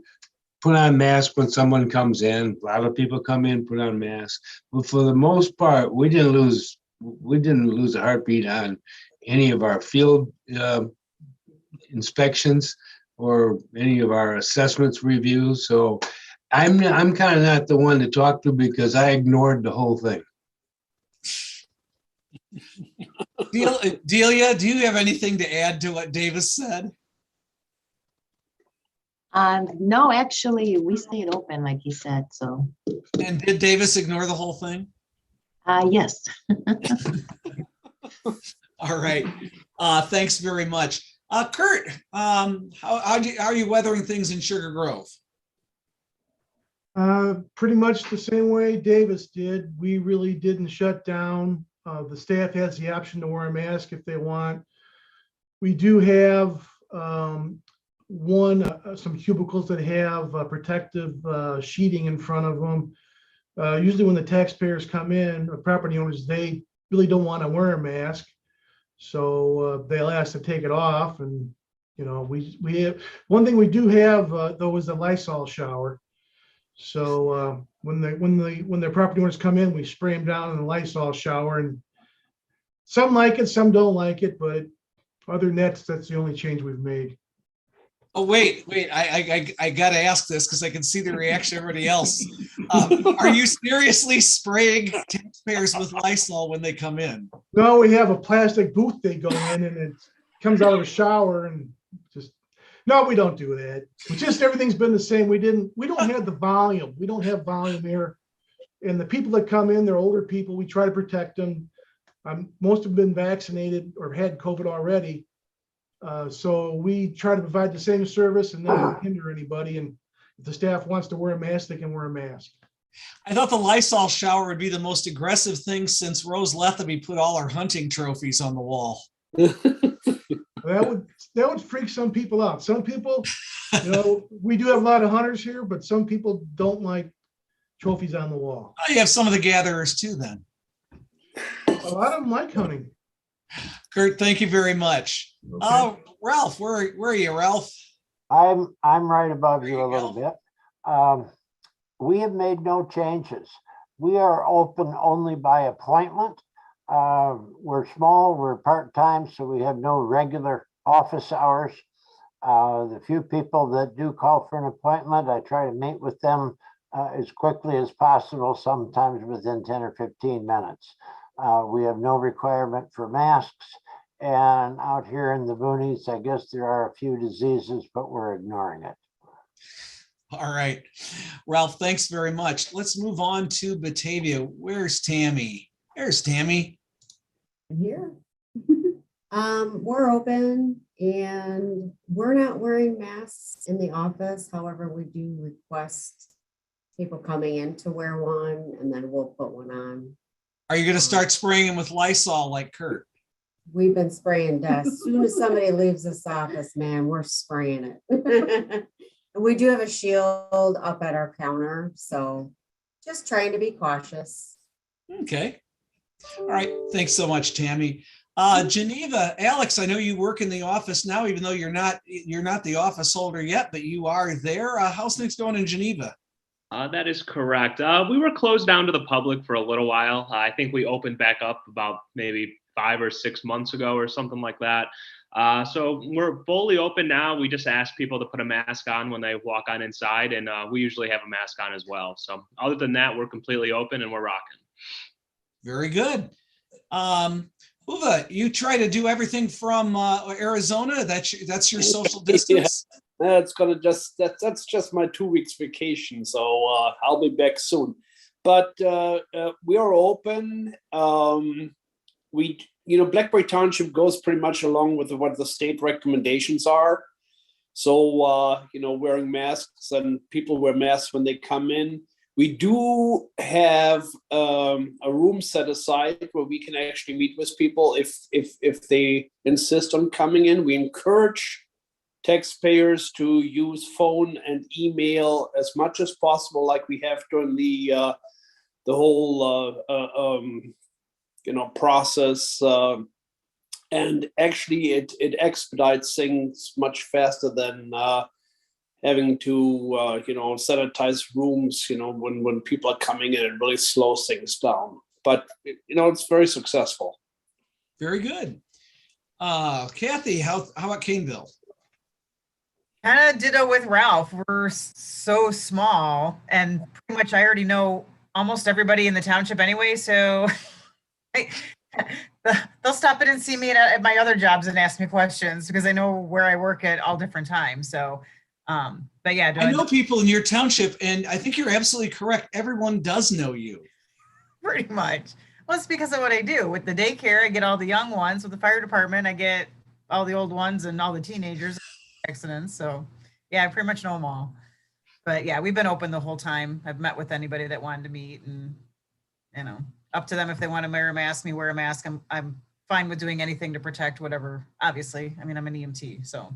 Speaker 2: put on masks when someone comes in. A lot of people come in, put on masks, but for the most part, we didn't lose a heartbeat on any of our field inspections or any of our assessments reviews. So I'm kind of not the one to talk to, because I ignored the whole thing.
Speaker 1: Delia, do you have anything to add to what Davis said?
Speaker 22: No, actually, we stayed open, like he said, so.
Speaker 1: And did Davis ignore the whole thing?
Speaker 22: Yes.
Speaker 1: All right. Thanks very much. Kurt, how are you weathering things in Sugar Grove?
Speaker 5: Pretty much the same way Davis did. We really didn't shut down. The staff has the option to wear a mask if they want. We do have some cubicles that have protective sheeting in front of them. Usually when the taxpayers come in, or property owners, they really don't want to wear a mask. So they'll ask to take it off. And, you know, we have, one thing we do have though is a Lysol shower. So when their property owners come in, we spray them down in the Lysol shower, and some like it, some don't like it, but other than that, that's the only change we've made.
Speaker 1: Oh, wait, I got to ask this because I can see the reaction of everybody else. Are you seriously spraying taxpayers with Lysol when they come in?
Speaker 5: No, we have a plastic booth they go in, and it comes out of a shower, and just, no, we don't do that. It's just, everything's been the same. We don't have the volume. We don't have volume here. And the people that come in, they're older people. We try to protect them. Most have been vaccinated or had COVID already. So we try to provide the same service and not hinder anybody. And if the staff wants to wear a mask, they can wear a mask.
Speaker 1: I thought the Lysol shower would be the most aggressive thing since Rose Letheby put all our hunting trophies on the wall.
Speaker 5: That would freak some people out. Some people, you know, we do have a lot of hunters here, but some people don't like trophies on the wall.
Speaker 1: Oh, you have some of the gatherers too, then.
Speaker 5: A lot of them like hunting.
Speaker 1: Kurt, thank you very much.
Speaker 5: Okay.
Speaker 1: Ralph, where are you, Ralph?
Speaker 6: I'm right above you a little bit. We have made no changes. We are open only by appointment. We're small, we're part-time, so we have no regular office hours. The few people that do call for an appointment, I try to meet with them as quickly as possible, sometimes within 10 or 15 minutes. We have no requirement for masks. And out here in the boonies, I guess there are a few diseases, but we're ignoring it.
Speaker 1: All right. Ralph, thanks very much. Let's move on to Batavia. Where's Tammy? There's Tammy.
Speaker 7: Here. We're open and we're not wearing masks in the office. However, we do request people coming in to wear one and then we'll put one on.
Speaker 1: Are you going to start spraying them with Lysol like Kurt?
Speaker 7: We've been spraying dust. As soon as somebody leaves this office, man, we're spraying it. And we do have a shield up at our counter. So just trying to be cautious.
Speaker 1: Okay. All right. Thanks so much, Tammy. Geneva, Alex, I know you work in the office now, even though you're not the office holder yet, but you are there. How's things going in Geneva?
Speaker 8: That is correct. We were closed down to the public for a little while. I think we opened back up about maybe 5 or 6 months ago or something like that. So we're fully open now. We just ask people to put a mask on when they walk on inside, and we usually have a mask on as well. So other than that, we're completely open and we're rocking.
Speaker 1: Very good. Uwe, you try to do everything from Arizona. That's your social distance.
Speaker 9: Yeah, that's just my 2 weeks vacation. So I'll be back soon. But we are open. Blackberry Township goes pretty much along with what the state recommendations are. So, wearing masks, and people wear masks when they come in. We do have a room set aside where we can actually meet with people if they insist on coming in. We encourage taxpayers to use phone and email as much as possible, like we have during the whole process. And actually, it expedites things much faster than having to sanitize rooms, when people are coming in. It really slows things down. But it's very successful.
Speaker 1: Very good. Kathy, how about Caneville?
Speaker 10: Kind of ditto with Ralph. We're so small, and pretty much I already know almost everybody in the township anyway. So they'll stop in and see me at my other jobs and ask me questions because I know where I work at all different times. So, but yeah,
Speaker 1: I know people in your township, and I think you're absolutely correct. Everyone does know you.
Speaker 10: Pretty much. Well, it's because of what I do. With the daycare, I get all the young ones. With the fire department, I get all the old ones and all the teenagers accidents. So yeah, I pretty much know them all. But yeah, we've been open the whole time. I've met with anybody that wanted to meet, and up to them if they want to wear a mask. Wear a mask. I'm fine with doing anything to protect whatever. Obviously, I'm an EMT, so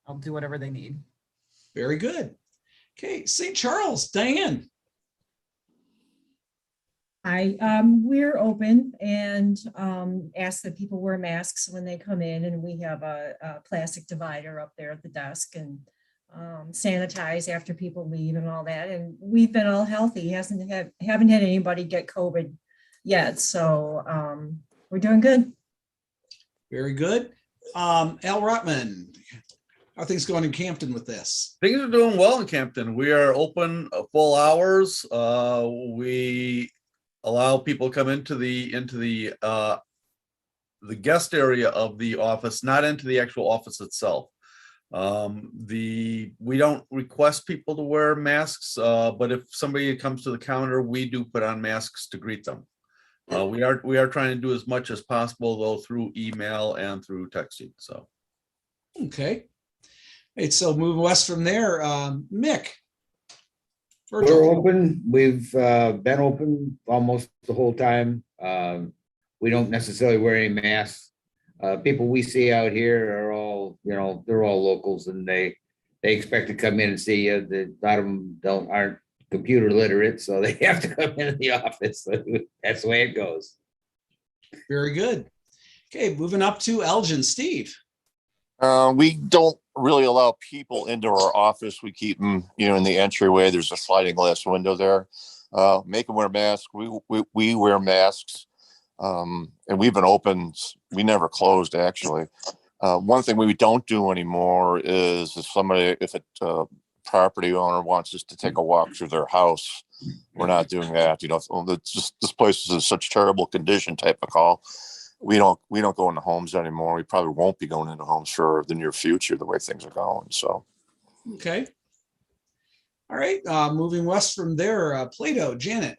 Speaker 10: I'll do whatever they need.
Speaker 1: Very good. Okay, St. Charles, Diane.
Speaker 11: Hi, we're open and ask that people wear masks when they come in, and we have a plastic divider up there at the desk, and sanitize after people leave and all that. And we've been all healthy. Haven't had anybody get COVID yet, so we're doing good.
Speaker 1: Very good. Al Rotman, how are things going in Campton with this?
Speaker 12: Things are doing well in Campton. We are open full hours. We allow people to come into the guest area of the office, not into the actual office itself. We don't request people to wear masks, but if somebody comes to the counter, we do put on masks to greet them. We are trying to do as much as possible, though, through email and through texting. So,
Speaker 1: okay. Right, so moving west from there, Mick.
Speaker 13: Virgil. We're open. We've been open almost the whole time. We don't necessarily wear any masks. People we see out here are all, they're all locals, and they expect to come in and see you. A lot of them aren't computer literate, so they have to come into the office. That's the way it goes.
Speaker 1: Very good. Okay, moving up to Elgin, Steve.
Speaker 14: We don't really allow people into our office. We keep them, in the entryway. There's a sliding glass window there. Make them wear masks. We wear masks. And we've been open. We never closed, actually. One thing we don't do anymore is if a property owner wants us to take a walk through their house, we're not doing that. It's just, this place is in such terrible condition type of call. We don't go into homes anymore. We probably won't be going into homes for the near future, the way things are going. So,
Speaker 1: okay. All right, moving west from there, Plato, Janet.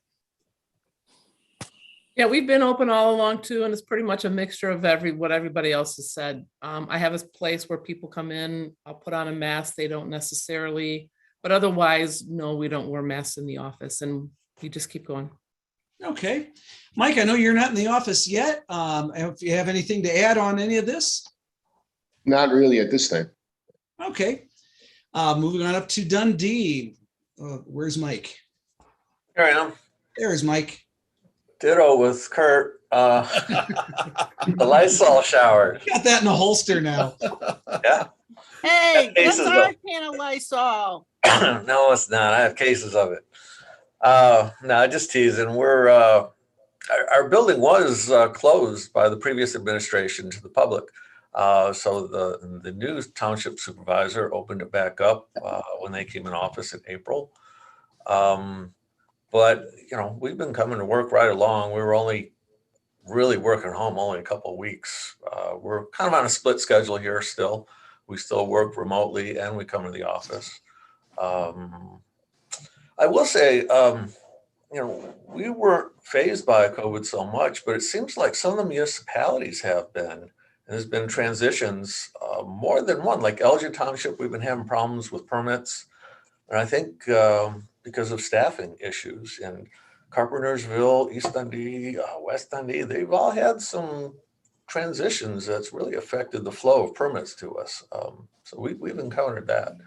Speaker 15: Yeah, we've been open all along too, and it's pretty much a mixture of what everybody else has said. I have a place where people come in, I'll put on a mask, they don't necessarily, but otherwise, no, we don't wear masks in the office, and we just keep going.
Speaker 1: Okay. Mike, I know you're not in the office yet. If you have anything to add on any of this?
Speaker 16: Not really at this time.
Speaker 1: Okay. Moving on up to Dundee. Where's Mike?
Speaker 17: Here I am.
Speaker 1: There's Mike.
Speaker 17: Ditto with Kurt. The Lysol shower.
Speaker 1: Got that in a holster now.
Speaker 17: Yeah.
Speaker 23: Hey, that's
Speaker 17: Cases
Speaker 23: our
Speaker 17: of-
Speaker 23: can of Lysol.
Speaker 17: No, it's not. I have cases of it. No, just teasing. We're our building was closed by the previous administration to the public. So the new township supervisor opened it back up when they came in office in April. But you know, we've been coming to work right along. We were only really working home only a couple of weeks. We're kind of on a split schedule here still. We still work remotely and we come to the office. I will say, you know, we weren't fazed by COVID so much, but it seems like some of the municipalities have been. And there's been transitions, more than one. Like Elgin Township, we've been having problems with permits. And I think because of staffing issues in Carpentersville, East Dundee, West Dundee, they've all had some transitions that's really affected the flow of permits to us. So we've encountered that.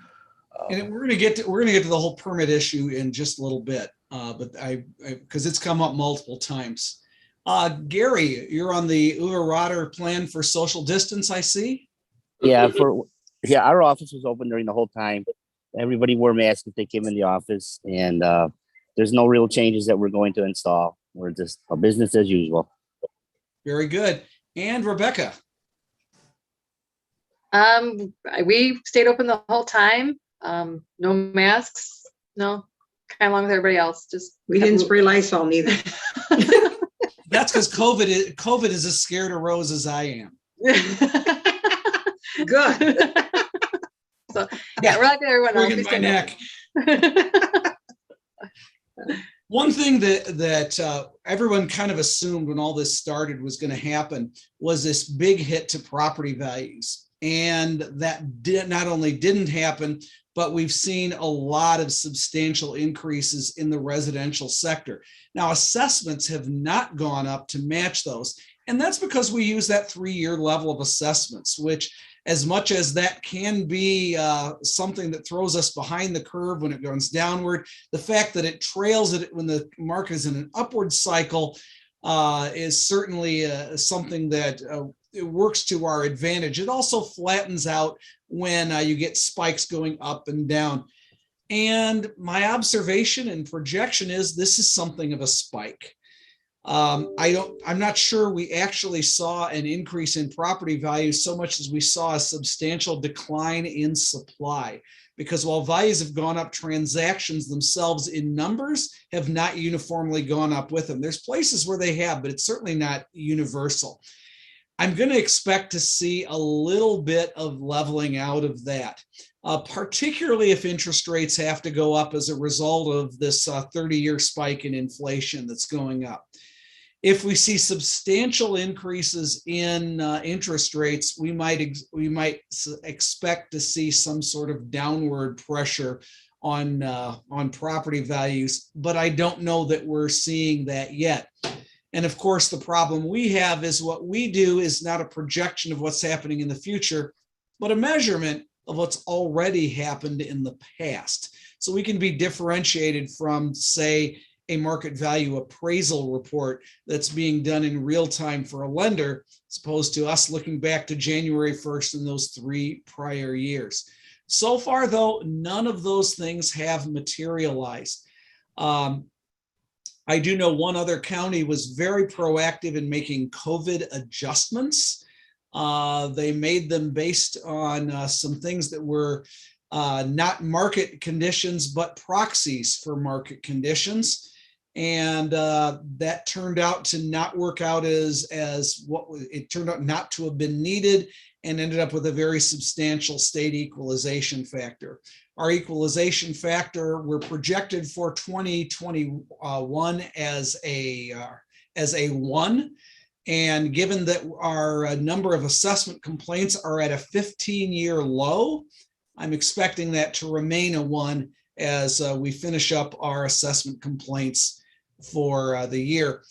Speaker 1: And we're gonna get to the whole permit issue in just a little bit, but because it's come up multiple times. Gary, you're on the Uber plan for social distance, I see.
Speaker 18: Yeah, our office was open during the whole time. Everybody wore masks if they came in the office, and there's no real changes that we're going to install. We're just a business as usual.
Speaker 1: Very good. And Rebecca.
Speaker 19: We stayed open the whole time. No masks. No, kind of along with everybody else. Just
Speaker 3: We didn't spray Lysol neither.
Speaker 1: That's because COVID is as scared of Rose as I am.
Speaker 3: Good.
Speaker 19: So yeah, we're like everyone else.
Speaker 1: Friggin'
Speaker 19: We
Speaker 1: my
Speaker 19: stayed
Speaker 1: neck. One thing that everyone kind of assumed when all this started was going to happen was this big hit to property values. And that not only didn't happen, but we've seen a lot of substantial increases in the residential sector. Now, assessments have not gone up to match those. And that's because we use that 3-year level of assessments, which, as much as that can be something that throws us behind the curve when it goes downward, the fact that it trails it when the market is in an upward cycle is certainly something that it works to our advantage. It also flattens out when you get spikes going up and down. And my observation and projection is this is something of a spike. I'm not sure we actually saw an increase in property values so much as we saw a substantial decline in supply, because while values have gone up, transactions themselves in numbers have not uniformly gone up with them. There's places where they have, but it's certainly not universal. I'm going to expect to see a little bit of leveling out of that, particularly if interest rates have to go up as a result of this 30-year spike in inflation that's going up. If we see substantial increases in interest rates, we might expect to see some sort of downward pressure on property values, but I don't know that we're seeing that yet. And of course, the problem we have is what we do is not a projection of what's happening in the future, but a measurement of what's already happened in the past. So we can be differentiated from, say, a market value appraisal report that's being done in real time for a lender, as opposed to us looking back to January 1st in those 3 prior years. So far, though, none of those things have materialized. I do know one other county was very proactive in making COVID adjustments. They made them based on some things that were not market conditions, but proxies for market conditions. And that turned out to not work out as what it turned out not to have been needed. and ended up with a very substantial state equalization factor. Our equalization factor, we're projected for 2021 as a 1. And given that our number of assessment complaints are at a 15-year low, I'm expecting that to remain a 1 as we finish up our assessment complaints for the year.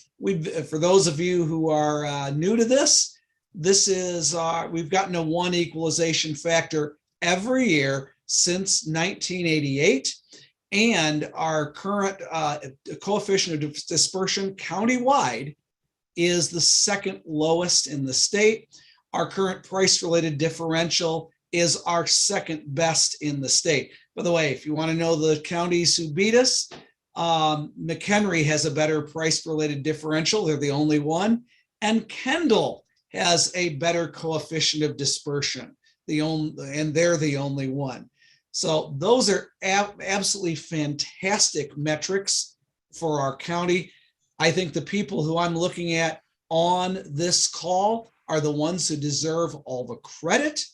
Speaker 1: For those of you who are new to this is, we've gotten a 1 equalization factor every year since 1988. And our current coefficient of dispersion countywide is the second lowest in the state. Our current price-related differential is our second best in the state. By the way, if you want to know the counties who beat us, McHenry has a better price-related differential. They're the only one. And Kendall has a better coefficient of dispersion, and they're the only one. So those are absolutely fantastic metrics for our county. I think the people who I'm looking at on this call are the ones who deserve all the credit.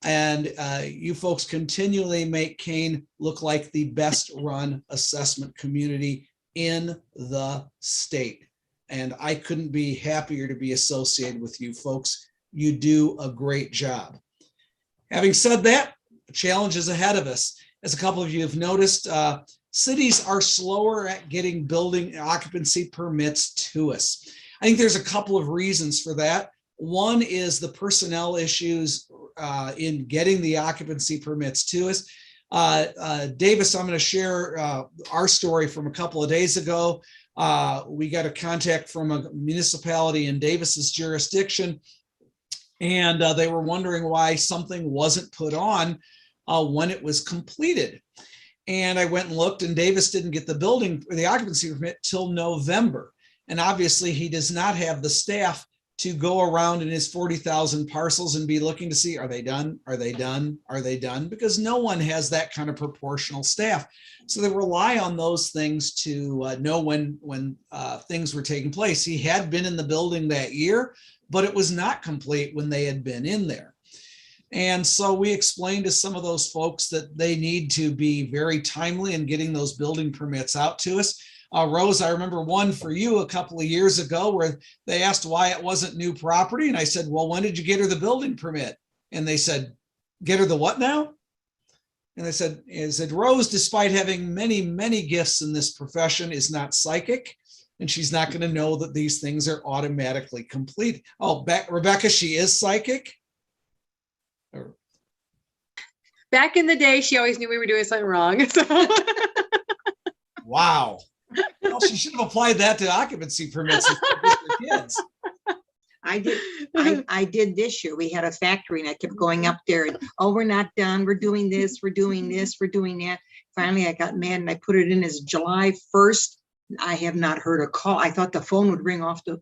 Speaker 1: And you folks continually make Kane look like the best run assessment community in the state. And I couldn't be happier to be associated with you folks. You do a great job. Having said that, the challenge is ahead of us. As a couple of you have noticed, cities are slower at getting building occupancy permits to us. I think there's a couple of reasons for that. One is the personnel issues in getting the occupancy permits to us. Davis, I'm going to share our story from a couple of days ago. We got a contact from a municipality in Davis's jurisdiction, and they were wondering why something wasn't put on when it was completed. And I went and looked, and Davis didn't get the occupancy permit till November. And obviously he does not have the staff to go around in his 40,000 parcels and be looking to see, are they done? Are they done? Are they done? Because no one has that kind of proportional staff. So they rely on those things to know when things were taking place. He had been in the building that year, but it was not complete when they had been in there. And so we explained to some of those folks that they need to be very timely in getting those building permits out to us. Rose, I remember one for you a couple of years ago where they asked why it wasn't new property. And I said, well, when did you get her the building permit? And they said, get her the what now? And I said, Rose, despite having many, many gifts in this profession, is not psychic. And she's not going to know that these things are automatically complete. Oh, Rebecca, she is psychic?
Speaker 19: Back in the day, she always knew we were doing something wrong. So.
Speaker 1: Wow. Well, she should have applied that to occupancy permits for kids.
Speaker 3: I did this year. We had a factory and I kept going up there and, oh, we're not done. We're doing this. We're doing this. We're doing that. Finally, I got mad and I put it in as July 1st. I have not heard a call. I thought the phone would ring off. No,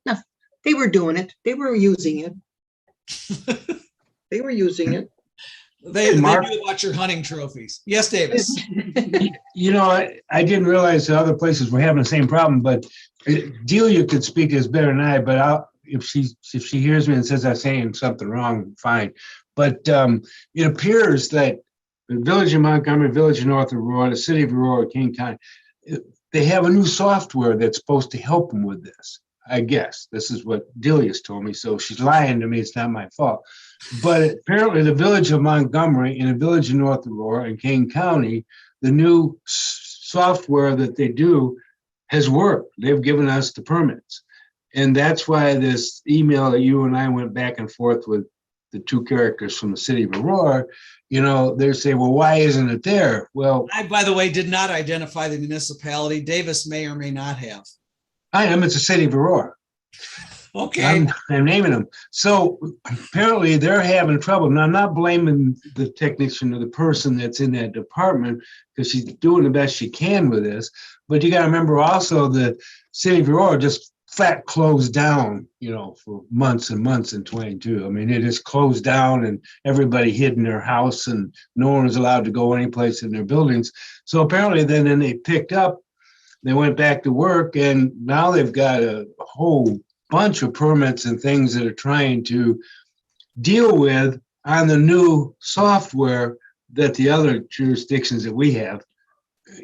Speaker 3: they were doing it. They were using it. They were using it.
Speaker 1: They knew about your hunting trophies. Yes, Davis.
Speaker 2: You know, I didn't realize the other places were having the same problem, but Delia could speak as better than I, but if she hears me and says I'm saying something wrong, fine. But it appears that the Village of Montgomery, Village of North Aurora, the City of Aurora, Kane County, they have a new software that's supposed to help them with this. I guess this is what Delia's told me, so she's lying to me. It's not my fault. But apparently the Village of Montgomery and the Village of North Aurora and Kane County, the new software that they do has worked. They've given us the permits. And that's why this email that you and I went back and forth with the two characters from the City of Aurora, you know, they say, well, why isn't it there? Well,
Speaker 1: I, by the way, did not identify the municipality. Davis may or may not have.
Speaker 2: I am. It's the City of Aurora.
Speaker 1: Okay.
Speaker 2: I'm naming them. So apparently they're having trouble. Now, I'm not blaming the technician or the person that's in that department because she's doing the best she can with this. But you got to remember also the City of Aurora just flat closed down, you know, for months and months in 22. I mean, it just closed down and everybody hid in their house and no one was allowed to go any place in their buildings. So apparently then they picked up, they went back to work, and now they've got a whole bunch of permits and things that are trying to deal with on the new software that the other jurisdictions that we have,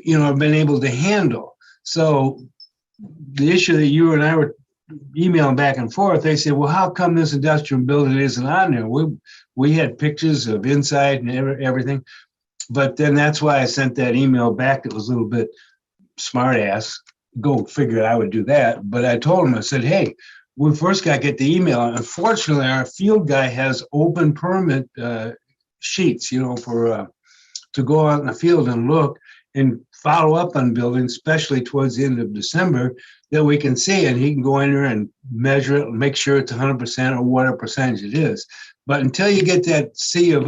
Speaker 2: have been able to handle. So the issue that you and I were emailing back and forth, they said, well, how come this industrial building isn't on there? We had pictures of inside and everything. But then that's why I sent that email back that was a little bit smart ass. Go figure I would do that. But I told him, I said, hey, we first got to get the email. Unfortunately, our field guy has open permit sheets, for to go out in the field and look and follow up on buildings, especially towards the end of December, that we can see, and he can go in there and measure it and make sure it's 100% or whatever percentage it is. But until you get that C of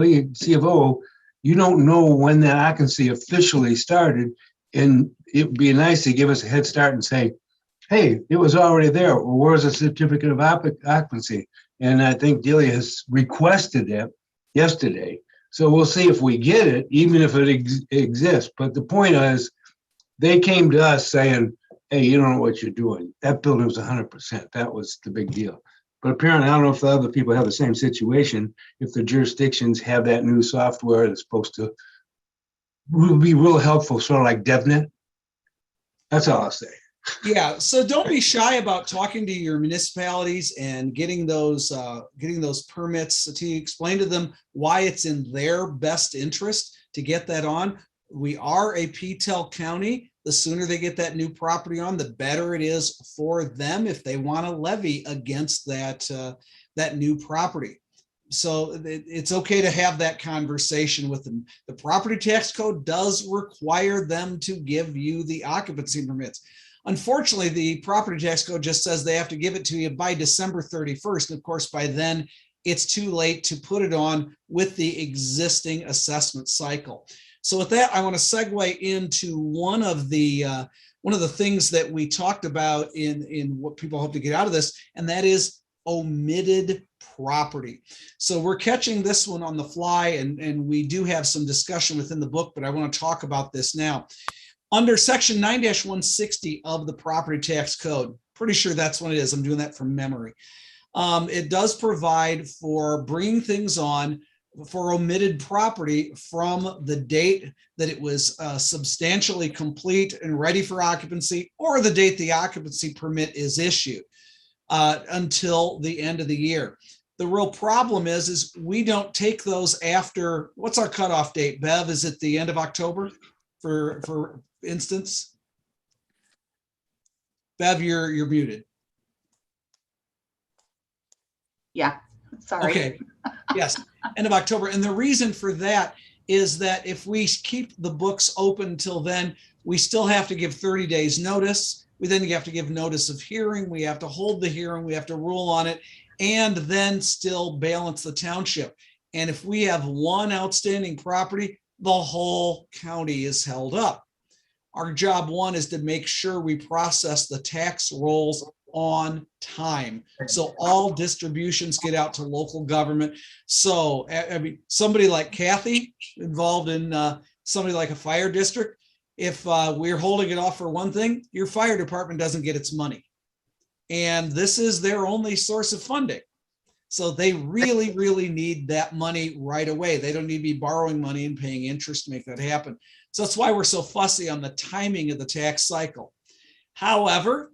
Speaker 2: O, you don't know when that occupancy officially started. And it'd be nice to give us a head start and say, hey, it was already there. Or where's the certificate of occupancy? And I think Delia has requested that yesterday. So we'll see if we get it, even if it exists. But the point is, they came to us saying, hey, you don't know what you're doing. That building was 100%. That was the big deal. But apparently, I don't know if the other people have the same situation, if the jurisdictions have that new software that's supposed to be real helpful, sort of like DevNet. That's all I'll say.
Speaker 1: Yeah, so don't be shy about talking to your municipalities and getting those permits to explain to them why it's in their best interest to get that on. We are a PTEL county. The sooner they get that new property on, the better it is for them if they want to levy against that new property. So it's okay to have that conversation with them. The property tax code does require them to give you the occupancy permits. Unfortunately, the property tax code just says they have to give it to you by December 31st. And of course, by then it's too late to put it on with the existing assessment cycle. So with that, I want to segue into one of the things that we talked about in what people hope to get out of this, and that is omitted property. So we're catching this one on the fly, and we do have some discussion within the book, but I want to talk about this now. Under section 9-160 of the property tax code, pretty sure that's what it is. I'm doing that from memory. It does provide for bringing things on for omitted property from the date that it was substantially complete and ready for occupancy, or the date the occupancy permit is issued until the end of the year. The real problem is we don't take those after, what's our cutoff date, Bev? Is it the end of October for instance? Bev, you're muted.
Speaker 4: Yeah, sorry.
Speaker 1: Okay, yes, end of October. And the reason for that is that if we keep the books open till then, we still have to give 30 days notice. We then have to give notice of hearing. We have to hold the hearing. We have to rule on it, and then still balance the township. And if we have one outstanding property, the whole county is held up. Our job one is to make sure we process the tax rolls on time, so all distributions get out to local government. So I mean, somebody like Kathy involved in somebody like a fire district, if we're holding it off for one thing, your fire department doesn't get its money, and this is their only source of funding. So they really, really need that money right away. They don't need to be borrowing money and paying interest to make that happen. So that's why we're so fussy on the timing of the tax cycle. However,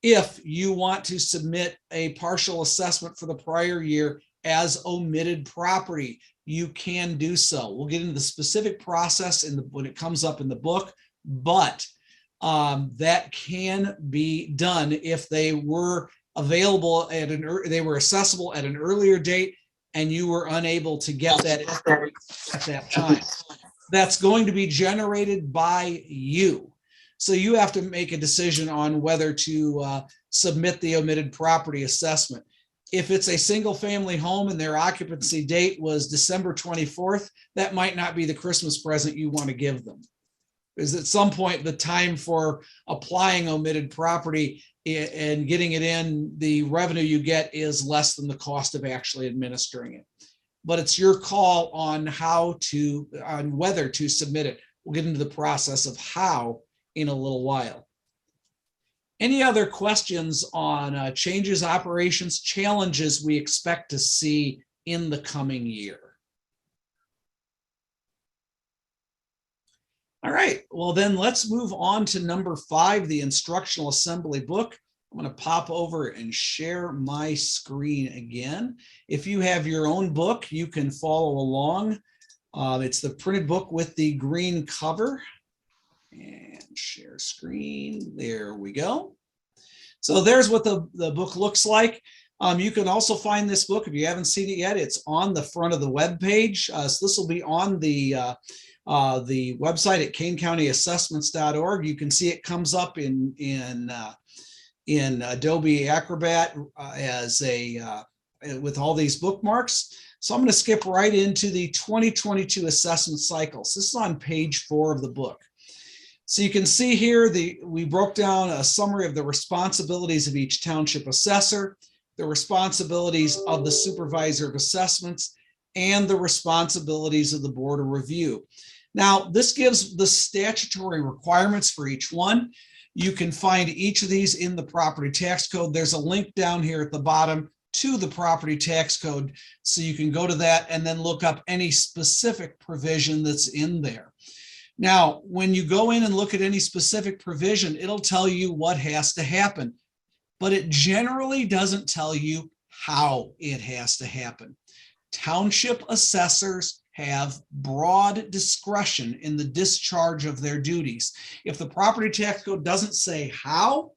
Speaker 1: if you want to submit a partial assessment for the prior year as omitted property, you can do so. We'll get into the specific process when it comes up in the book, but that can be done if they were available they were accessible at an earlier date and you were unable to get that at that time. That's going to be generated by you. So you have to make a decision on whether to submit the omitted property assessment. If it's a single family home and their occupancy date was December 24th, that might not be the Christmas present you want to give them. Because at some point, the time for applying omitted property and getting it in, the revenue you get is less than the cost of actually administering it. But it's your call on whether to submit it. We'll get into the process of how in a little while. Any other questions on changes, operations, challenges we expect to see in the coming year? All right, well then let's move on to number 5, the instructional assembly book. I'm going to pop over and share my screen again. If you have your own book, you can follow along. It's the printed book with the green cover. And share screen. There we go. So there's what the book looks like. You can also find this book if you haven't seen it yet. It's on the front of the web page. So this will be on the website at kaneCountyAssessments.org. You can see it comes up in Adobe Acrobat as with all these bookmarks. So I'm going to skip right into the 2022 assessment cycles. This is on page 4 of the book. So you can see here, we broke down a summary of the responsibilities of each township assessor, the responsibilities of the supervisor of assessments, and the responsibilities of the board of review. Now, this gives the statutory requirements for each one. You can find each of these in the property tax code. There's a link down here at the bottom to the property tax code. So you can go to that and then look up any specific provision that's in there. Now, when you go in and look at any specific provision, it'll tell you what has to happen, but it generally doesn't tell you how it has to happen. Township assessors have broad discretion in the discharge of their duties. If the property tax code doesn't say how,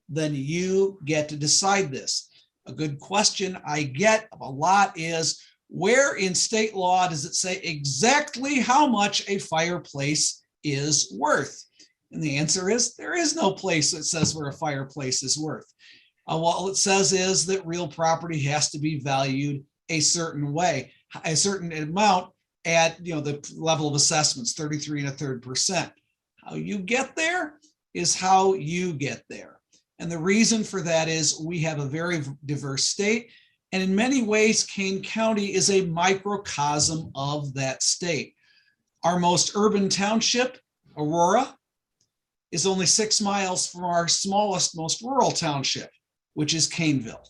Speaker 1: then you get to decide this. A good question I get a lot is, where in state law does it say exactly how much a fireplace is worth? And the answer is, there is no place that says where a fireplace is worth. What it says is that real property has to be valued a certain way, a certain amount at the level of assessments, 33 1/3%. How you get there is how you get there. And the reason for that is we have a very diverse state. And in many ways, Kane County is a microcosm of that state. Our most urban township, Aurora, is only 6 miles from our smallest, most rural township, which is Caneville.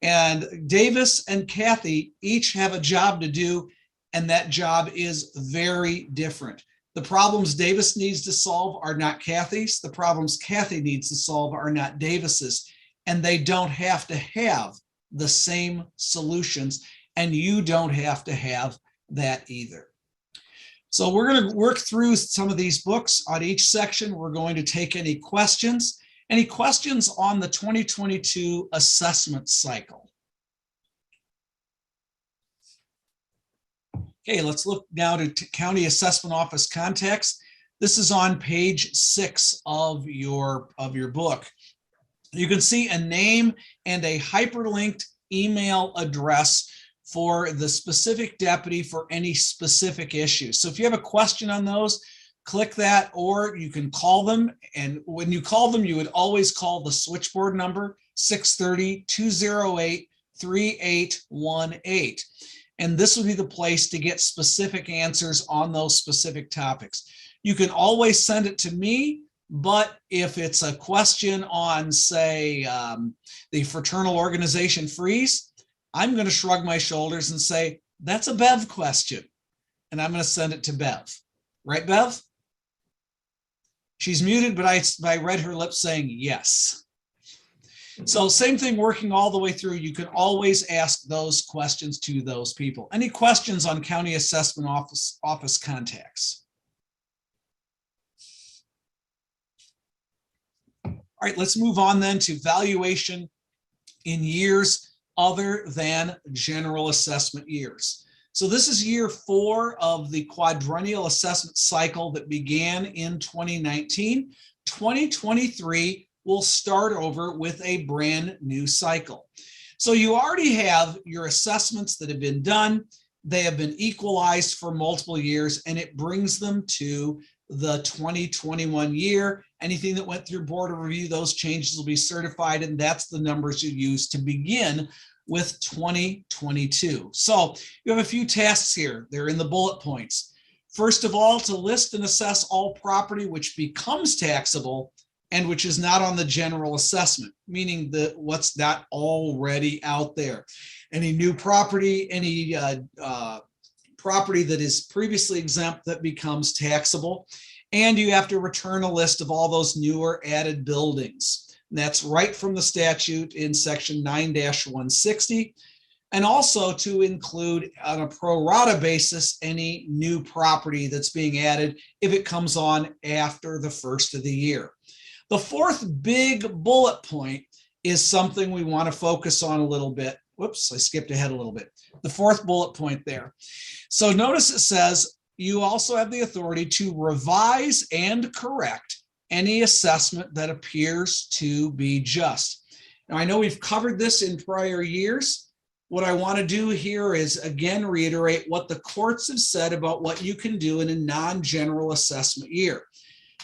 Speaker 1: And Davis and Kathy each have a job to do, and that job is very different. The problems Davis needs to solve are not Kathy's. The problems Kathy needs to solve are not Davis's. And they don't have to have the same solutions, and you don't have to have that either. So we're going to work through some of these books. On each section, we're going to take any questions on the 2022 assessment cycle. Okay, let's look now to County Assessment Office contacts. This is on page 6 of your book. You can see a name and a hyperlinked email address for the specific deputy for any specific issue. So if you have a question on those, click that, or you can call them. And when you call them, you would always call the switchboard number 630-208-3818. And this would be the place to get specific answers on those specific topics. You can always send it to me, but if it's a question on, say, the fraternal organization freeze, I'm going to shrug my shoulders and say, that's a Bev question. And I'm going to send it to Bev. Right, Bev? She's muted, but I read her lips saying yes. So same thing working all the way through. You can always ask those questions to those people. Any questions on County Assessment Office contacts? All right, let's move on then to valuation in years other than general assessment years. So this is year 4 of the quadrennial assessment cycle that began in 2019. 2023 will start over with a brand new cycle. So you already have your assessments that have been done. They have been equalized for multiple years, and it brings them to the 2021 year. Anything that went through board of review, those changes will be certified, and that's the numbers you use to begin with 2022. So you have a few tasks here. They're in the bullet points. First of all, to list and assess all property which becomes taxable and which is not on the general assessment, meaning that what's not already out there. Any new property, any property that is previously exempt that becomes taxable. And you have to return a list of all those newer added buildings. And that's right from the statute in section 9-160. And also to include on a pro rata basis, any new property that's being added if it comes on after the first of the year. The fourth big bullet point is something we want to focus on a little bit. Whoops, I skipped ahead a little bit. The fourth bullet point there. So notice it says you also have the authority to revise and correct any assessment that appears to be just. Now, I know we've covered this in prior years. What I want to do here is again reiterate what the courts have said about what you can do in a non-general assessment year.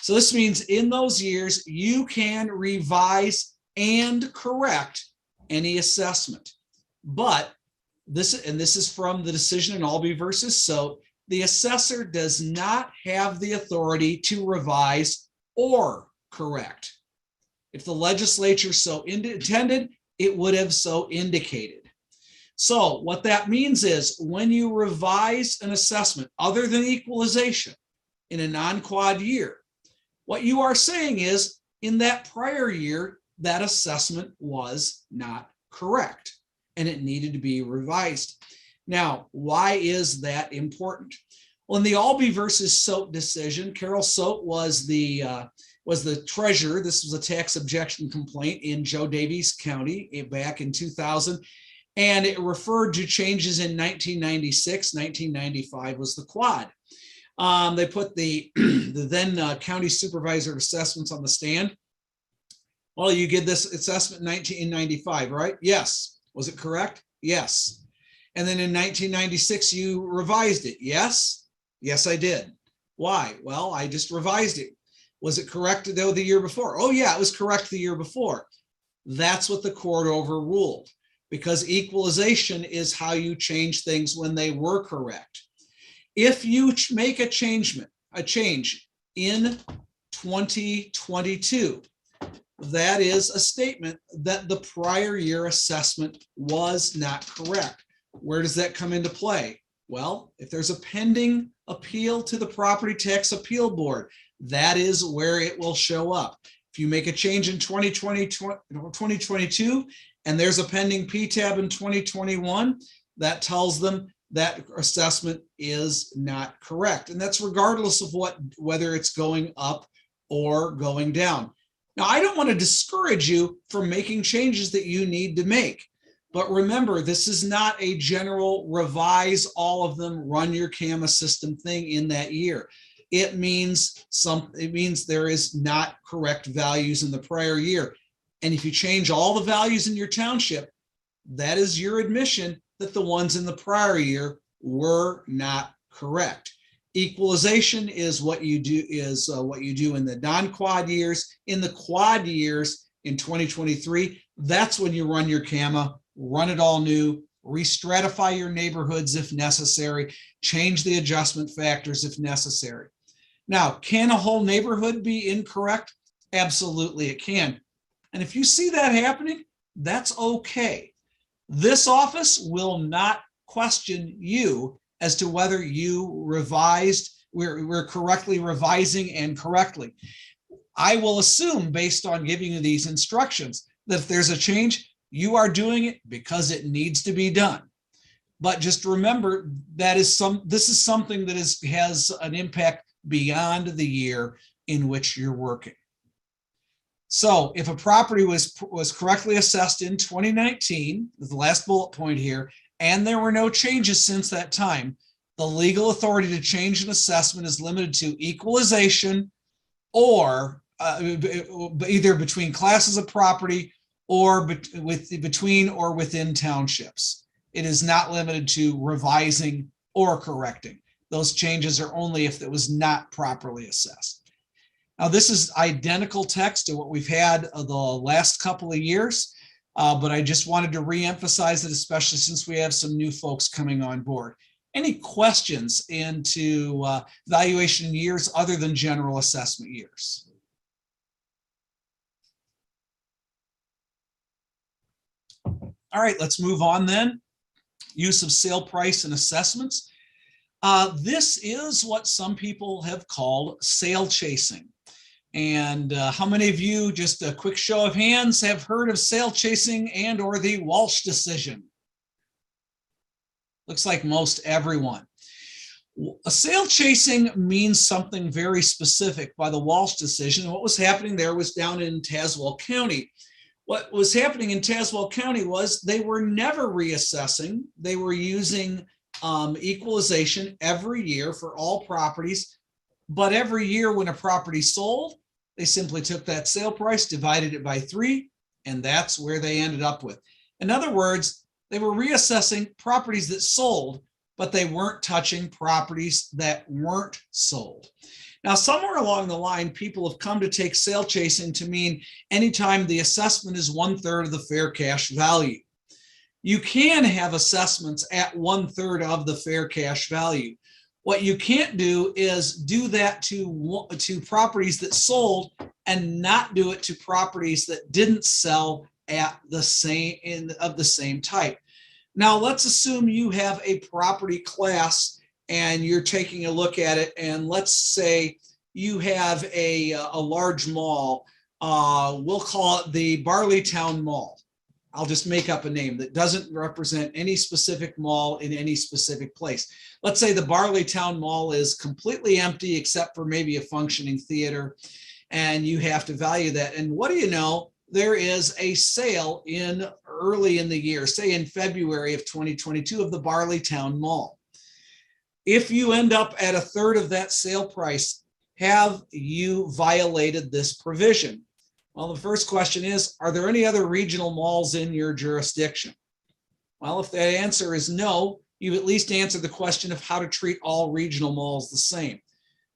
Speaker 1: So this means in those years, you can revise and correct any assessment. But this is from the decision in Albee versus Sote, the assessor does not have the authority to revise or correct. If the legislature so intended, it would have so indicated. So what that means is when you revise an assessment other than equalization in a non-quad year, what you are saying is in that prior year, that assessment was not correct and it needed to be revised. Now, why is that important? Well, in the Albee versus Sote decision, Carol Sote was the treasurer. This was a tax objection complaint in Joe Davies County back in 2000. And it referred to changes in 1996, 1995 was the quad. They put the then county supervisor of assessments on the stand. Well, you did this assessment in 1995, right? Yes. Was it correct? Yes. And then in 1996, you revised it. Yes. Yes, I did. Why? Well, I just revised it. Was it correct though the year before? Oh yeah, it was correct the year before. That's what the court overruled, because equalization is how you change things when they were correct. If you make a change in 2022, that is a statement that the prior year assessment was not correct. Where does that come into play? Well, if there's a pending appeal to the Property Tax Appeal Board, that is where it will show up. If you make a change in 2022 and there's a pending PTAB in 2021, that tells them that assessment is not correct. And that's regardless of whether it's going up or going down. Now, I don't want to discourage you from making changes that you need to make. But remember, this is not a general revise all of them, run your CAMA system thing in that year. It means there is not correct values in the prior year. And if you change all the values in your township, that is your admission that the ones in the prior year were not correct. Equalization is what you do in the non-quad years. In the quad years in 2023, that's when you run your CAMA, run it all new, re-stratify your neighborhoods if necessary, change the adjustment factors if necessary. Now, can a whole neighborhood be incorrect? Absolutely, it can. And if you see that happening, that's okay. This office will not question you as to whether you we're correctly revising and correctly. I will assume, based on giving you these instructions, that if there's a change, you are doing it because it needs to be done. But just remember that this is something that has an impact beyond the year in which you're working. So if a property was correctly assessed in 2019, the last bullet point here, and there were no changes since that time, the legal authority to change an assessment is limited to equalization or either between classes of property or between or within townships. It is not limited to revising or correcting. Those changes are only if it was not properly assessed. Now, this is identical text to what we've had the last couple of years, but I just wanted to reemphasize it, especially since we have some new folks coming on board. Any questions into valuation years other than general assessment years? All right, let's move on then. Use of sale price and assessments. This is what some people have called sale chasing. And how many of you, just a quick show of hands, have heard of sale chasing and or the Walsh decision? Looks like most everyone. A sale chasing means something very specific by the Walsh decision. What was happening there was down in Tazewell County. What was happening in Tazewell County was they were never reassessing. They were using equalization every year for all properties. But every year when a property sold, they simply took that sale price, divided it by 3, and that's where they ended up with. In other words, they were reassessing properties that sold, but they weren't touching properties that weren't sold. Now, somewhere along the line, people have come to take sale chasing to mean anytime the assessment is 1/3 of the fair cash value. You can have assessments at 1/3 of the fair cash value. What you can't do is do that to properties that sold and not do it to properties that didn't sell at the same type. Now, let's assume you have a property class and you're taking a look at it, and let's say you have a large mall. We'll call it the Barleytown Mall. I'll just make up a name that doesn't represent any specific mall in any specific place. Let's say the Barleytown Mall is completely empty except for maybe a functioning theater, and you have to value that. And what do you know? There is a sale early in the year, say in February of 2022, of the Barleytown Mall. If you end up at 1/3 of that sale price, have you violated this provision? Well, the first question is, are there any other regional malls in your jurisdiction? Well, if that answer is no, you at least answer the question of how to treat all regional malls the same.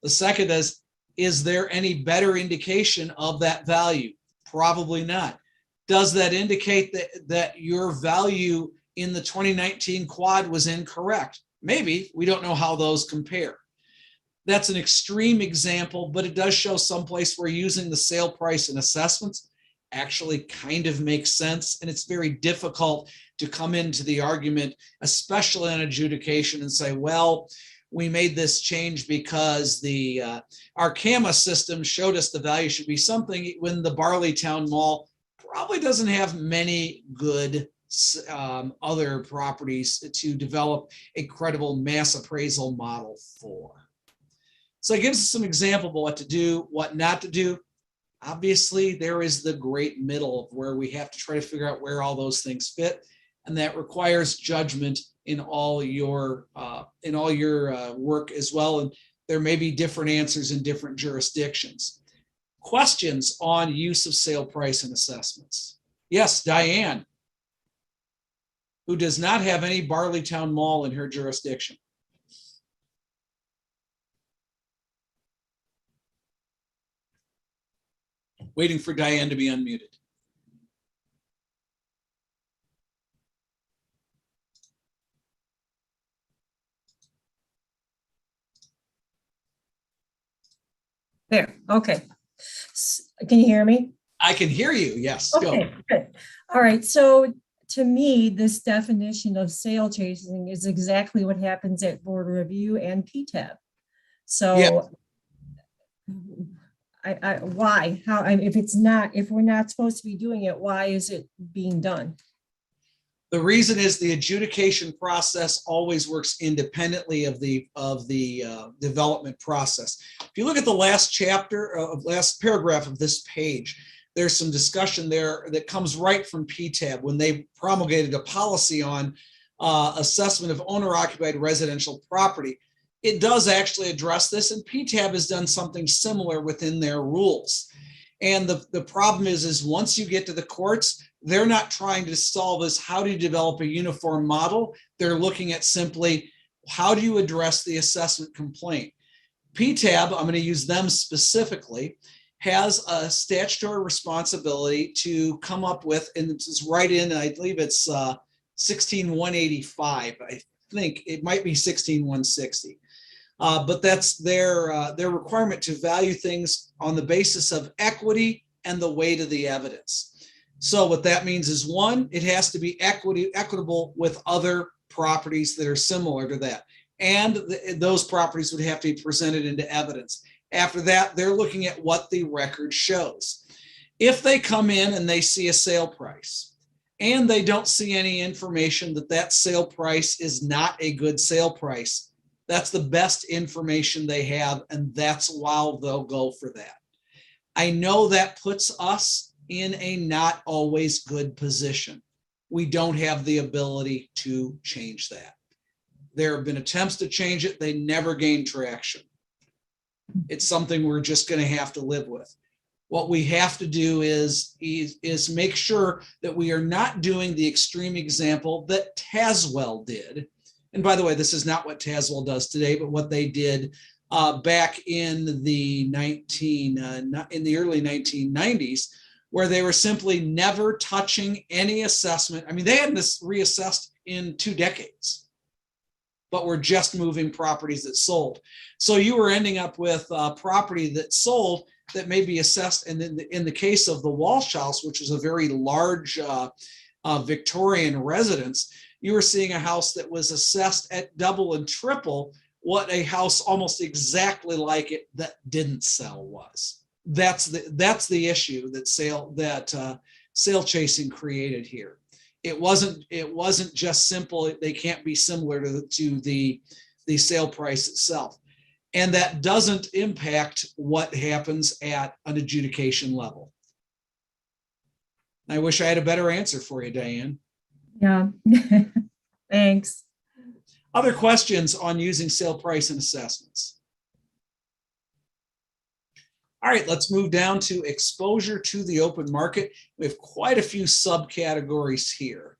Speaker 1: The second is there any better indication of that value? Probably not. Does that indicate that your value in the 2019 quad was incorrect? Maybe. We don't know how those compare. That's an extreme example, but it does show someplace where using the sale price and assessments actually kind of makes sense. And it's very difficult to come into the argument, especially on adjudication, and say, well, we made this change because our CAMA system showed us the value should be something, when the Barleytown Mall probably doesn't have many good other properties to develop a credible mass appraisal model for. So it gives us some example of what to do, what not to do. Obviously, there is the great middle of where we have to try to figure out where all those things fit, and that requires judgment in all your work as well. And there may be different answers in different jurisdictions. Questions on use of sale price and assessments? Yes, Diane, who does not have any Barleytown Mall in her jurisdiction. Waiting for Diane to be unmuted.
Speaker 11: There, okay. Can you hear me?
Speaker 1: I can hear you, yes.
Speaker 11: Okay,
Speaker 1: go.
Speaker 11: Good. All right, so to me, this definition of sale chasing is exactly what happens at board review and PTAB. So
Speaker 1: yeah.
Speaker 11: Why? How? I mean, if we're not supposed to be doing it, why is it being done?
Speaker 1: The reason is the adjudication process always works independently of the development process. If you look at the last last paragraph of this page, there's some discussion there that comes right from PTAB when they promulgated a policy on assessment of owner-occupied residential property. It does actually address this, and PTAB has done something similar within their rules. And the problem is once you get to the courts, they're not trying to solve this, how do you develop a uniform model? They're looking at simply, how do you address the assessment complaint? PTAB, I'm going to use them specifically, has a statutory responsibility to come up with, and it's right in, I believe it's 16185. I think it might be 16160. But that's their requirement to value things on the basis of equity and the weight of the evidence. So what that means is, one, it has to be equitable with other properties that are similar to that. and those properties would have to be presented into evidence. After that, they're looking at what the record shows. If they come in and they see a sale price and they don't see any information that that sale price is not a good sale price, that's the best information they have, and that's why they'll go for that. I know that puts us in a not always good position. We don't have the ability to change that. There have been attempts to change it. They never gain traction. It's something we're just going to have to live with. What we have to do is make sure that we are not doing the extreme example that Tazewell did. And by the way, this is not what Tazewell does today, but what they did back in the early 1990s, where they were simply never touching any assessment. I mean, they hadn't reassessed in 2 decades, but were just moving properties that sold. So you were ending up with a property that sold that may be assessed. And in the case of the Walsh House, which was a very large Victorian residence, you were seeing a house that was assessed at double and triple what a house almost exactly like it that didn't sell was. That's the issue that sale chasing created here. It wasn't just simple. They can't be similar to the sale price itself. And that doesn't impact what happens at an adjudication level. I wish I had a better answer for you, Diane.
Speaker 11: Yeah, thanks.
Speaker 1: Other questions on using sale price and assessments? All right, let's move down to exposure to the open market. We have quite a few subcategories here.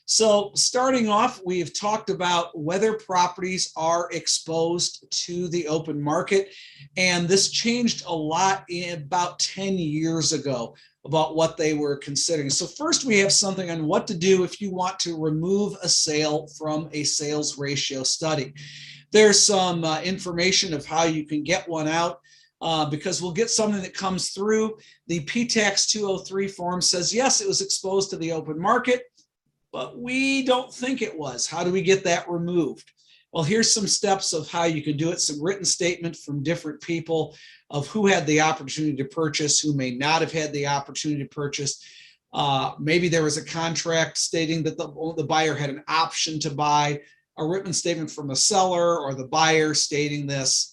Speaker 1: So starting off, we've talked about whether properties are exposed to the open market. And this changed a lot in about 10 years ago about what they were considering. So first we have something on what to do if you want to remove a sale from a sales ratio study. There's some information of how you can get one out. Because we'll get something that comes through. The PTAX 203 form says, yes, it was exposed to the open market, but we don't think it was. How do we get that removed? Well, here's some steps of how you can do it. Some written statement from different people of who had the opportunity to purchase, who may not have had the opportunity to purchase. Maybe there was a contract stating that the buyer had an option to buy, a written statement from a seller or the buyer stating this.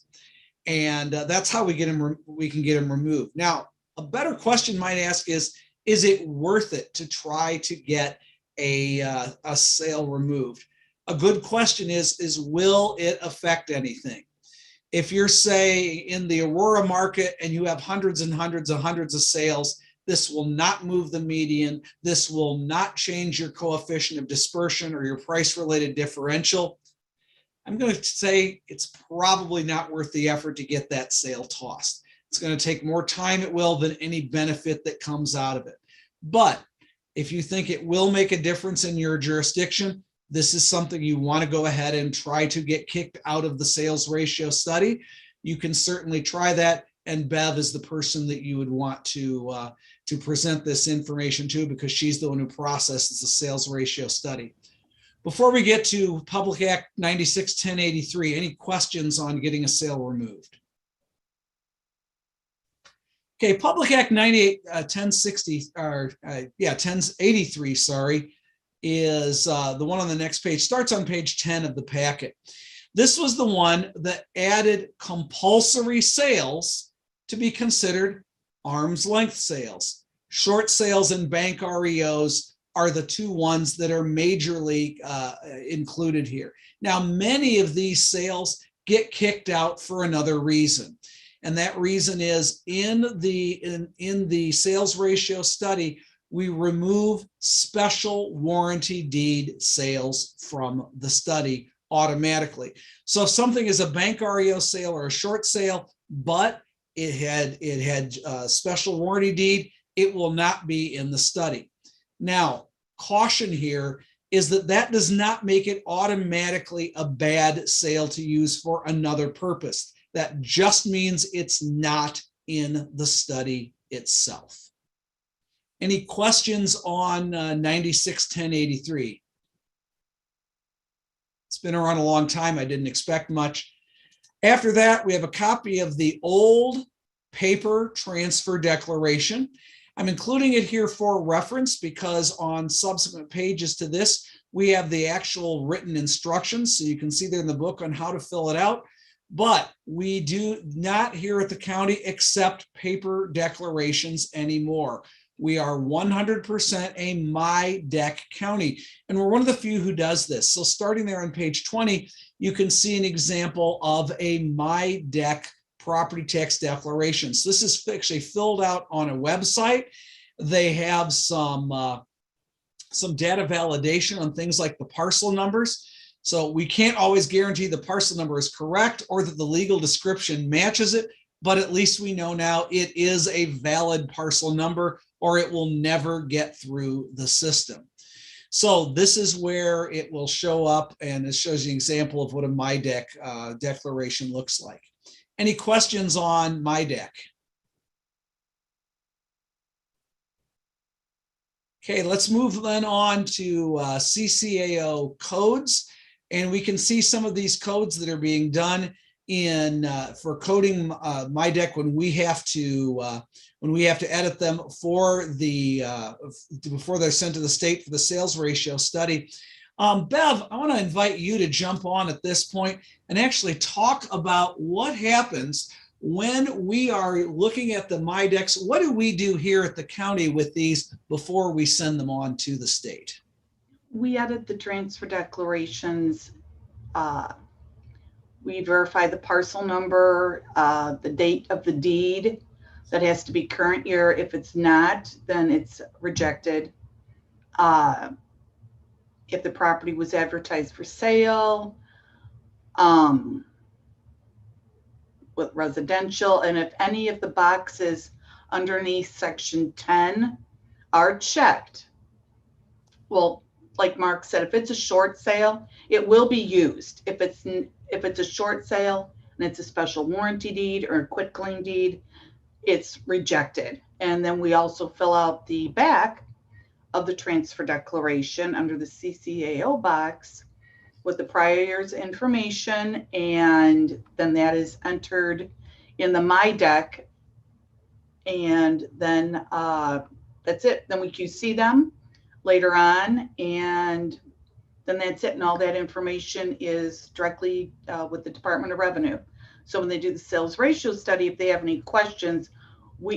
Speaker 1: And that's how we can get them removed. Now, a better question might ask is it worth it to try to get a sale removed? A good question is will it affect anything? If you're, say, in the Aurora market and you have hundreds and hundreds and hundreds of sales, this will not move the median. This will not change your coefficient of dispersion or your price-related differential. I'm going to say it's probably not worth the effort to get that sale tossed. It's going to take more time, it will, than any benefit that comes out of it. But if you think it will make a difference in your jurisdiction, this is something you want to go ahead and try to get kicked out of the sales ratio study. You can certainly try that, and Bev is the person that you would want to present this information to, because she's the one who processes the sales ratio study. Before we get to Public Act 96-1083, any questions on getting a sale removed? Okay, Public Act 1083, sorry, is the one on the next page, starts on page 10 of the packet. This was the one that added compulsory sales to be considered arm's length sales. Short sales and bank REOs are the two ones that are majorly included here. Now, many of these sales get kicked out for another reason. And that reason is in the sales ratio study, we remove special warranty deed sales from the study automatically. So if something is a bank REO sale or a short sale, but it had special warranty deed, it will not be in the study. Now, caution here is that does not make it automatically a bad sale to use for another purpose. That just means it's not in the study itself. Any questions on 96-1083? It's been around a long time. I didn't expect much. After that, we have a copy of the old paper transfer declaration. I'm including it here for reference because on subsequent pages to this, we have the actual written instructions. So you can see there in the book on how to fill it out. But we do not here at the county accept paper declarations anymore. We are 100% a MyDeck county, and we're one of the few who does this. So starting there on page 20, you can see an example of a MyDeck property tax declaration. So this is actually filled out on a website. They have some data validation on things like the parcel numbers. So we can't always guarantee the parcel number is correct or that the legal description matches it, but at least we know now it is a valid parcel number or it will never get through the system. So this is where it will show up, and it shows you an example of what a MyDeck declaration looks like. Any questions on MyDeck? Okay, let's move then on to CCAO codes, and we can see some of these codes that are being done in for coding MyDeck when we have to edit them for the before they're sent to the state for the sales ratio study. Bev, I want to invite you to jump on at this point and actually talk about what happens when we are looking at the MyDecks. What do we do here at the county with these before we send them on to the state?
Speaker 4: We edit the transfer declarations. We verify the parcel number, the date of the deed. That has to be current year. If it's not, then it's rejected. If the property was advertised for sale, with residential, and if any of the boxes underneath section 10 are checked. Well, like Mark said, if it's a short sale, it will be used. If it's a short sale and it's a special warranty deed or a quitclaim deed, it's rejected. And then we also fill out the back of the transfer declaration under the CCAO box with the prior year's information, and then that is entered in the MyDeck, and then that's it. Then we QC them later on, and then that's it. And all that information is directly with the Department of Revenue. So when they do the sales ratio study, if they have any questions,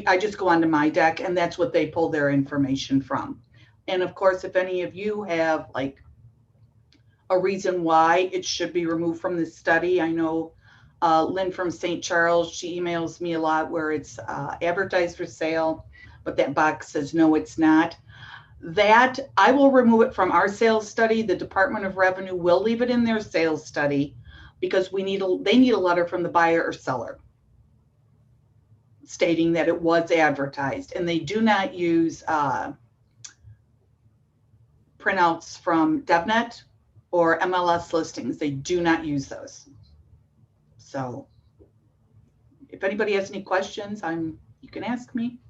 Speaker 4: I just go onto MyDeck, and that's what they pull their information from. And of course, if any of you have like a reason why it should be removed from the study, I know Lynn from St. Charles, she emails me a lot where it's advertised for sale, but that box says no, it's not. That I will remove it from our sales study. The Department of Revenue will leave it in their sales study because they need a letter from the buyer or seller stating that it was advertised, and they do not use printouts from DevNet or MLS listings. They do not use those. So if anybody has any questions, you can ask me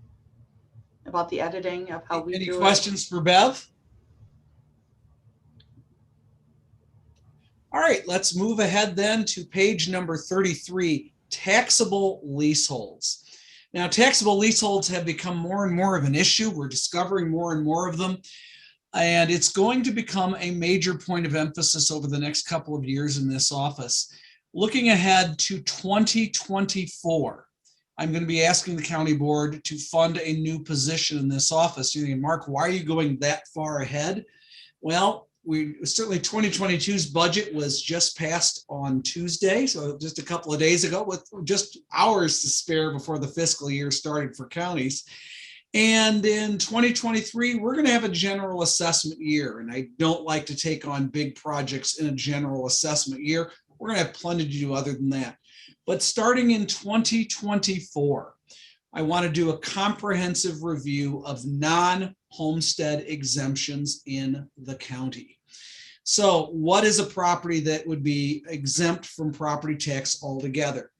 Speaker 4: about the editing of how we do it.
Speaker 1: Any questions for Bev? All right, let's move ahead then to page number 33, taxable leaseholds. Now, taxable leaseholds have become more and more of an issue. We're discovering more and more of them, and it's going to become a major point of emphasis over the next couple of years in this office. Looking ahead to 2024, I'm going to be asking the county board to fund a new position in this office. You're thinking, Mark, why are you going that far ahead? Well, certainly 2022's budget was just passed on Tuesday, so just a couple of days ago, with just hours to spare before the fiscal year started for counties. And in 2023, we're going to have a general assessment year, and I don't like to take on big projects in a general assessment year. We're going to have plenty to do other than that. But starting in 2024, I want to do a comprehensive review of non-homestead exemptions in the county. So what is a property that would be exempt from property tax altogether?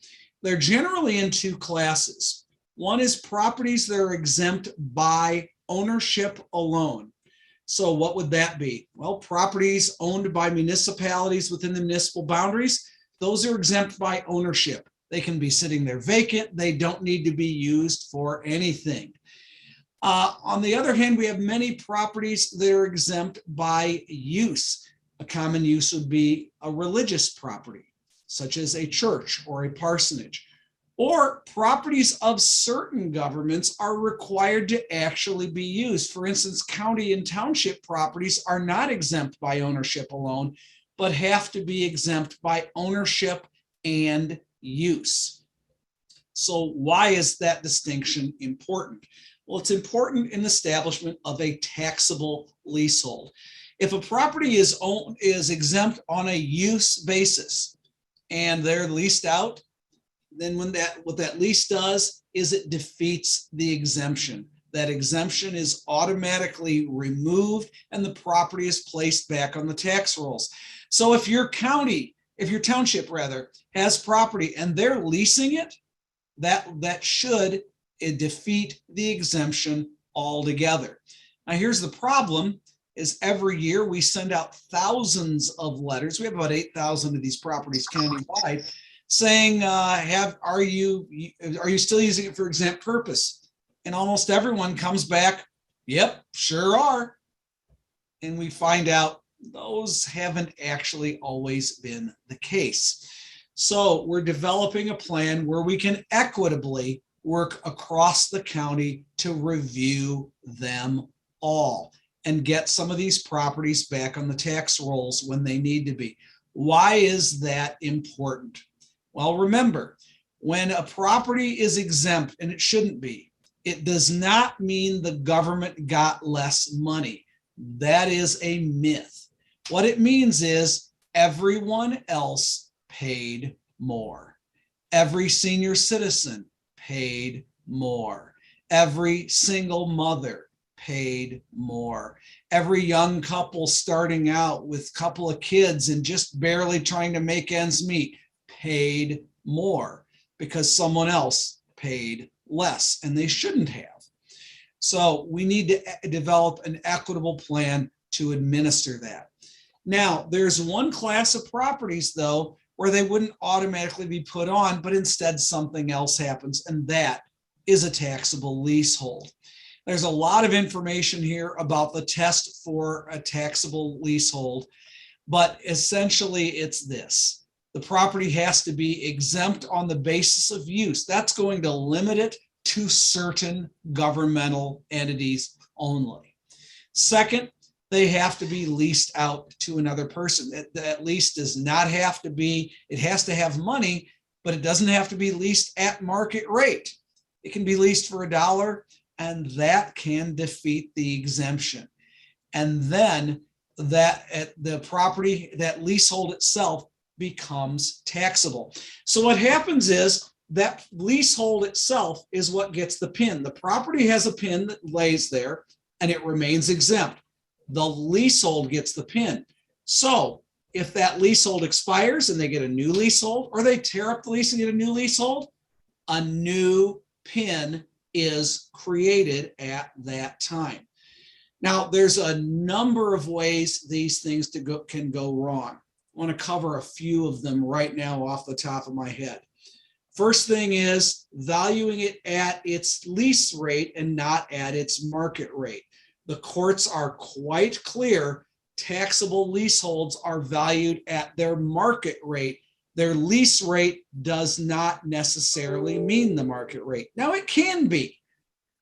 Speaker 1: They're generally in two classes. One is properties that are exempt by ownership alone. So what would that be? Well, properties owned by municipalities within the municipal boundaries, those are exempt by ownership. They can be sitting there vacant. They don't need to be used for anything. On the other hand, we have many properties that are exempt by use. A common use would be a religious property, such as a church or a parsonage. Or properties of certain governments are required to actually be used. For instance, county and township properties are not exempt by ownership alone, but have to be exempt by ownership and use. So why is that distinction important? Well, it's important in the establishment of a taxable leasehold. If a property is exempt on a use basis and they're leased out, then what that lease does is it defeats the exemption. That exemption is automatically removed and the property is placed back on the tax rolls. So if your township has property and they're leasing it, that should defeat the exemption altogether. Now here's the problem, is every year we send out thousands of letters. We have about 8,000 of these properties countywide, saying, are you still using it for exempt purpose? And almost everyone comes back, yep, sure are. And we find out those haven't actually always been the case. So we're developing a plan where we can equitably work across the county to review them all and get some of these properties back on the tax rolls when they need to be. Why is that important? Well, remember, when a property is exempt, and it shouldn't be, it does not mean the government got less money. That is a myth. What it means is everyone else paid more. Every senior citizen paid more. Every single mother paid more. Every young couple starting out with a couple of kids and just barely trying to make ends meet paid more because someone else paid less and they shouldn't have. So we need to develop an equitable plan to administer that. Now, there's one class of properties though where they wouldn't automatically be put on, but instead something else happens, and that is a taxable leasehold. There's a lot of information here about the test for a taxable leasehold, but essentially it's this. The property has to be exempt on the basis of use. That's going to limit it to certain governmental entities only. Second, they have to be leased out to another person. That lease does not have to be, it has to have money, but it doesn't have to be leased at market rate. It can be leased for $1, and that can defeat the exemption. And then the property, that leasehold itself, becomes taxable. So what happens is that leasehold itself is what gets the PIN. The property has a PIN that lays there and it remains exempt. The leasehold gets the PIN. So if that leasehold expires and they get a new leasehold, or they tear up the lease and get a new leasehold, a new PIN is created at that time. Now, there's a number of ways these things can go wrong. I want to cover a few of them right now off the top of my head. First thing is valuing it at its lease rate and not at its market rate. The courts are quite clear. Taxable leaseholds are valued at their market rate. Their lease rate does not necessarily mean the market rate. Now it can be,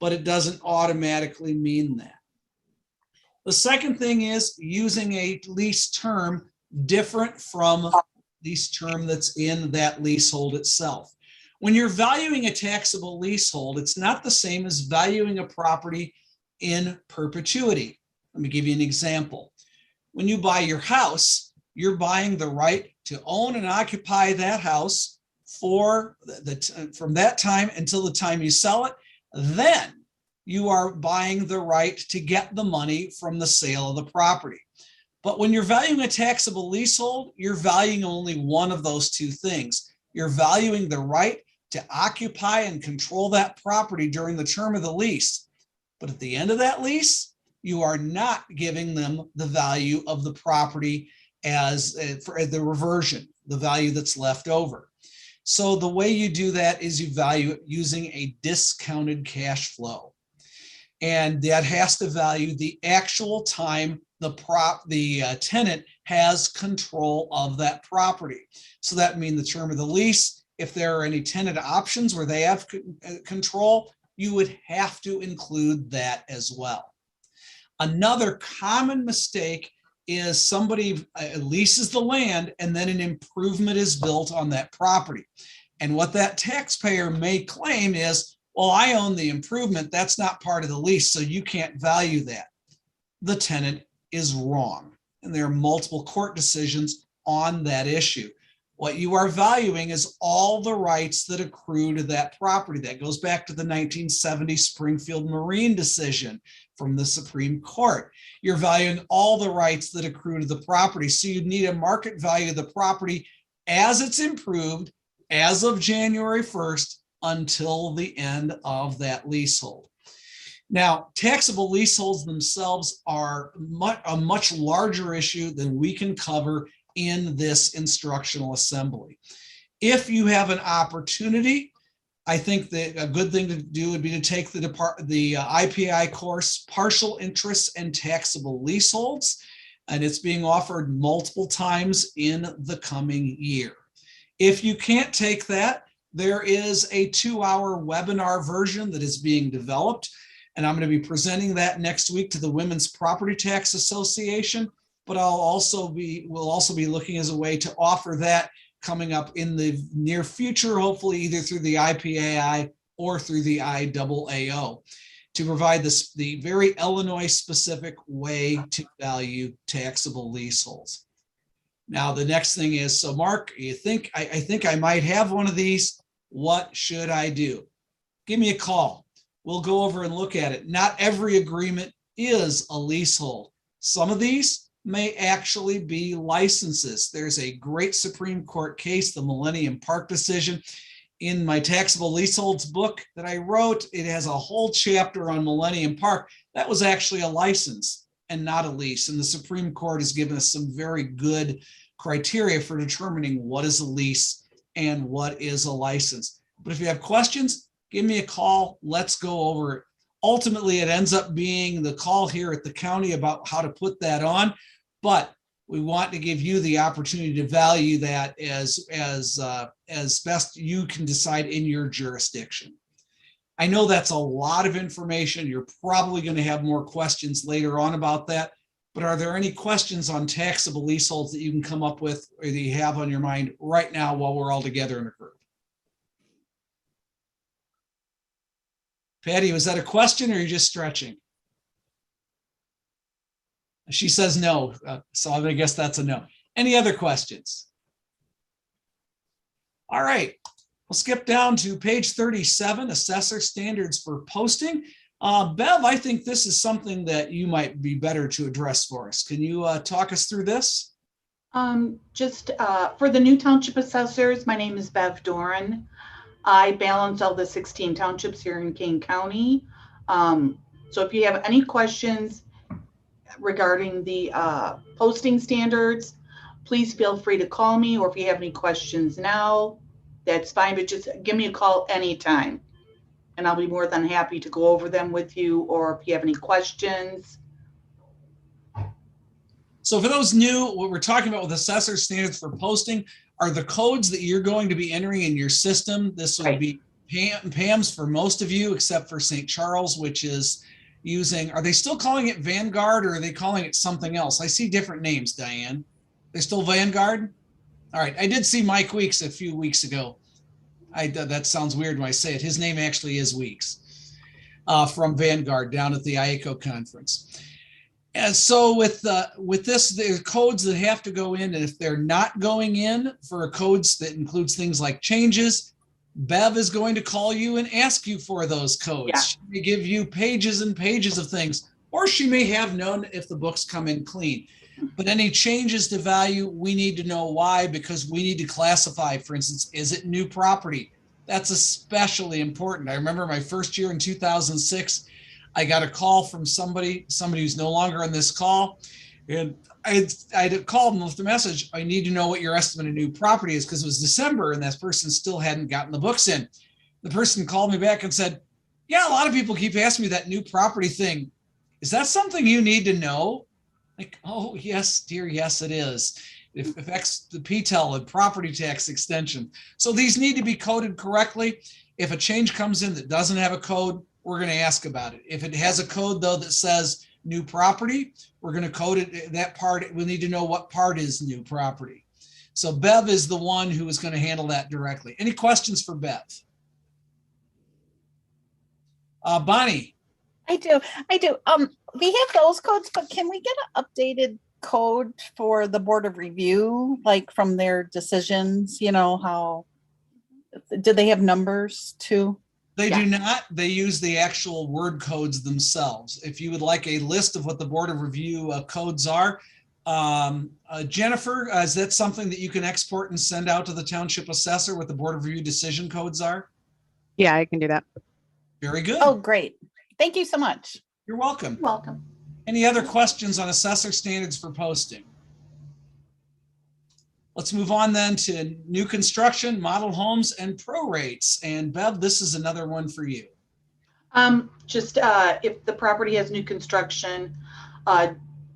Speaker 1: but it doesn't automatically mean that. The second thing is using a lease term different from lease term that's in that leasehold itself. When you're valuing a taxable leasehold, it's not the same as valuing a property in perpetuity. Let me give you an example. When you buy your house, you're buying the right to own and occupy that house for from that time until the time you sell it. Then you are buying the right to get the money from the sale of the property. But when you're valuing a taxable leasehold, you're valuing only one of those two things. You're valuing the right to occupy and control that property during the term of the lease. But at the end of that lease, you are not giving them the value of the property as for the reversion, the value that's left over. So the way you do that is you value it using a discounted cash flow. And that has to value the actual time the tenant has control of that property. So that means the term of the lease. If there are any tenant options where they have control, you would have to include that as well. Another common mistake is somebody leases the land and then an improvement is built on that property. And what that taxpayer may claim is, well, I own the improvement. That's not part of the lease, so you can't value that. The tenant is wrong. And there are multiple court decisions on that issue. What you are valuing is all the rights that accrue to that property. That goes back to the 1970 Springfield Marine decision from the Supreme Court. You're valuing all the rights that accrue to the property. So you need a market value of the property as it's improved as of January 1st until the end of that leasehold. Now, taxable leaseholds themselves are a much larger issue than we can cover in this instructional assembly. If you have an opportunity, I think that a good thing to do would be to take the IPI course, Partial Interests and Taxable Leaseholds, and it's being offered multiple times in the coming year. If you can't take that, there is a 2-hour webinar version that is being developed, and I'm going to be presenting that next week to the Women's Property Tax Association, but we'll also be looking as a way to offer that coming up in the near future, hopefully either through the IPAI or through the IAAO, to provide the very Illinois-specific way to value taxable leaseholds. Now, the next thing is, so Mark, I think I might have one of these. What should I do? Give me a call. We'll go over and look at it. Not every agreement is a leasehold. Some of these may actually be licenses. There's a great Supreme Court case, the Millennium Park decision. In my taxable leaseholds book that I wrote, it has a whole chapter on Millennium Park. That was actually a license and not a lease. And the Supreme Court has given us some very good criteria for determining what is a lease and what is a license. But if you have questions, give me a call. Let's go over it. Ultimately, it ends up being the call here at the county about how to put that on, but we want to give you the opportunity to value that as best you can decide in your jurisdiction. I know that's a lot of information. You're probably going to have more questions later on about that, but are there any questions on taxable leaseholds that you can come up with or that you have on your mind right now while we're all together in a group? Patty, was that a question or are you just stretching? She says no, so I'm gonna guess that's a no. Any other questions? All right, we'll skip down to page 37, Assessor Standards for Posting. Bev, I think this is something that you might be better to address for us. Can you talk us through this?
Speaker 4: Just for the new township assessors, my name is Bev Doran. I balance all the 16 townships here in Kane County. So if you have any questions regarding the posting standards, please feel free to call me, or if you have any questions now, that's fine, but just give me a call anytime and I'll be more than happy to go over them with you, or if you have any questions.
Speaker 1: So for those new, what we're talking about with assessor standards for posting are the codes that you're going to be entering in your system. This would be Pam's for most of you, except for St. Charles, which is using, are they still calling it Vanguard or are they calling it something else? I see different names, Diane. They're still Vanguard? All right, I did see Mike Weeks a few weeks ago. That sounds weird when I say it. His name actually is Weeks from Vanguard down at the IACO conference. And so with this, there are codes that have to go in, and if they're not going in for codes that includes things like changes, Bev is going to call you and ask you for those codes. Yeah. She may give you pages and pages of things, or she may have known if the books come in clean. But any changes to value, we need to know why, because we need to classify, for instance, is it new property? That's especially important. I remember my first year in 2006, I got a call from somebody who's no longer on this call. And I called and left a message. I need to know what your estimate of new property is, because it was December and that person still hadn't gotten the books in. The person called me back and said, yeah, a lot of people keep asking me that new property thing. Is that something you need to know? Like, oh, yes, dear. Yes, it is. It affects the PTEL and property tax extension. So these need to be coded correctly. If a change comes in that doesn't have a code, we're going to ask about it. If it has a code, though, that says new property, we're going to code it. That part, we need to know what part is new property. So Bev is the one who is going to handle that directly. Any questions for Bev? Bonnie.
Speaker 23: I do. We have those codes, but can we get an updated code for the Board of Review, like from their decisions? You know, how do they have numbers too?
Speaker 1: They do not. They use the actual word codes themselves. If you would like a list of what the Board of Review codes are, Jennifer, is that something that you can export and send out to the Township Assessor, what the Board of Review decision codes are?
Speaker 20: Yeah, I can do that.
Speaker 1: Very good.
Speaker 23: Oh, great. Thank you so much.
Speaker 1: You're welcome.
Speaker 4: Welcome.
Speaker 1: Any other questions on assessor standards for posting? Let's move on then to new construction, model homes, and prorates. And Bev, this is another one for you.
Speaker 4: If the property has new construction,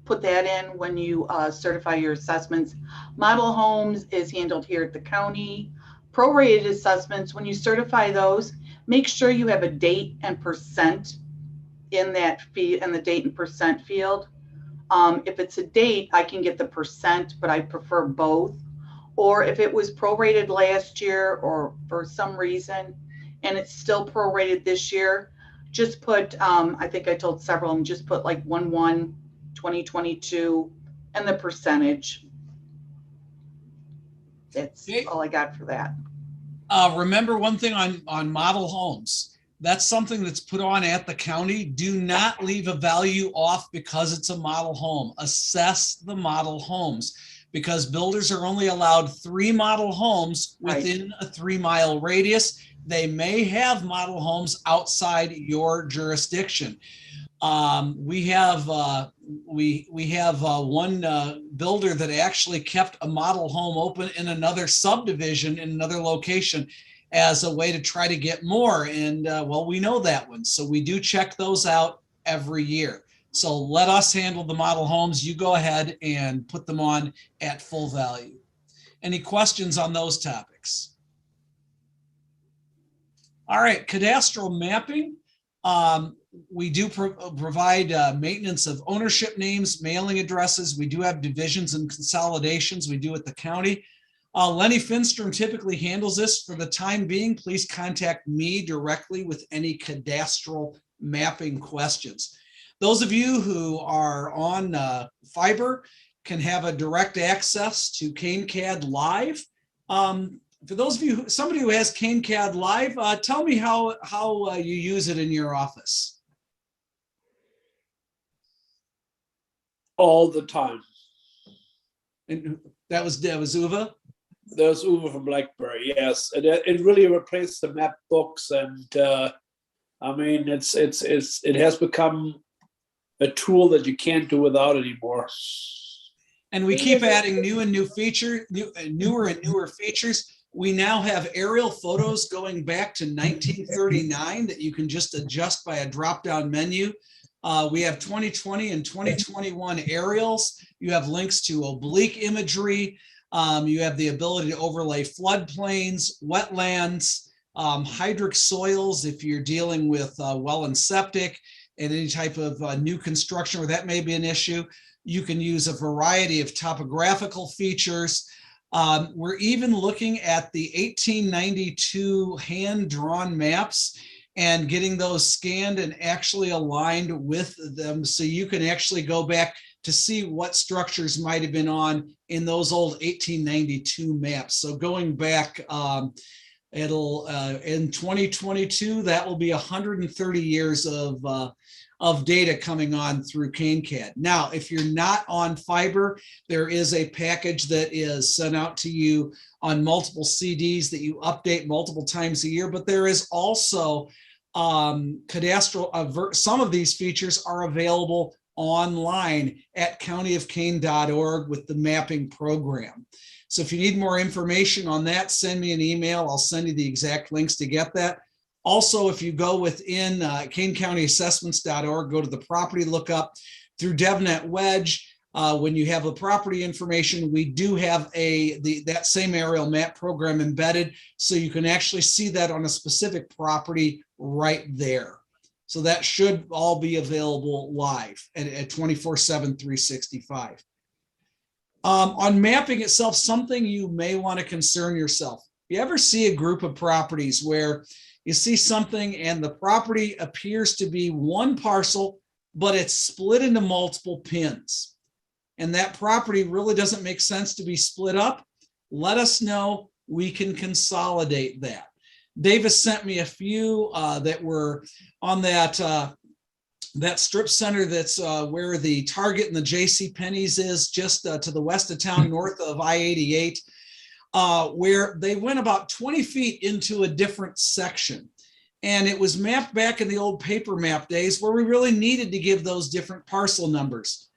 Speaker 4: put that in when you certify your assessments. Model homes is handled here at the county. Prorated assessments, when you certify those, make sure you have a date and percent in that fee and the date and percent field. If it's a date, I can get the percent, but I prefer both. Or if it was prorated last year or for some reason, and it's still prorated this year, just put, I think I told several of them, just put like 1/1/2022 and the percentage. That's all I got for that.
Speaker 1: Remember one thing on model homes. That's something that's put on at the county. Do not leave a value off because it's a model home. Assess the model homes, because builders are only allowed 3 model homes within a 3-mile radius. They may have model homes outside your jurisdiction. We have one builder that actually kept a model home open in another subdivision in another location as a way to try to get more. And well, we know that one. So we do check those out every year. So let us handle the model homes. You go ahead and put them on at full value. Any questions on those topics? All right, cadastral mapping. We do provide maintenance of ownership names, mailing addresses. We do have divisions and consolidations. We do at the county. Lenny Finstrom typically handles this. For the time being, please contact me directly with any cadastral mapping questions. Those of you who are on fiber can have a direct access to CaneCAD Live. For those of you, somebody who has CaneCAD Live, tell me how you use it in your office.
Speaker 9: All the time.
Speaker 1: And that was Uva?
Speaker 9: That was Uva from BlackBerry, yes. And it really replaced the map books, and I mean, it has become a tool that you can't do without anymore.
Speaker 1: And we keep adding newer and newer features. We now have aerial photos going back to 1939 that you can just adjust by a drop-down menu. We have 2020 and 2021 aerials. You have links to oblique imagery. You have the ability to overlay floodplains, wetlands, hydric soils if you're dealing with well and septic, and any type of new construction where that may be an issue. You can use a variety of topographical features. We're even looking at the 1892 hand-drawn maps and getting those scanned and actually aligned with them, so you can actually go back to see what structures might have been on in those old 1892 maps. So going back, it'll in 2022, that will be 130 years of data coming on through CaneCAD. Now, if you're not on fiber, there is a package that is sent out to you on multiple CDs that you update multiple times a year, but there is also cadastral, some of these features are available online at countyofkane.org with the mapping program. So if you need more information on that, send me an email. I'll send you the exact links to get that. Also, if you go within kaneCountyAssessments.org, go to the property lookup through DevNet Wedge. When you have the property information, we do have that same aerial map program embedded, so you can actually see that on a specific property right there. So that should all be available live at 24/7, 365. On mapping itself, something you may want to concern yourself. You ever see a group of properties where you see something and the property appears to be one parcel, but it's split into multiple pins, and that property really doesn't make sense to be split up? Let us know. We can consolidate that. Davis sent me a few that were on that strip center that's where the Target and the J.C. Penney's is, just to the west of town, north of I-88, where they went about 20 feet into a different section. And it was mapped back in the old paper map days where we really needed to give those different parcel numbers.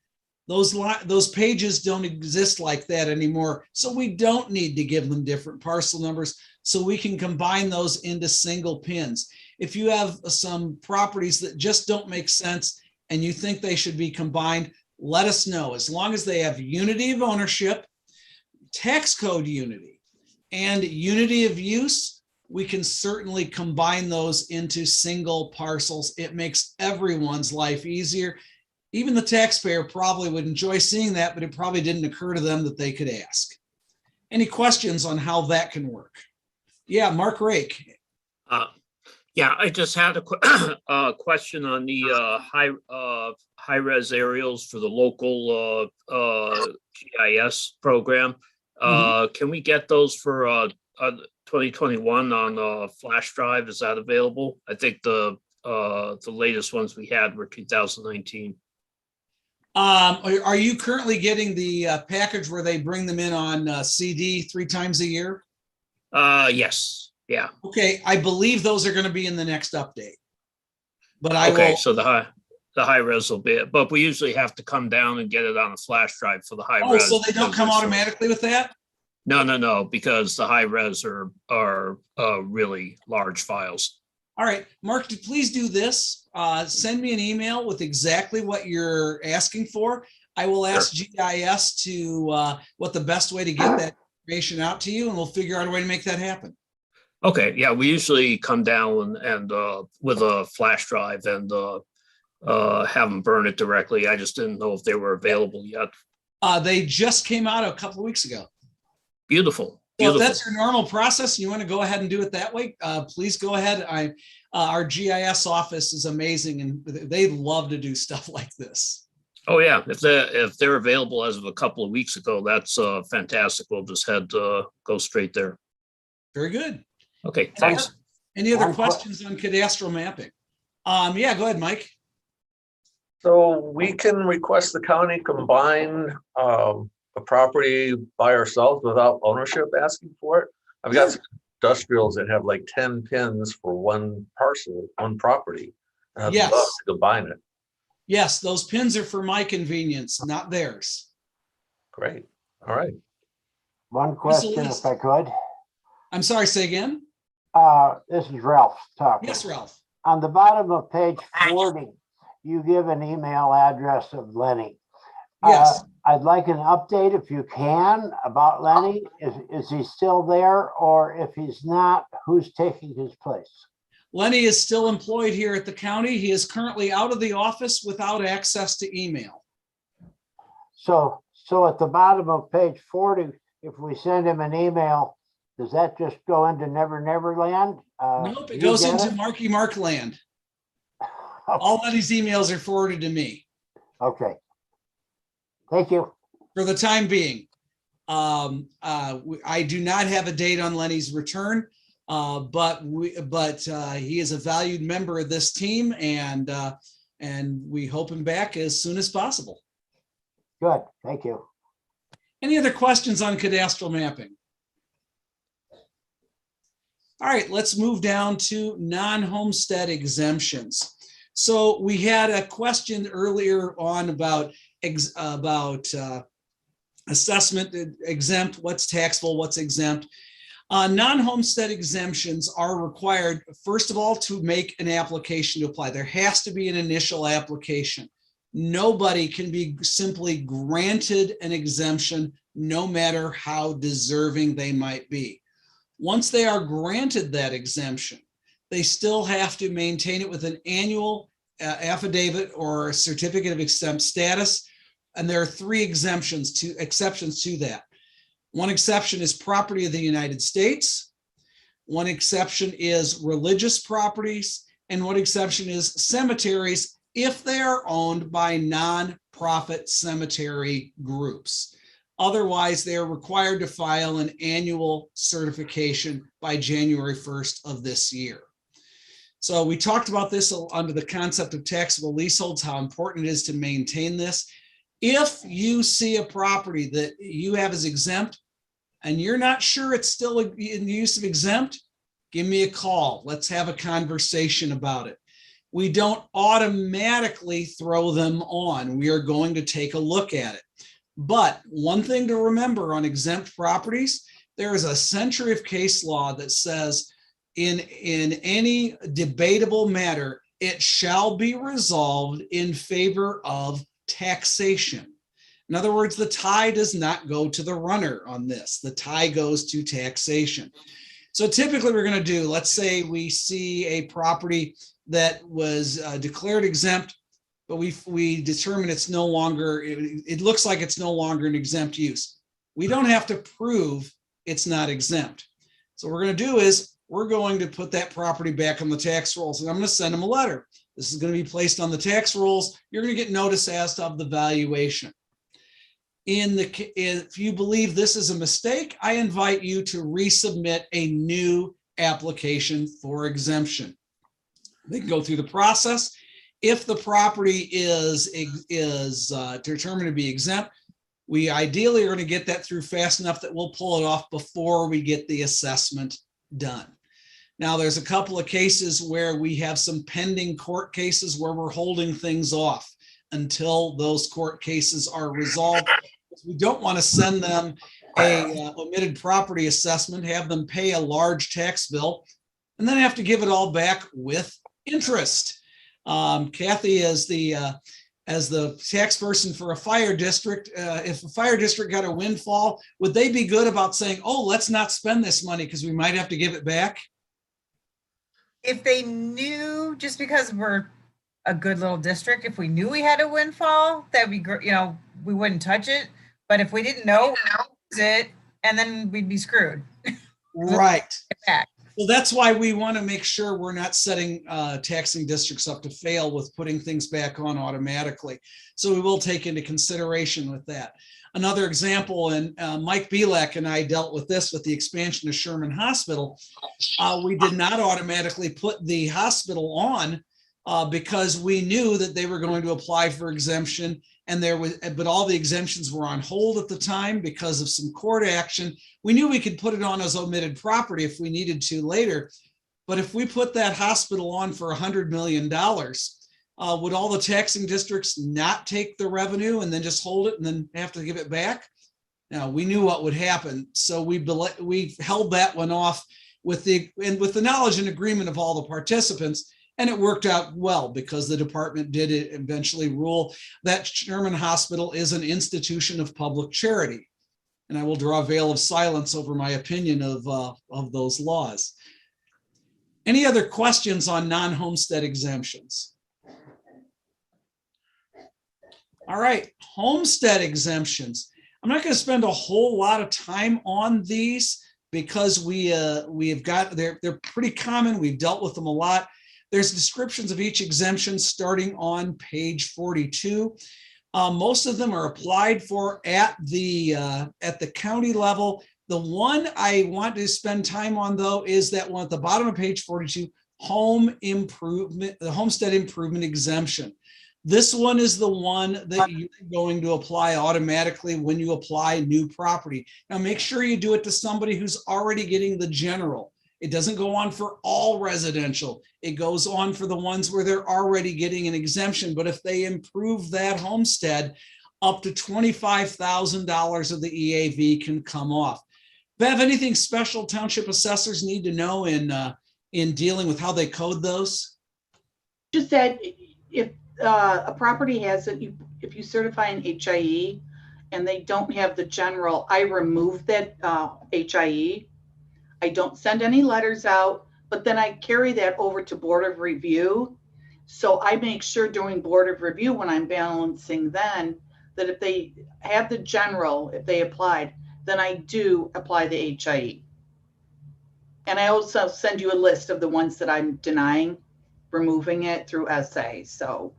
Speaker 1: Those pages don't exist like that anymore. So we don't need to give them different parcel numbers, so we can combine those into single pins. If you have some properties that just don't make sense and you think they should be combined, let us know. As long as they have unity of ownership, tax code unity, and unity of use, we can certainly combine those into single parcels. It makes everyone's life easier. Even the taxpayer probably would enjoy seeing that, but it probably didn't occur to them that they could ask. Any questions on how that can work? Yeah, Mark Rake.
Speaker 5: Yeah, I just had a question on the high-res aerials for the local GIS program. Can we get those for 2021 on flash drive? Is that available? I think the latest ones we had were 2019.
Speaker 1: Are you currently getting the package where they bring them in on CD 3 times a year?
Speaker 5: Yes. Yeah.
Speaker 1: Okay, I believe those are going to be in the next update. But
Speaker 5: Okay, so the high res will be it, but we usually have to come down and get it on a flash drive for the high res.
Speaker 1: Oh, so they don't come automatically with that?
Speaker 5: No, because the high res are really large files.
Speaker 1: All right, Mark, please do this. Send me an email with exactly what you're asking for. I will ask GIS to what the best way to get that information out to you, and we'll figure out a way to make that happen.
Speaker 5: Okay, yeah, we usually come down and with a flash drive and have them burn it directly. I just didn't know if they were available yet.
Speaker 1: They just came out a couple of weeks ago.
Speaker 5: Beautiful.
Speaker 1: So if that's your normal process, you want to go ahead and do it that way, please go ahead. Our GIS office is amazing, and they love to do stuff like this.
Speaker 5: Oh yeah, if they're available as of a couple of weeks ago, that's fantastic. We'll just go straight there.
Speaker 1: Very good.
Speaker 5: Okay, thanks.
Speaker 1: Any other questions on cadastral mapping? Yeah, go ahead, Mike.
Speaker 17: So we can request the county combine a property by ourselves without ownership asking for it. I've got some industrials that have like 10 pins for one parcel, one property. I'd love to combine it.
Speaker 1: Yes, those pins are for my convenience, not theirs.
Speaker 17: Great. All right.
Speaker 6: One question, if I could.
Speaker 1: I'm sorry, say again?
Speaker 6: This is Ralph talking.
Speaker 1: Yes, Ralph.
Speaker 6: On the bottom of page 40, you give an email address of Lenny.
Speaker 1: Yes.
Speaker 6: I'd like an update if you can about Lenny. Is he still there, or if he's not, who's taking his place?
Speaker 1: Lenny is still employed here at the county. He is currently out of the office without access to email.
Speaker 6: So at the bottom of page 40, if we send him an email, does that just go into Never Never Land?
Speaker 1: Nope, it goes into Marky Mark land. All Lenny's emails are forwarded to me.
Speaker 6: Okay. Thank you.
Speaker 1: For the time being. I do not have a date on Lenny's return, but he is a valued member of this team, and we hope him back as soon as possible.
Speaker 6: Good, thank you.
Speaker 1: Any other questions on cadastral mapping? All right, let's move down to non-homestead exemptions. So we had a question earlier on about assessment exempt, what's taxable, what's exempt. Non-homestead exemptions are required, first of all, to make an application to apply. There has to be an initial application. Nobody can be simply granted an exemption, no matter how deserving they might be. Once they are granted that exemption, they still have to maintain it with an annual affidavit or a certificate of exempt status. And there are three exceptions to that. One exception is property of the United States. One exception is religious properties. And one exception is cemeteries if they are owned by nonprofit cemetery groups. Otherwise, they are required to file an annual certification by January 1st of this year. So we talked about this under the concept of taxable leaseholds, how important it is to maintain this. If you see a property that you have as exempt and you're not sure it's still in use of exempt, give me a call. Let's have a conversation about it. We don't automatically throw them on. We are going to take a look at it. But one thing to remember on exempt properties, there is a century of case law that says in any debatable matter, it shall be resolved in favor of taxation. In other words, the tie does not go to the runner on this. The tie goes to taxation. So typically we're going to do, let's say we see a property that was declared exempt, but we determine it's no longer, it looks like it's no longer an exempt use. We don't have to prove it's not exempt. So what we're going to do is we're going to put that property back on the tax rolls, and I'm going to send them a letter. This is going to be placed on the tax rolls. You're going to get notice as of the valuation. If you believe this is a mistake, I invite you to resubmit a new application for exemption. They can go through the process. If the property is determined to be exempt, we ideally are going to get that through fast enough that we'll pull it off before we get the assessment done. Now, there's a couple of cases where we have some pending court cases where we're holding things off until those court cases are resolved. We don't want to send them a omitted property assessment, have them pay a large tax bill, and then have to give it all back with interest. Kathy, as the tax person for a fire district, if a fire district got a windfall, would they be good about saying, oh, let's not spend this money because we might have to give it back?
Speaker 10: If they knew, just because we're a good little district, if we knew we had a windfall, that'd be great. You know, we wouldn't touch it. But if we didn't know it, and then we'd be screwed.
Speaker 1: Right. Well, that's why we want to make sure we're not setting taxing districts up to fail with putting things back on automatically. So we will take into consideration with that. Another example, and Mike Belak and I dealt with this with the expansion of Sherman Hospital. We did not automatically put the hospital on because we knew that they were going to apply for exemption, and but all the exemptions were on hold at the time because of some court action. We knew we could put it on as omitted property if we needed to later, but if we put that hospital on for $100 million, would all the taxing districts not take the revenue and then just hold it and then have to give it back? Now, we knew what would happen, so we held that one off with the knowledge and agreement of all the participants. And it worked out well because the department did eventually rule that Sherman Hospital is an institution of public charity. And I will draw a veil of silence over my opinion of those laws. Any other questions on non-homestead exemptions? All right, homestead exemptions. I'm not going to spend a whole lot of time on these because they're pretty common. We've dealt with them a lot. There's descriptions of each exemption starting on page 42. Most of them are applied for at the county level. The one I want to spend time on, though, is that one at the bottom of page 42, the homestead improvement exemption. This one is the one that you're going to apply automatically when you apply new property. Now, make sure you do it to somebody who's already getting the general. It doesn't go on for all residential. It goes on for the ones where they're already getting an exemption. But if they improve that homestead, up to $25,000 of the EAV can come off. Bev, anything special township assessors need to know in dealing with how they code those?
Speaker 4: Just that if a property has it, if you certify an HIE and they don't have the general, I remove that HIE. I don't send any letters out, but then I carry that over to Board of Review. So I make sure during Board of Review when I'm balancing then that if they have the general, if they applied, then I do apply the HIE. And I also send you a list of the ones that I'm denying, removing it through SA. So.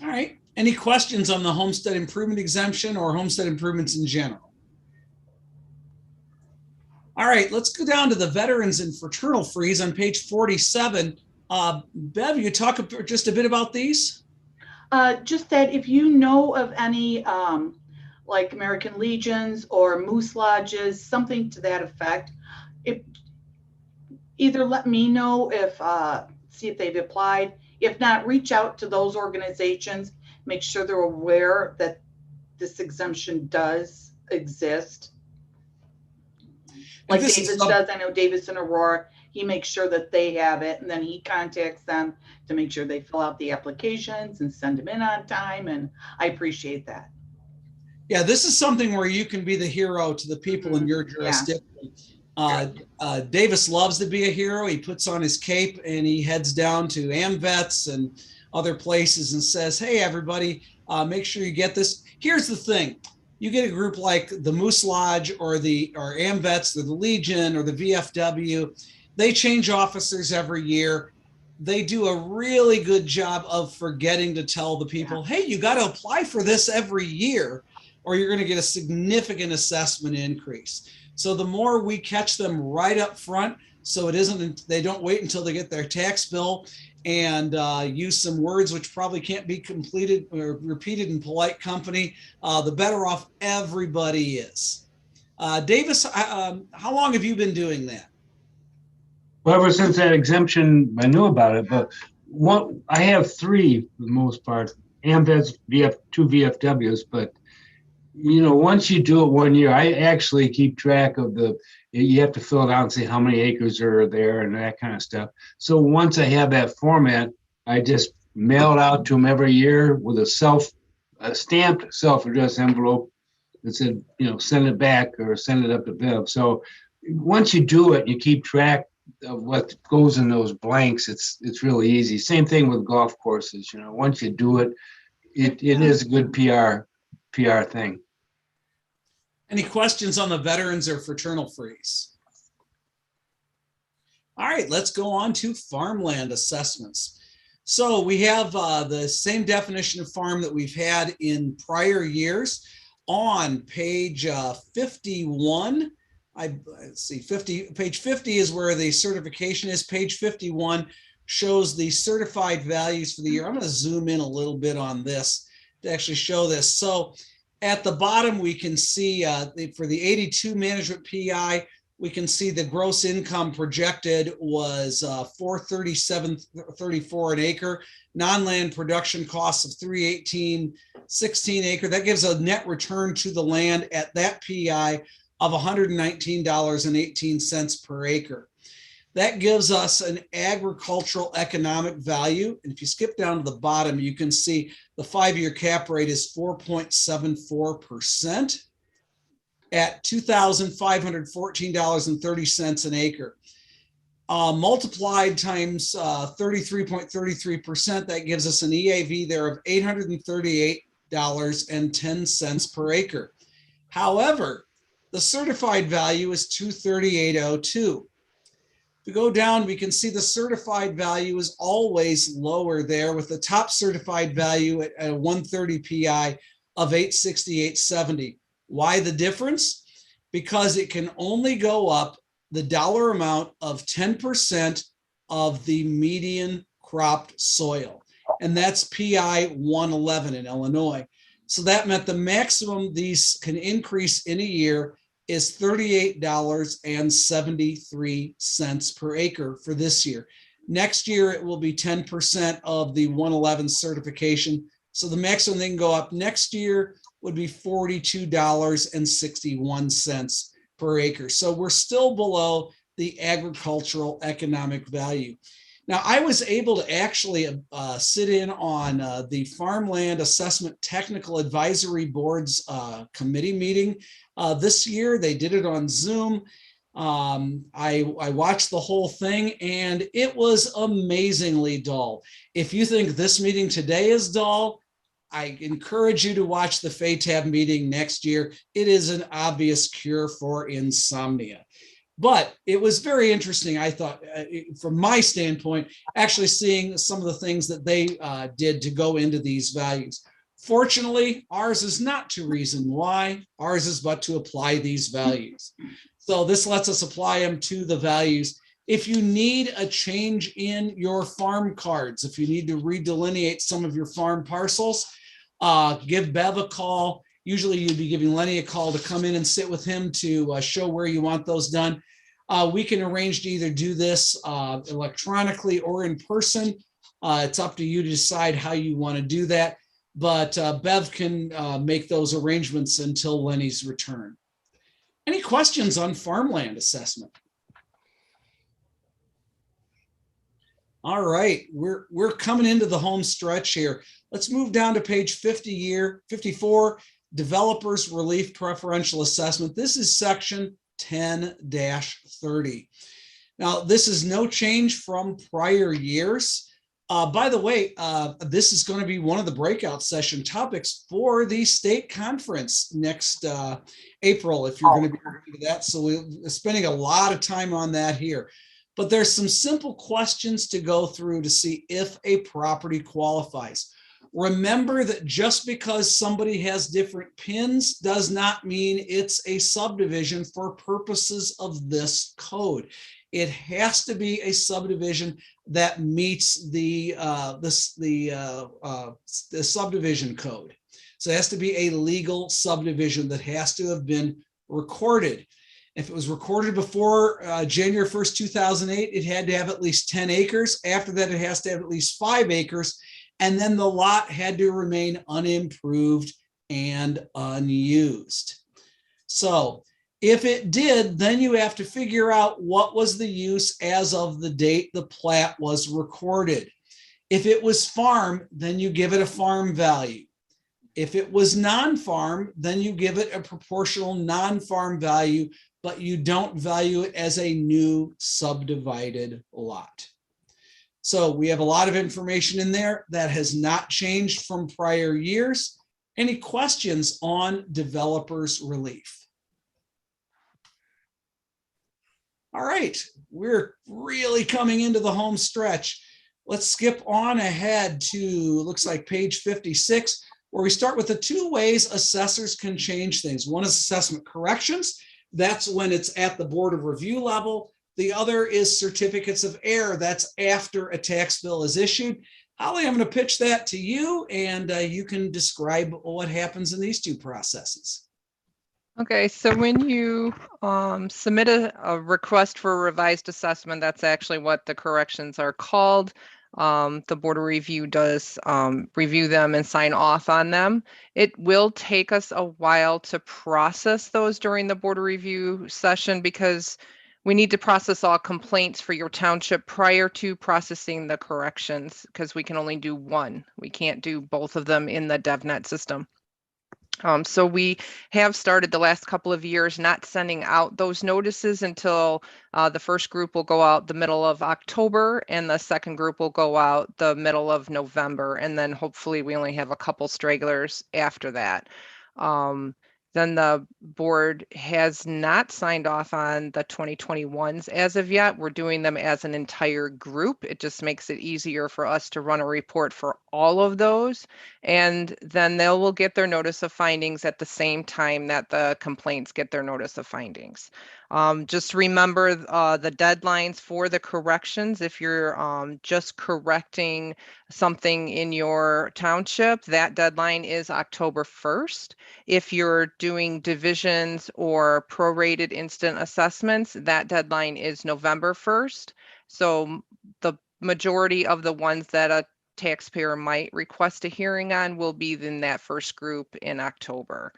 Speaker 1: All right. Any questions on the homestead improvement exemption or homestead improvements in general? All right, let's go down to the veterans and fraternal freeze on page 47. Bev, you talk just a bit about these?
Speaker 4: Just that if you know of any like American Legions or Moose Lodges, something to that effect, if either let me know if see if they've applied. If not, reach out to those organizations, make sure they're aware that this exemption does exist. Like Davis does, I know Davis and Aurora, he makes sure that they have it, and then he contacts them to make sure they fill out the applications and send them in on time, and I appreciate that.
Speaker 1: Yeah, this is something where you can be the hero to the people in your jurisdiction. Davis loves to be a hero. He puts on his cape and he heads down to AMVETS and other places and says, hey, everybody, make sure you get this. Here's the thing. You get a group like the Moose Lodge or AMVETS or the Legion or the VFW. They change officers every year. They do a really good job of forgetting to tell the people, hey, you got to apply for this every year or you're going to get a significant assessment increase. So the more we catch them right up front, so it isn't, they don't wait until they get their tax bill and use some words which probably can't be completed or repeated in polite company, the better off everybody is. Davis, how long have you been doing that?
Speaker 2: Well, ever since that exemption, I knew about it, but I have three for the most part, AMVETS, two VFWs, but you know, once you do it 1 year, I actually keep track of you have to fill it out and say how many acres are there and that kind of stuff. So once I have that format, I just mail it out to them every year with a stamped self-addressed envelope that said, you know, send it back or send it up to Bev. So once you do it, you keep track of what goes in those blanks. It's really easy. Same thing with golf courses. You know, once you do it, it is a good PR thing.
Speaker 1: Any questions on the veterans or fraternal freeze? All right, let's go on to farmland assessments. So we have the same definition of farm that we've had in prior years. On page 51, page 50 is where the certification is. Page 51 shows the certified values for the year. I'm going to zoom in a little bit on this to actually show this. So at the bottom, we can see for the 82 management PI, we can see the gross income projected was $437.34 an acre, non-land production costs of $318.16 acre. That gives a net return to the land at that PI of $119.18 per acre. That gives us an agricultural economic value. And if you skip down to the bottom, you can see the 5-year cap rate is 4.74% at $2,514.30 an acre. Multiplied times 33.33%, that gives us an EAV there of $838.10 per acre. However, the certified value is $238.02. If we go down, we can see the certified value is always lower there with the top certified value at a 130 PI of $868.70. Why the difference? Because it can only go up the dollar amount of 10% of the median cropped soil. And that's PI 111 in Illinois. So that meant the maximum these can increase in a year is $38.73 per acre for this year. Next year, it will be 10% of the 111 certification. So the maximum they can go up next year would be $42.61 per acre. So we're still below the agricultural economic value. Now, I was able to actually sit in on the Farmland Assessment Technical Advisory Board's committee meeting this year. They did it on Zoom. I watched the whole thing and it was amazingly dull. If you think this meeting today is dull, I encourage you to watch the FATAB meeting next year. It is an obvious cure for insomnia. But it was very interesting, I thought, from my standpoint, actually seeing some of the things that they did to go into these values. Fortunately, ours is not to reason why. Ours is but to apply these values. So this lets us apply them to the values. If you need a change in your farm cards, if you need to redelineate some of your farm parcels, give Bev a call. Usually you'd be giving Lenny a call to come in and sit with him to show where you want those done. We can arrange to either do this electronically or in person. It's up to you to decide how you want to do that. But Bev can make those arrangements until Lenny's return. Any questions on farmland assessment? All right, we're coming into the home stretch here. Let's move down to page 54, Developers Relief Preferential Assessment. This is section 10-30. Now, this is no change from prior years. By the way, this is going to be one of the breakout session topics for the state conference next April, if you're going to be looking at that. So we're spending a lot of time on that here. But there's some simple questions to go through to see if a property qualifies. Remember that just because somebody has different pins does not mean it's a subdivision for purposes of this code. It has to be a subdivision that meets the subdivision code. So it has to be a legal subdivision that has to have been recorded. If it was recorded before January 1st, 2008, it had to have at least 10 acres. After that, it has to have at least 5 acres. And then the lot had to remain unimproved and unused. So if it did, then you have to figure out what was the use as of the date the plat was recorded. If it was farm, then you give it a farm value. If it was non-farm, then you give it a proportional non-farm value, but you don't value it as a new subdivided lot. So we have a lot of information in there that has not changed from prior years. Any questions on developers relief? All right, we're really coming into the home stretch. Let's skip on ahead to, looks like page 56, where we start with the 2 ways assessors can change things. One is assessment corrections. That's when it's at the board of review level. The other is certificates of error. That's after a tax bill is issued. Holly, I'm going to pitch that to you, and you can describe what happens in these 2 processes.
Speaker 7: Okay, so when you submit a request for a revised assessment, that's actually what the corrections are called. The board of review does review them and sign off on them. It will take us a while to process those during the board of review session because we need to process all complaints for your township prior to processing the corrections because we can only do one. We can't do both of them in the DevNet system. So we have started the last couple of years not sending out those notices until the first group will go out the middle of October and the second group will go out the middle of November. And then hopefully we only have a couple stragglers after that. Then the board has not signed off on the 2021s as of yet. We're doing them as an entire group. It just makes it easier for us to run a report for all of those. And then they will get their notice of findings at the same time that the complaints get their notice of findings. Just remember the deadlines for the corrections. If you're just correcting something in your township, that deadline is October 1st. If you're doing divisions or prorated instant assessments, that deadline is November 1st. So the majority of the ones that a taxpayer might request a hearing on will be in that first group in October.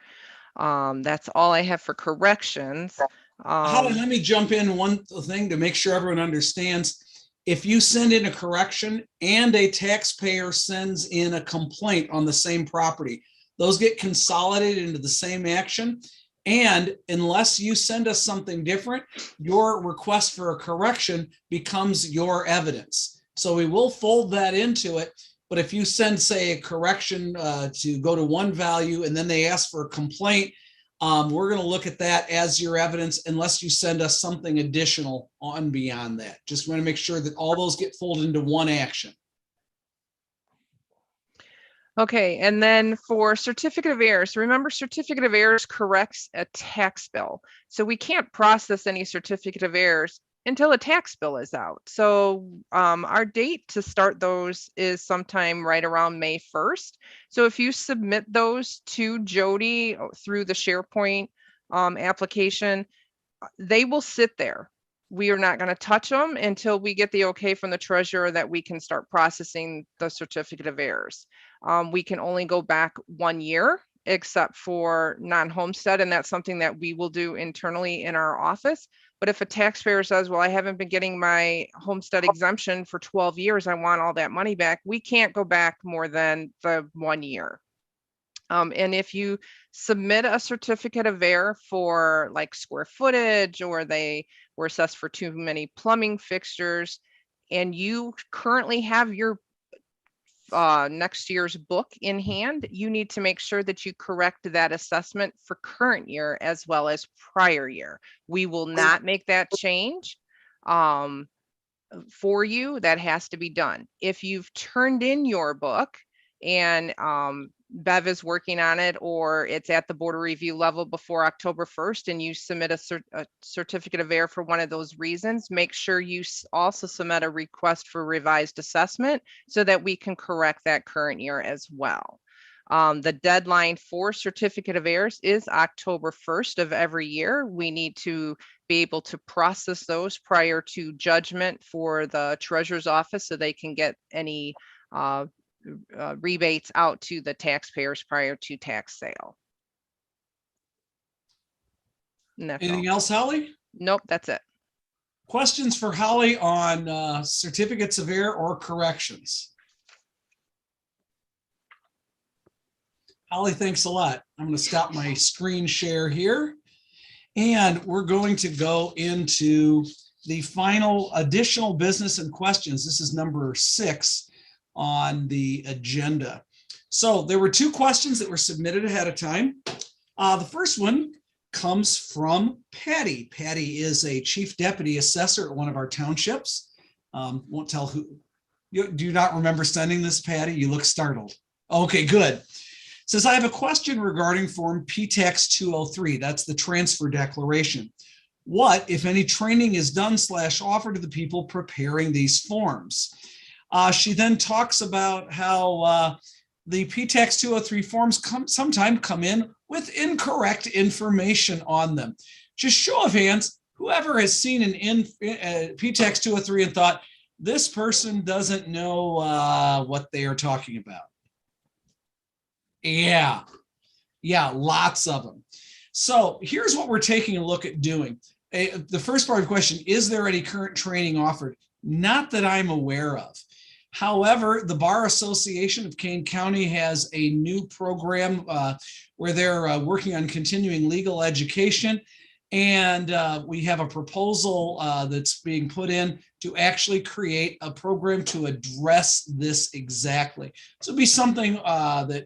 Speaker 7: That's all I have for corrections.
Speaker 1: Holly, let me jump in one thing to make sure everyone understands. If you send in a correction and a taxpayer sends in a complaint on the same property, those get consolidated into the same action. And unless you send us something different, your request for a correction becomes your evidence. So we will fold that into it. But if you send, say, a correction to go to one value and then they ask for a complaint, we're going to look at that as your evidence unless you send us something additional on beyond that. Just want to make sure that all those get folded into one action.
Speaker 7: Okay, and then for certificate of errors, remember certificate of errors corrects a tax bill. So we can't process any certificate of errors until a tax bill is out. So our date to start those is sometime right around May 1st. So if you submit those to Jody through the SharePoint application, they will sit there. We are not going to touch them until we get the okay from the treasurer that we can start processing the certificate of errors. We can only go back 1 year except for non-homestead, and that's something that we will do internally in our office. But if a taxpayer says, well, I haven't been getting my homestead exemption for 12 years, I want all that money back, we can't go back more than the 1 year. And if you submit a certificate of error for like square footage, or they were assessed for too many plumbing fixtures, and you currently have your next year's book in hand, you need to make sure that you correct that assessment for current year as well as prior year. We will not make that change for you. That has to be done. If you've turned in your book and Bev is working on it, or it's at the board of review level before October 1st, and you submit a certificate of error for one of those reasons, make sure you also submit a request for revised assessment so that we can correct that current year as well. The deadline for certificate of errors is October 1st of every year. We need to be able to process those prior to judgment for the treasurer's office so they can get any rebates out to the taxpayers prior to tax sale.
Speaker 1: Anything else, Holly?
Speaker 7: Nope, that's it.
Speaker 1: Questions for Holly on certificates of error or corrections? Holly, thanks a lot. I'm going to stop my screen share here. And we're going to go into the final additional business and questions. This is number 6 on the agenda. So there were 2 questions that were submitted ahead of time. The first one comes from Patty. Patty is a chief deputy assessor at one of our townships. Won't tell who. Do you not remember sending this, Patty? You look startled. Okay, good. Says, I have a question regarding form P-Tax 203. That's the transfer declaration. What, if any, training is done / offered to the people preparing these forms? She then talks about how the P-Tax 203 forms sometimes come in with incorrect information on them. Just show of hands, whoever has seen an P-Tax 203 and thought, this person doesn't know what they are talking about. Yeah, lots of them. So here's what we're taking a look at doing. The first part of the question, is there any current training offered? Not that I'm aware of. However, the Bar Association of Kane County has a new program where they're working on continuing legal education. And we have a proposal that's being put in to actually create a program to address this exactly. So it'd be something that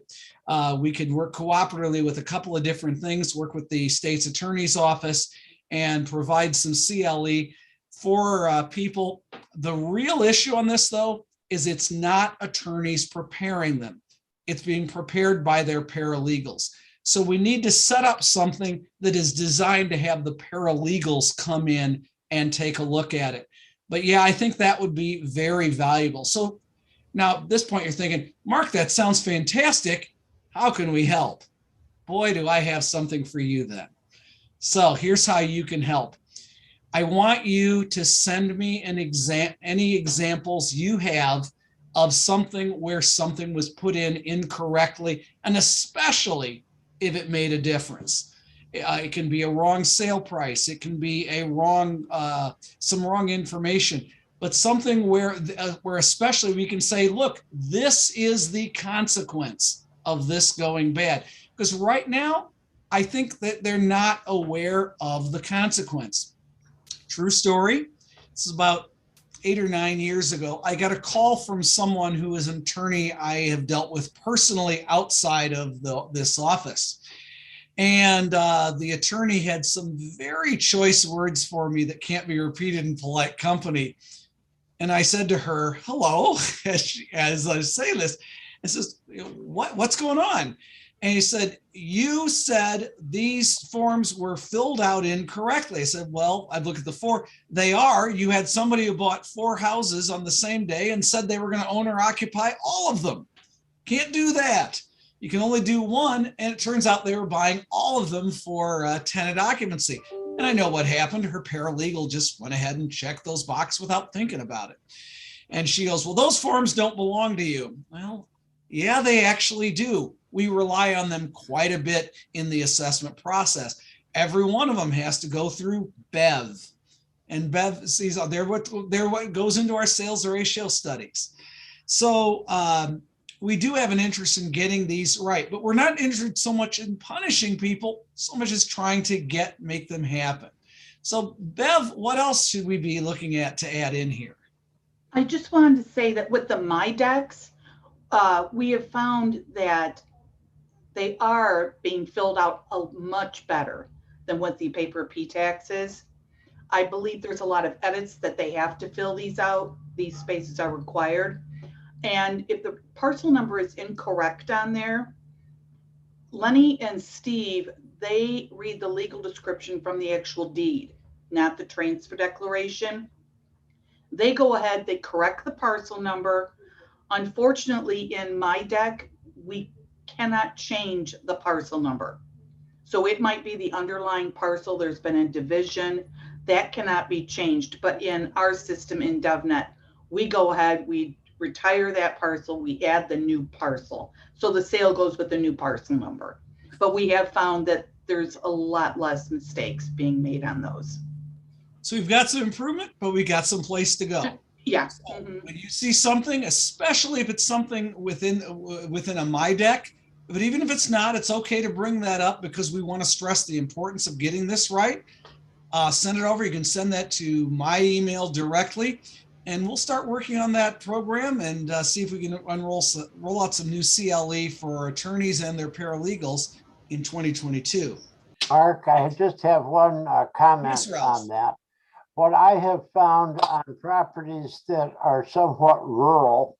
Speaker 1: we could work cooperatively with a couple of different things, work with the state's attorney's office and provide some CLE for people. The real issue on this, though, is it's not attorneys preparing them. It's being prepared by their paralegals. So we need to set up something that is designed to have the paralegals come in and take a look at it. But yeah, I think that would be very valuable. So now at this point you're thinking, Mark, that sounds fantastic. How can we help? boy, do I have something for you then. So here's how you can help. I want you to send me any examples you have of something where something was put in incorrectly, and especially if it made a difference. It can be a wrong sale price. It can be a wrong, some wrong information, but something where especially we can say, look, this is the consequence of this going bad. Because right now, I think that they're not aware of the consequence. True story. This is about 8 or 9 years ago. I got a call from someone who is an attorney I have dealt with personally outside of this office. And the attorney had some very choice words for me that can't be repeated in polite company. And I said to her, hello, as I was saying this, I says, what's going on? And he said, you said these forms were filled out incorrectly. I said, well, I've looked at the four. They are. You had somebody who bought 4 houses on the same day and said they were going to own or occupy all of them. Can't do that. You can only do one. And it turns out they were buying all of them for tenant occupancy. And I know what happened. Her paralegal just went ahead and checked those boxes without thinking about it. And she goes, well, those forms don't belong to you. Well, yeah, they actually do. We rely on them quite a bit in the assessment process. Every one of them has to go through BEV. And BEV, sees they're what goes into our sales ratio studies. So we do have an interest in getting these right, but we're not interested so much in punishing people, so much as trying to make them happen. So Bev, what else should we be looking at to add in here?
Speaker 4: I just wanted to say that with the MyDex, we have found that they are being filled out much better than what the paper P-Tax is. I believe there's a lot of edits that they have to fill these out. These spaces are required. And if the parcel number is incorrect on there, Lenny and Steve, they read the legal description from the actual deed, not the transfer declaration. They go ahead, they correct the parcel number. Unfortunately, in MyDeck, we cannot change the parcel number. So it might be the underlying parcel, there's been a division, that cannot be changed. But in our system in DevNet, we go ahead, we retire that parcel, we add the new parcel. So the sale goes with the new parcel number. But we have found that there's a lot less mistakes being made on those.
Speaker 1: So we've got some improvement, but we got some place to go.
Speaker 4: Yeah.
Speaker 1: So when you see something, especially if it's something within a MyDeck, but even if it's not, it's okay to bring that up because we want to stress the importance of getting this right. Send it over. You can send that to my email directly, and we'll start working on that program and see if we can roll out some new CLE for attorneys and their paralegals in 2022.
Speaker 6: Mark, I just have one comment on that. What I have found on properties that are somewhat rural,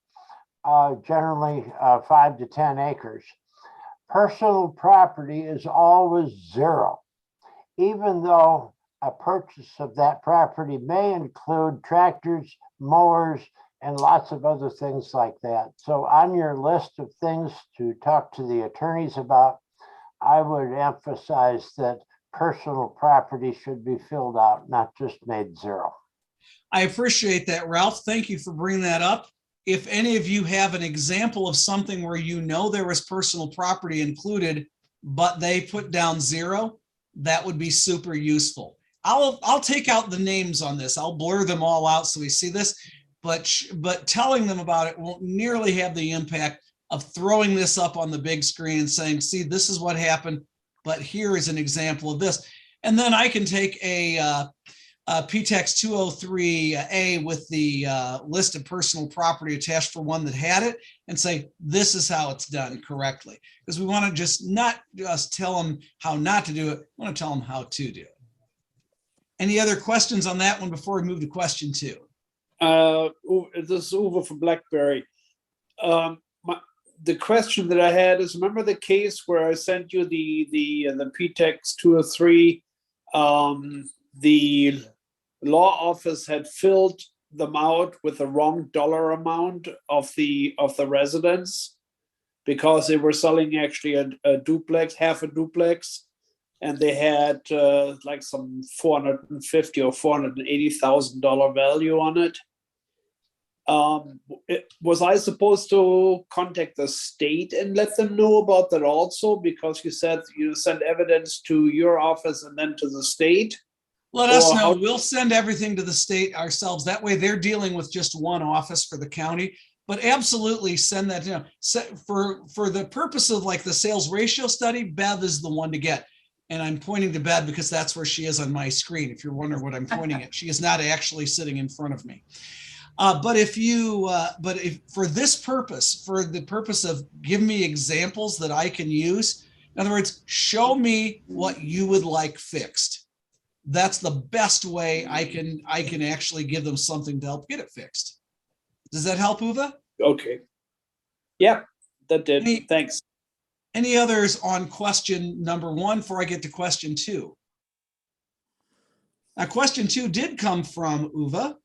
Speaker 6: generally 5 to 10 acres, personal property is always 0, even though a purchase of that property may include tractors, mowers, and lots of other things like that. So on your list of things to talk to the attorneys about, I would emphasize that personal property should be filled out, not just made 0.
Speaker 1: I appreciate that, Ralph. Thank you for bringing that up. If any of you have an example of something where you know there was personal property included, but they put down 0, that would be super useful. I'll take out the names on this. I'll blur them all out so we see this, but telling them about it won't nearly have the impact of throwing this up on the big screen and saying, see, this is what happened, but here is an example of this. And then I can take a P-Tax 203A with the list of personal property attached for one that had it and say, this is how it's done correctly. Because we want to just not just tell them how not to do it, we want to tell them how to do it. Any other questions on that one before we move to question 2?
Speaker 9: This is Uwe from BlackBerry. The question that I had is, remember the case where I sent you the P-Tax 203? The law office had filled them out with the wrong dollar amount of the residence. because they were selling actually a duplex, half a duplex, and they had like some $450,000 or $480,000 value on it. Was I supposed to contact the state and let them know about that also? Because you said you send evidence to your office and then to the state.
Speaker 1: Let us
Speaker 9: Or
Speaker 1: know.
Speaker 9: how-
Speaker 1: We'll send everything to the state ourselves. That way they're dealing with just one office for the county. But absolutely send that, for the purpose of like the sales ratio study, Bev is the one to get. And I'm pointing to Bev because that's where she is on my screen. If you're wondering what I'm pointing at, she is not actually sitting in front of me. But if for this purpose, for the purpose of give me examples that I can use, in other words, show me what you would like fixed. That's the best way I can actually give them something to help get it fixed. Does that help, Uwe?
Speaker 9: Okay. Yeah, that did. Thanks.
Speaker 1: Any others on question number 1 before I get to question 2? Now, question 2 did come from Uwe.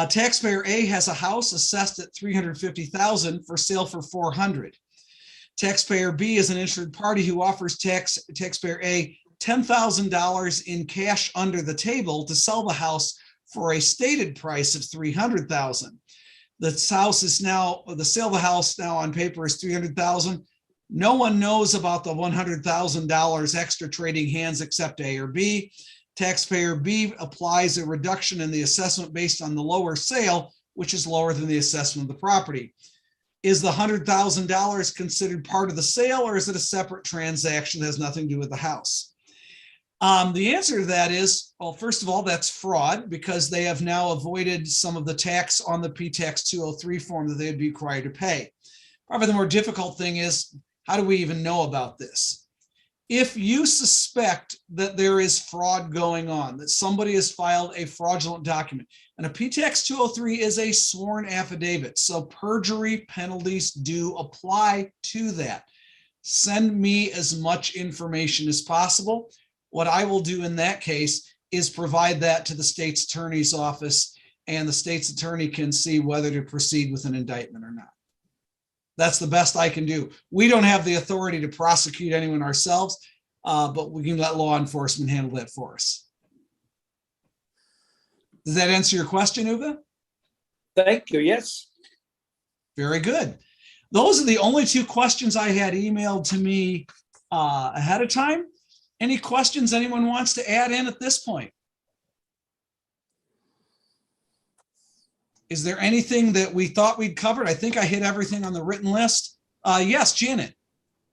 Speaker 1: Taxpayer A has a house assessed at $350,000 for sale for $400,000. Taxpayer B is an insured party who offers taxpayer A $10,000 in cash under the table to sell the house for a stated price of $300,000. The sale of the house now on paper is $300,000. No one knows about the $100,000 extra trading hands except A or B. Taxpayer B applies a reduction in the assessment based on the lower sale, which is lower than the assessment of the property. Is the $100,000 considered part of the sale, or is it a separate transaction that has nothing to do with the house? The answer to that is, well, first of all, that's fraud because they have now avoided some of the tax on the P-Tax 203 form that they'd be required to pay. Probably the more difficult thing is, how do we even know about this? If you suspect that there is fraud going on, that somebody has filed a fraudulent document, and a P-Tax 203 is a sworn affidavit, so perjury penalties do apply to that. Send me as much information as possible. What I will do in that case is provide that to the state's attorney's office, and the state's attorney can see whether to proceed with an indictment or not. That's the best I can do. We don't have the authority to prosecute anyone ourselves, but we can let law enforcement handle that for us. Does that answer your question, Uwe?
Speaker 9: Thank you. Yes.
Speaker 1: Very good. Those are the only 2 questions I had emailed to me ahead of time. Any questions anyone wants to add in at this point? Is there anything that we thought we'd covered? I think I hit everything on the written list. Yes, Janet.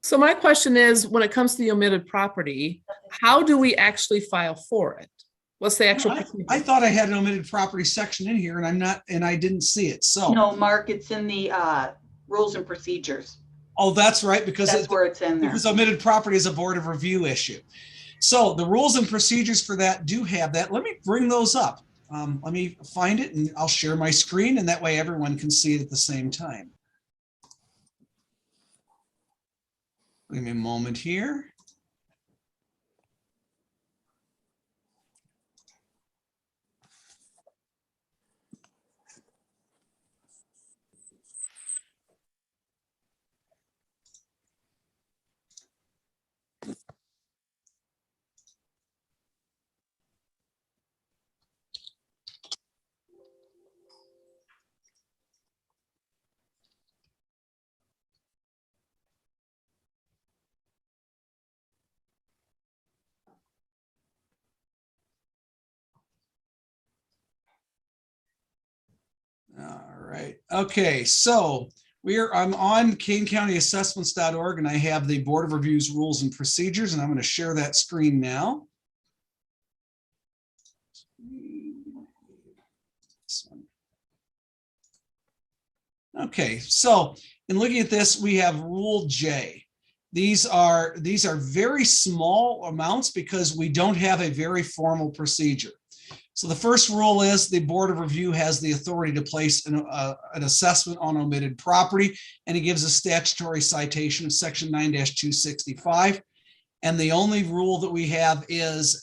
Speaker 15: So my question is, when it comes to the omitted property, how do we actually file for it? What's the actual?
Speaker 1: I thought I had an omitted property section in here, and I'm not, and I didn't see it. So
Speaker 4: no, Mark, it's in the rules and procedures.
Speaker 1: Oh, that's right, because
Speaker 4: that's where it's in there.
Speaker 1: Because omitted property is a board of review issue. So the rules and procedures for that do have that. Let me bring those up. Let me find it, and I'll share my screen, and that way everyone can see it at the same time. Give me a moment here. All right. Okay. So I'm on kaneCountyAssessments.org, and I have the Board of Review's rules and procedures, and I'm going to share that screen now. Okay. So in looking at this, we have Rule J. These are very small amounts because we don't have a very formal procedure. So the first rule is the Board of Review has the authority to place an assessment on omitted property, and it gives a statutory citation of section 9-265. And the only rule that we have is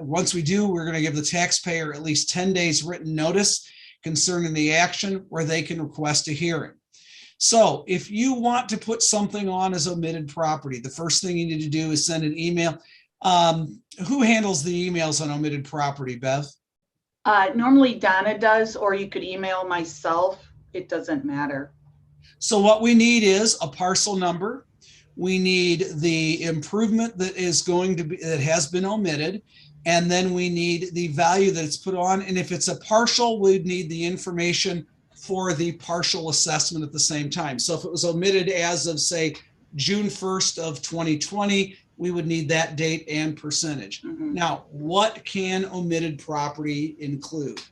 Speaker 1: once we do, we're going to give the taxpayer at least 10 days written notice concerning the action where they can request a hearing. So if you want to put something on as omitted property, the first thing you need to do is send an email. Who handles the emails on omitted property, Bev?
Speaker 4: Normally Donna does, or you could email myself. It doesn't matter.
Speaker 1: So what we need is a parcel number. We need the improvement that is going to be, that has been omitted. And then we need the value that it's put on. And if it's a partial, we'd need the information for the partial assessment at the same time. So if it was omitted as of, say, June 1st of 2020, we would need that date and percentage. Now, what can omitted property include?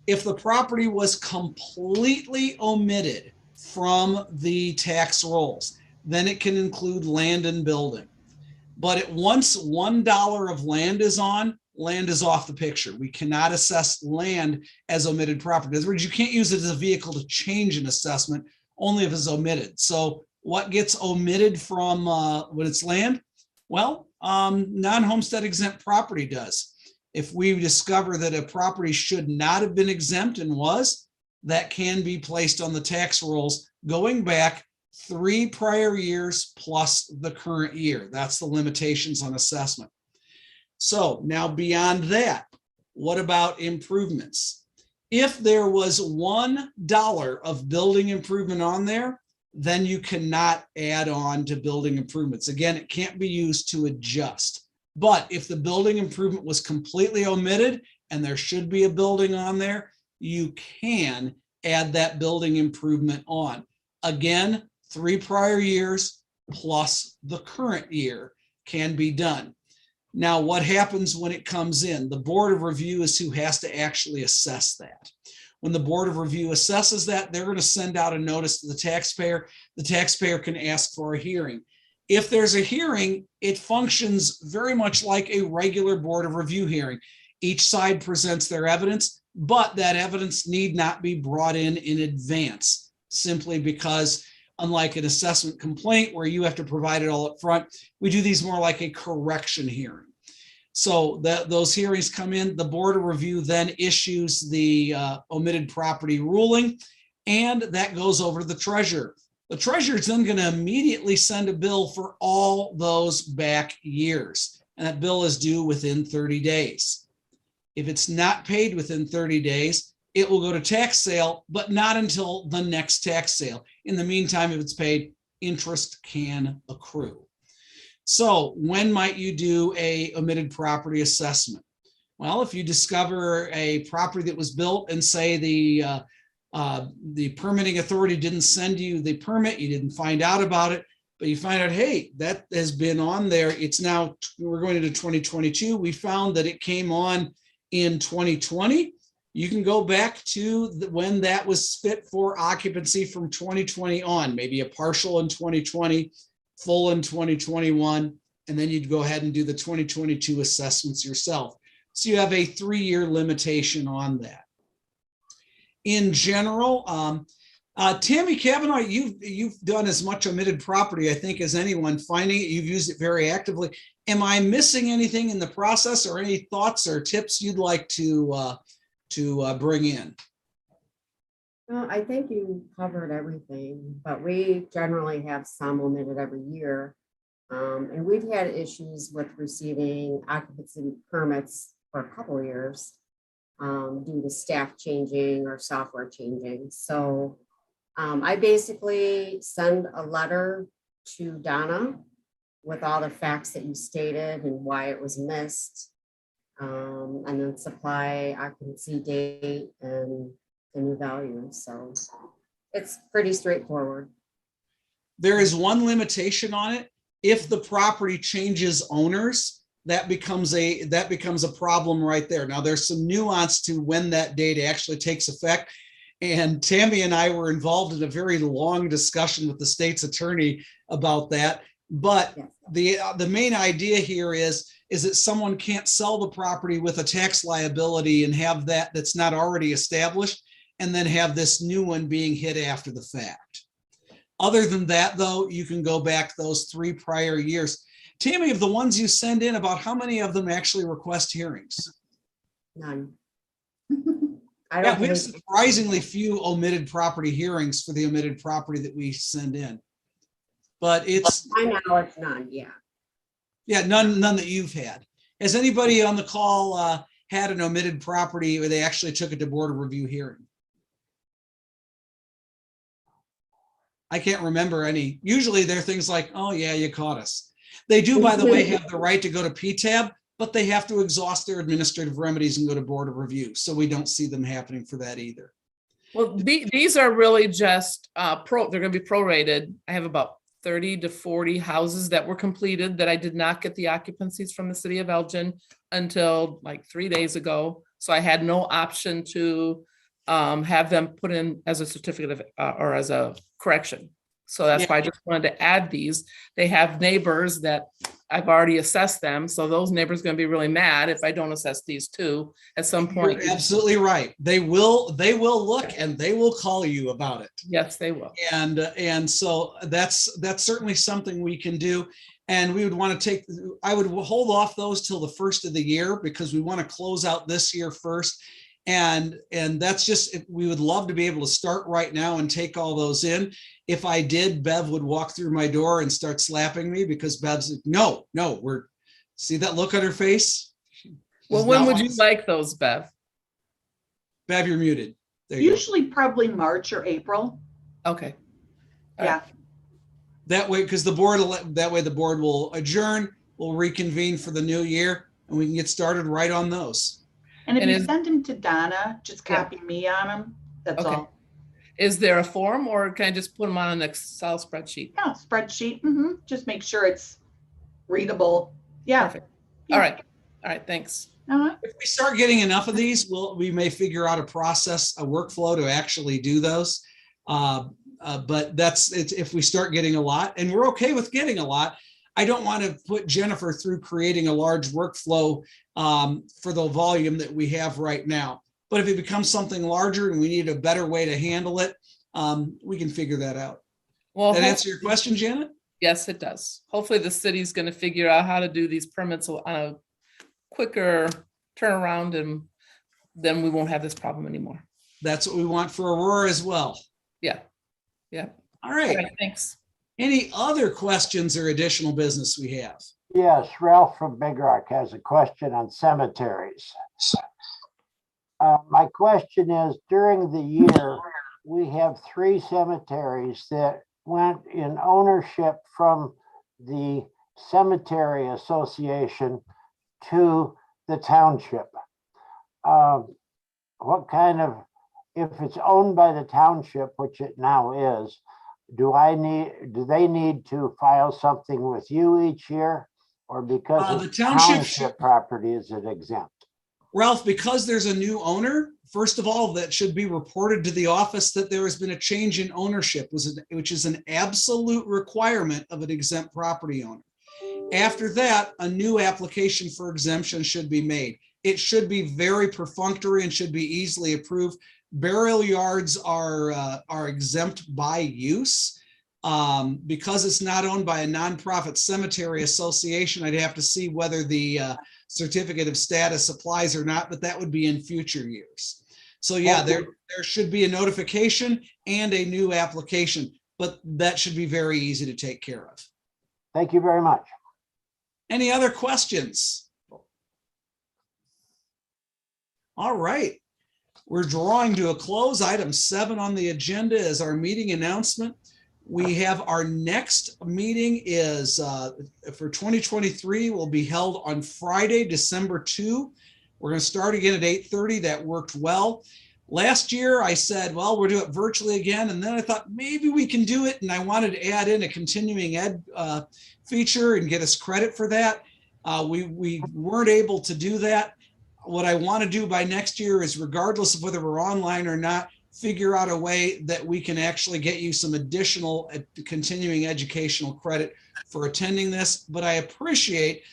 Speaker 1: If the property was completely omitted from the tax rolls, then it can include land and building. But once $1 of land is on, land is off the picture. We cannot assess land as omitted property. In other words, you can't use it as a vehicle to change an assessment, only if it's omitted. So what gets omitted from when it's land? Well, non-homestead exempt property does. If we discover that a property should not have been exempt and was, that can be placed on the tax rolls going back 3 prior years plus the current year. That's the limitations on assessment. So now beyond that, what about improvements? If there was $1 of building improvement on there, then you cannot add on to building improvements. Again, it can't be used to adjust. But if the building improvement was completely omitted and there should be a building on there, you can add that building improvement on. Again, 3 prior years plus the current year can be done. Now, what happens when it comes in? The Board of Review is who has to actually assess that. When the Board of Review assesses that, they're going to send out a notice to the taxpayer. The taxpayer can ask for a hearing. If there's a hearing, it functions very much like a regular Board of Review hearing. Each side presents their evidence, but that evidence need not be brought in advance, simply because unlike an assessment complaint where you have to provide it all up front, we do these more like a correction hearing. So those hearings come in, the Board of Review then issues the omitted property ruling, and that goes over to the treasurer. The treasurer is then going to immediately send a bill for all those back years, and that bill is due within 30 days. If it's not paid within 30 days, it will go to tax sale, but not until the next tax sale. In the meantime, if it's paid, interest can accrue. So when might you do a omitted property assessment? Well, if you discover a property that was built and say the permitting authority didn't send you the permit, you didn't find out about it, but you find out, hey, that has been on there. It's now, we're going into 2022. We found that it came on in 2020. You can go back to when that was fit for occupancy from 2020 on, maybe a partial in 2020, full in 2021, and then you'd go ahead and do the 2022 assessments yourself. So you have a 3-year limitation on that. In general, Tammy Kavanaugh, you've done as much omitted property, I think, as anyone. Finding it, you've used it very actively. Am I missing anything in the process, or any thoughts or tips you'd like to bring in?
Speaker 8: Well, I think you covered everything, but we generally have some omitted every year. And we've had issues with receiving occupancy permits for a couple of years due to staff changing or software changing. So I basically send a letter to Donna with all the facts that you stated and why it was missed. And then supply occupancy date and the new value. So it's pretty straightforward.
Speaker 1: There is one limitation on it. If the property changes owners, that becomes a problem right there. Now there's some nuance to when that date actually takes effect. And Tammy and I were involved in a very long discussion with the state's attorney about that. But the main idea here is that someone can't sell the property with a tax liability and have that's not already established, and then have this new one being hit after the fact. Other than that, though, you can go back those 3 prior years. Tammy, of the ones you send in, about how many of them actually request hearings?
Speaker 8: None. I
Speaker 1: Yeah,
Speaker 8: don't
Speaker 1: we have
Speaker 8: believe,
Speaker 1: surprisingly few omitted property hearings for the omitted property that we send in. But it's,
Speaker 8: my knowledge, none, yeah.
Speaker 1: yeah, none that you've had. Has anybody on the call had an omitted property where they actually took it to board of review hearing? I can't remember any. Usually they're things like, oh yeah, you caught us. They do, by the way, have the right to go to PTAB, but they have to exhaust their administrative remedies and go to board of review. So we don't see them happening for that either.
Speaker 15: Well, these are really just they're going to be prorated. I have about 30 to 40 houses that were completed that I did not get the occupancies from the city of Elgin until like 3 days ago. So I had no option to have them put in as a certificate of or as a correction. So that's why I just wanted to add these. They have neighbors that I've already assessed them. So those neighbors are going to be really mad if I don't assess these too at some point.
Speaker 1: You're absolutely right. They will look and they will call you about it.
Speaker 15: Yes, they will.
Speaker 1: And so that's certainly something we can do. And we would want to I would hold off those till the first of the year because we want to close out this year first. And that's just, we would love to be able to start right now and take all those in. If I did, Bev would walk through my door and start slapping me because Bev's like, no, see that look on her face?
Speaker 15: Well, when would you like those, Bev?
Speaker 1: Bev, you're muted. There you
Speaker 4: Usually probably March or April.
Speaker 15: Okay.
Speaker 4: Yeah.
Speaker 1: That way, because the board will adjourn, we'll reconvene for the new year, and we can get started right on those.
Speaker 4: And if you send them to Donna, just copy me on them. That's all.
Speaker 15: Is there a form or can I just put them on an Excel spreadsheet?
Speaker 4: Yeah, spreadsheet. Just make sure it's readable. Yeah.
Speaker 15: Perfect. All right. Thanks.
Speaker 1: If we start getting enough of these, we may figure out a process, a workflow to actually do those. But it's if we start getting a lot, and we're okay with getting a lot. I don't want to put Jennifer through creating a large workflow for the volume that we have right now. But if it becomes something larger and we need a better way to handle it, we can figure that out.
Speaker 15: Well,
Speaker 1: that answer your question, Janet?
Speaker 15: Yes, it does. Hopefully the city's going to figure out how to do these permits on a quicker turnaround, and then we won't have this problem anymore.
Speaker 1: That's what we want for Aurora as well.
Speaker 15: Yeah.
Speaker 1: All right.
Speaker 15: Thanks.
Speaker 1: Any other questions or additional business we have?
Speaker 6: Yes, Ralph from Big Rock has a question on cemeteries. My question is, during the year, we have 3 cemeteries that went in ownership from the Cemetery Association to the township. What kind of, if it's owned by the township, which it now is, do they need to file something with you each year? Or because it's township property, is it exempt?
Speaker 1: Ralph, because there's a new owner, first of all, that should be reported to the office that there has been a change in ownership, which is an absolute requirement of an exempt property owner. After that, a new application for exemption should be made. It should be very perfunctory and should be easily approved. Burial yards are exempt by use. Because it's not owned by a nonprofit cemetery association, I'd have to see whether the certificate of status applies or not, but that would be in future years. So yeah, there should be a notification and a new application, but that should be very easy to take care of.
Speaker 6: Thank you very much.
Speaker 1: Any other questions? All right. We're drawing to a close. Item 7 on the agenda is our meeting announcement. We have our next meeting is for 2023 will be held on Friday, December 2. We're going to start again at 8:30. That worked well. Last year, I said, well, we'll do it virtually again. And then I thought maybe we can do it. And I wanted to add in a continuing ed feature and get us credit for that. We weren't able to do that. What I want to do by next year is, regardless of whether we're online or not, figure out a way that we can actually get you some additional continuing educational credit for attending this. But I appreciate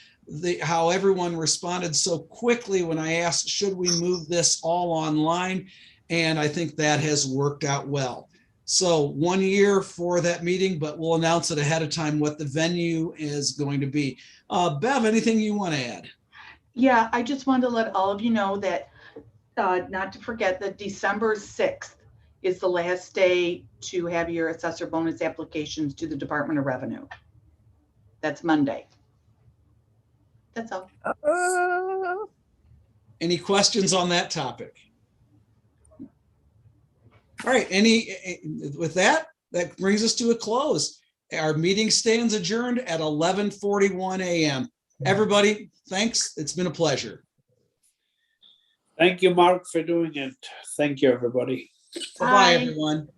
Speaker 1: how everyone responded so quickly when I asked, should we move this all online? And I think that has worked out well. So 1 year for that meeting, but we'll announce it ahead of time what the venue is going to be. Bev, anything you want to add?
Speaker 4: Yeah, I just wanted to let all of you know that not to forget that December 6th is the last day to have your assessor bonus applications to the Department of Revenue. That's Monday. That's all.
Speaker 1: Any questions on that topic? All right, with that brings us to a close. Our meeting stands adjourned at 11:41 a.m. Everybody, thanks. It's been a pleasure.
Speaker 9: Thank you, Mark, for doing it. Thank you, everybody.
Speaker 1: Bye, everyone.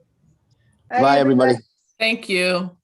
Speaker 18: Bye, everybody.
Speaker 15: Thank you.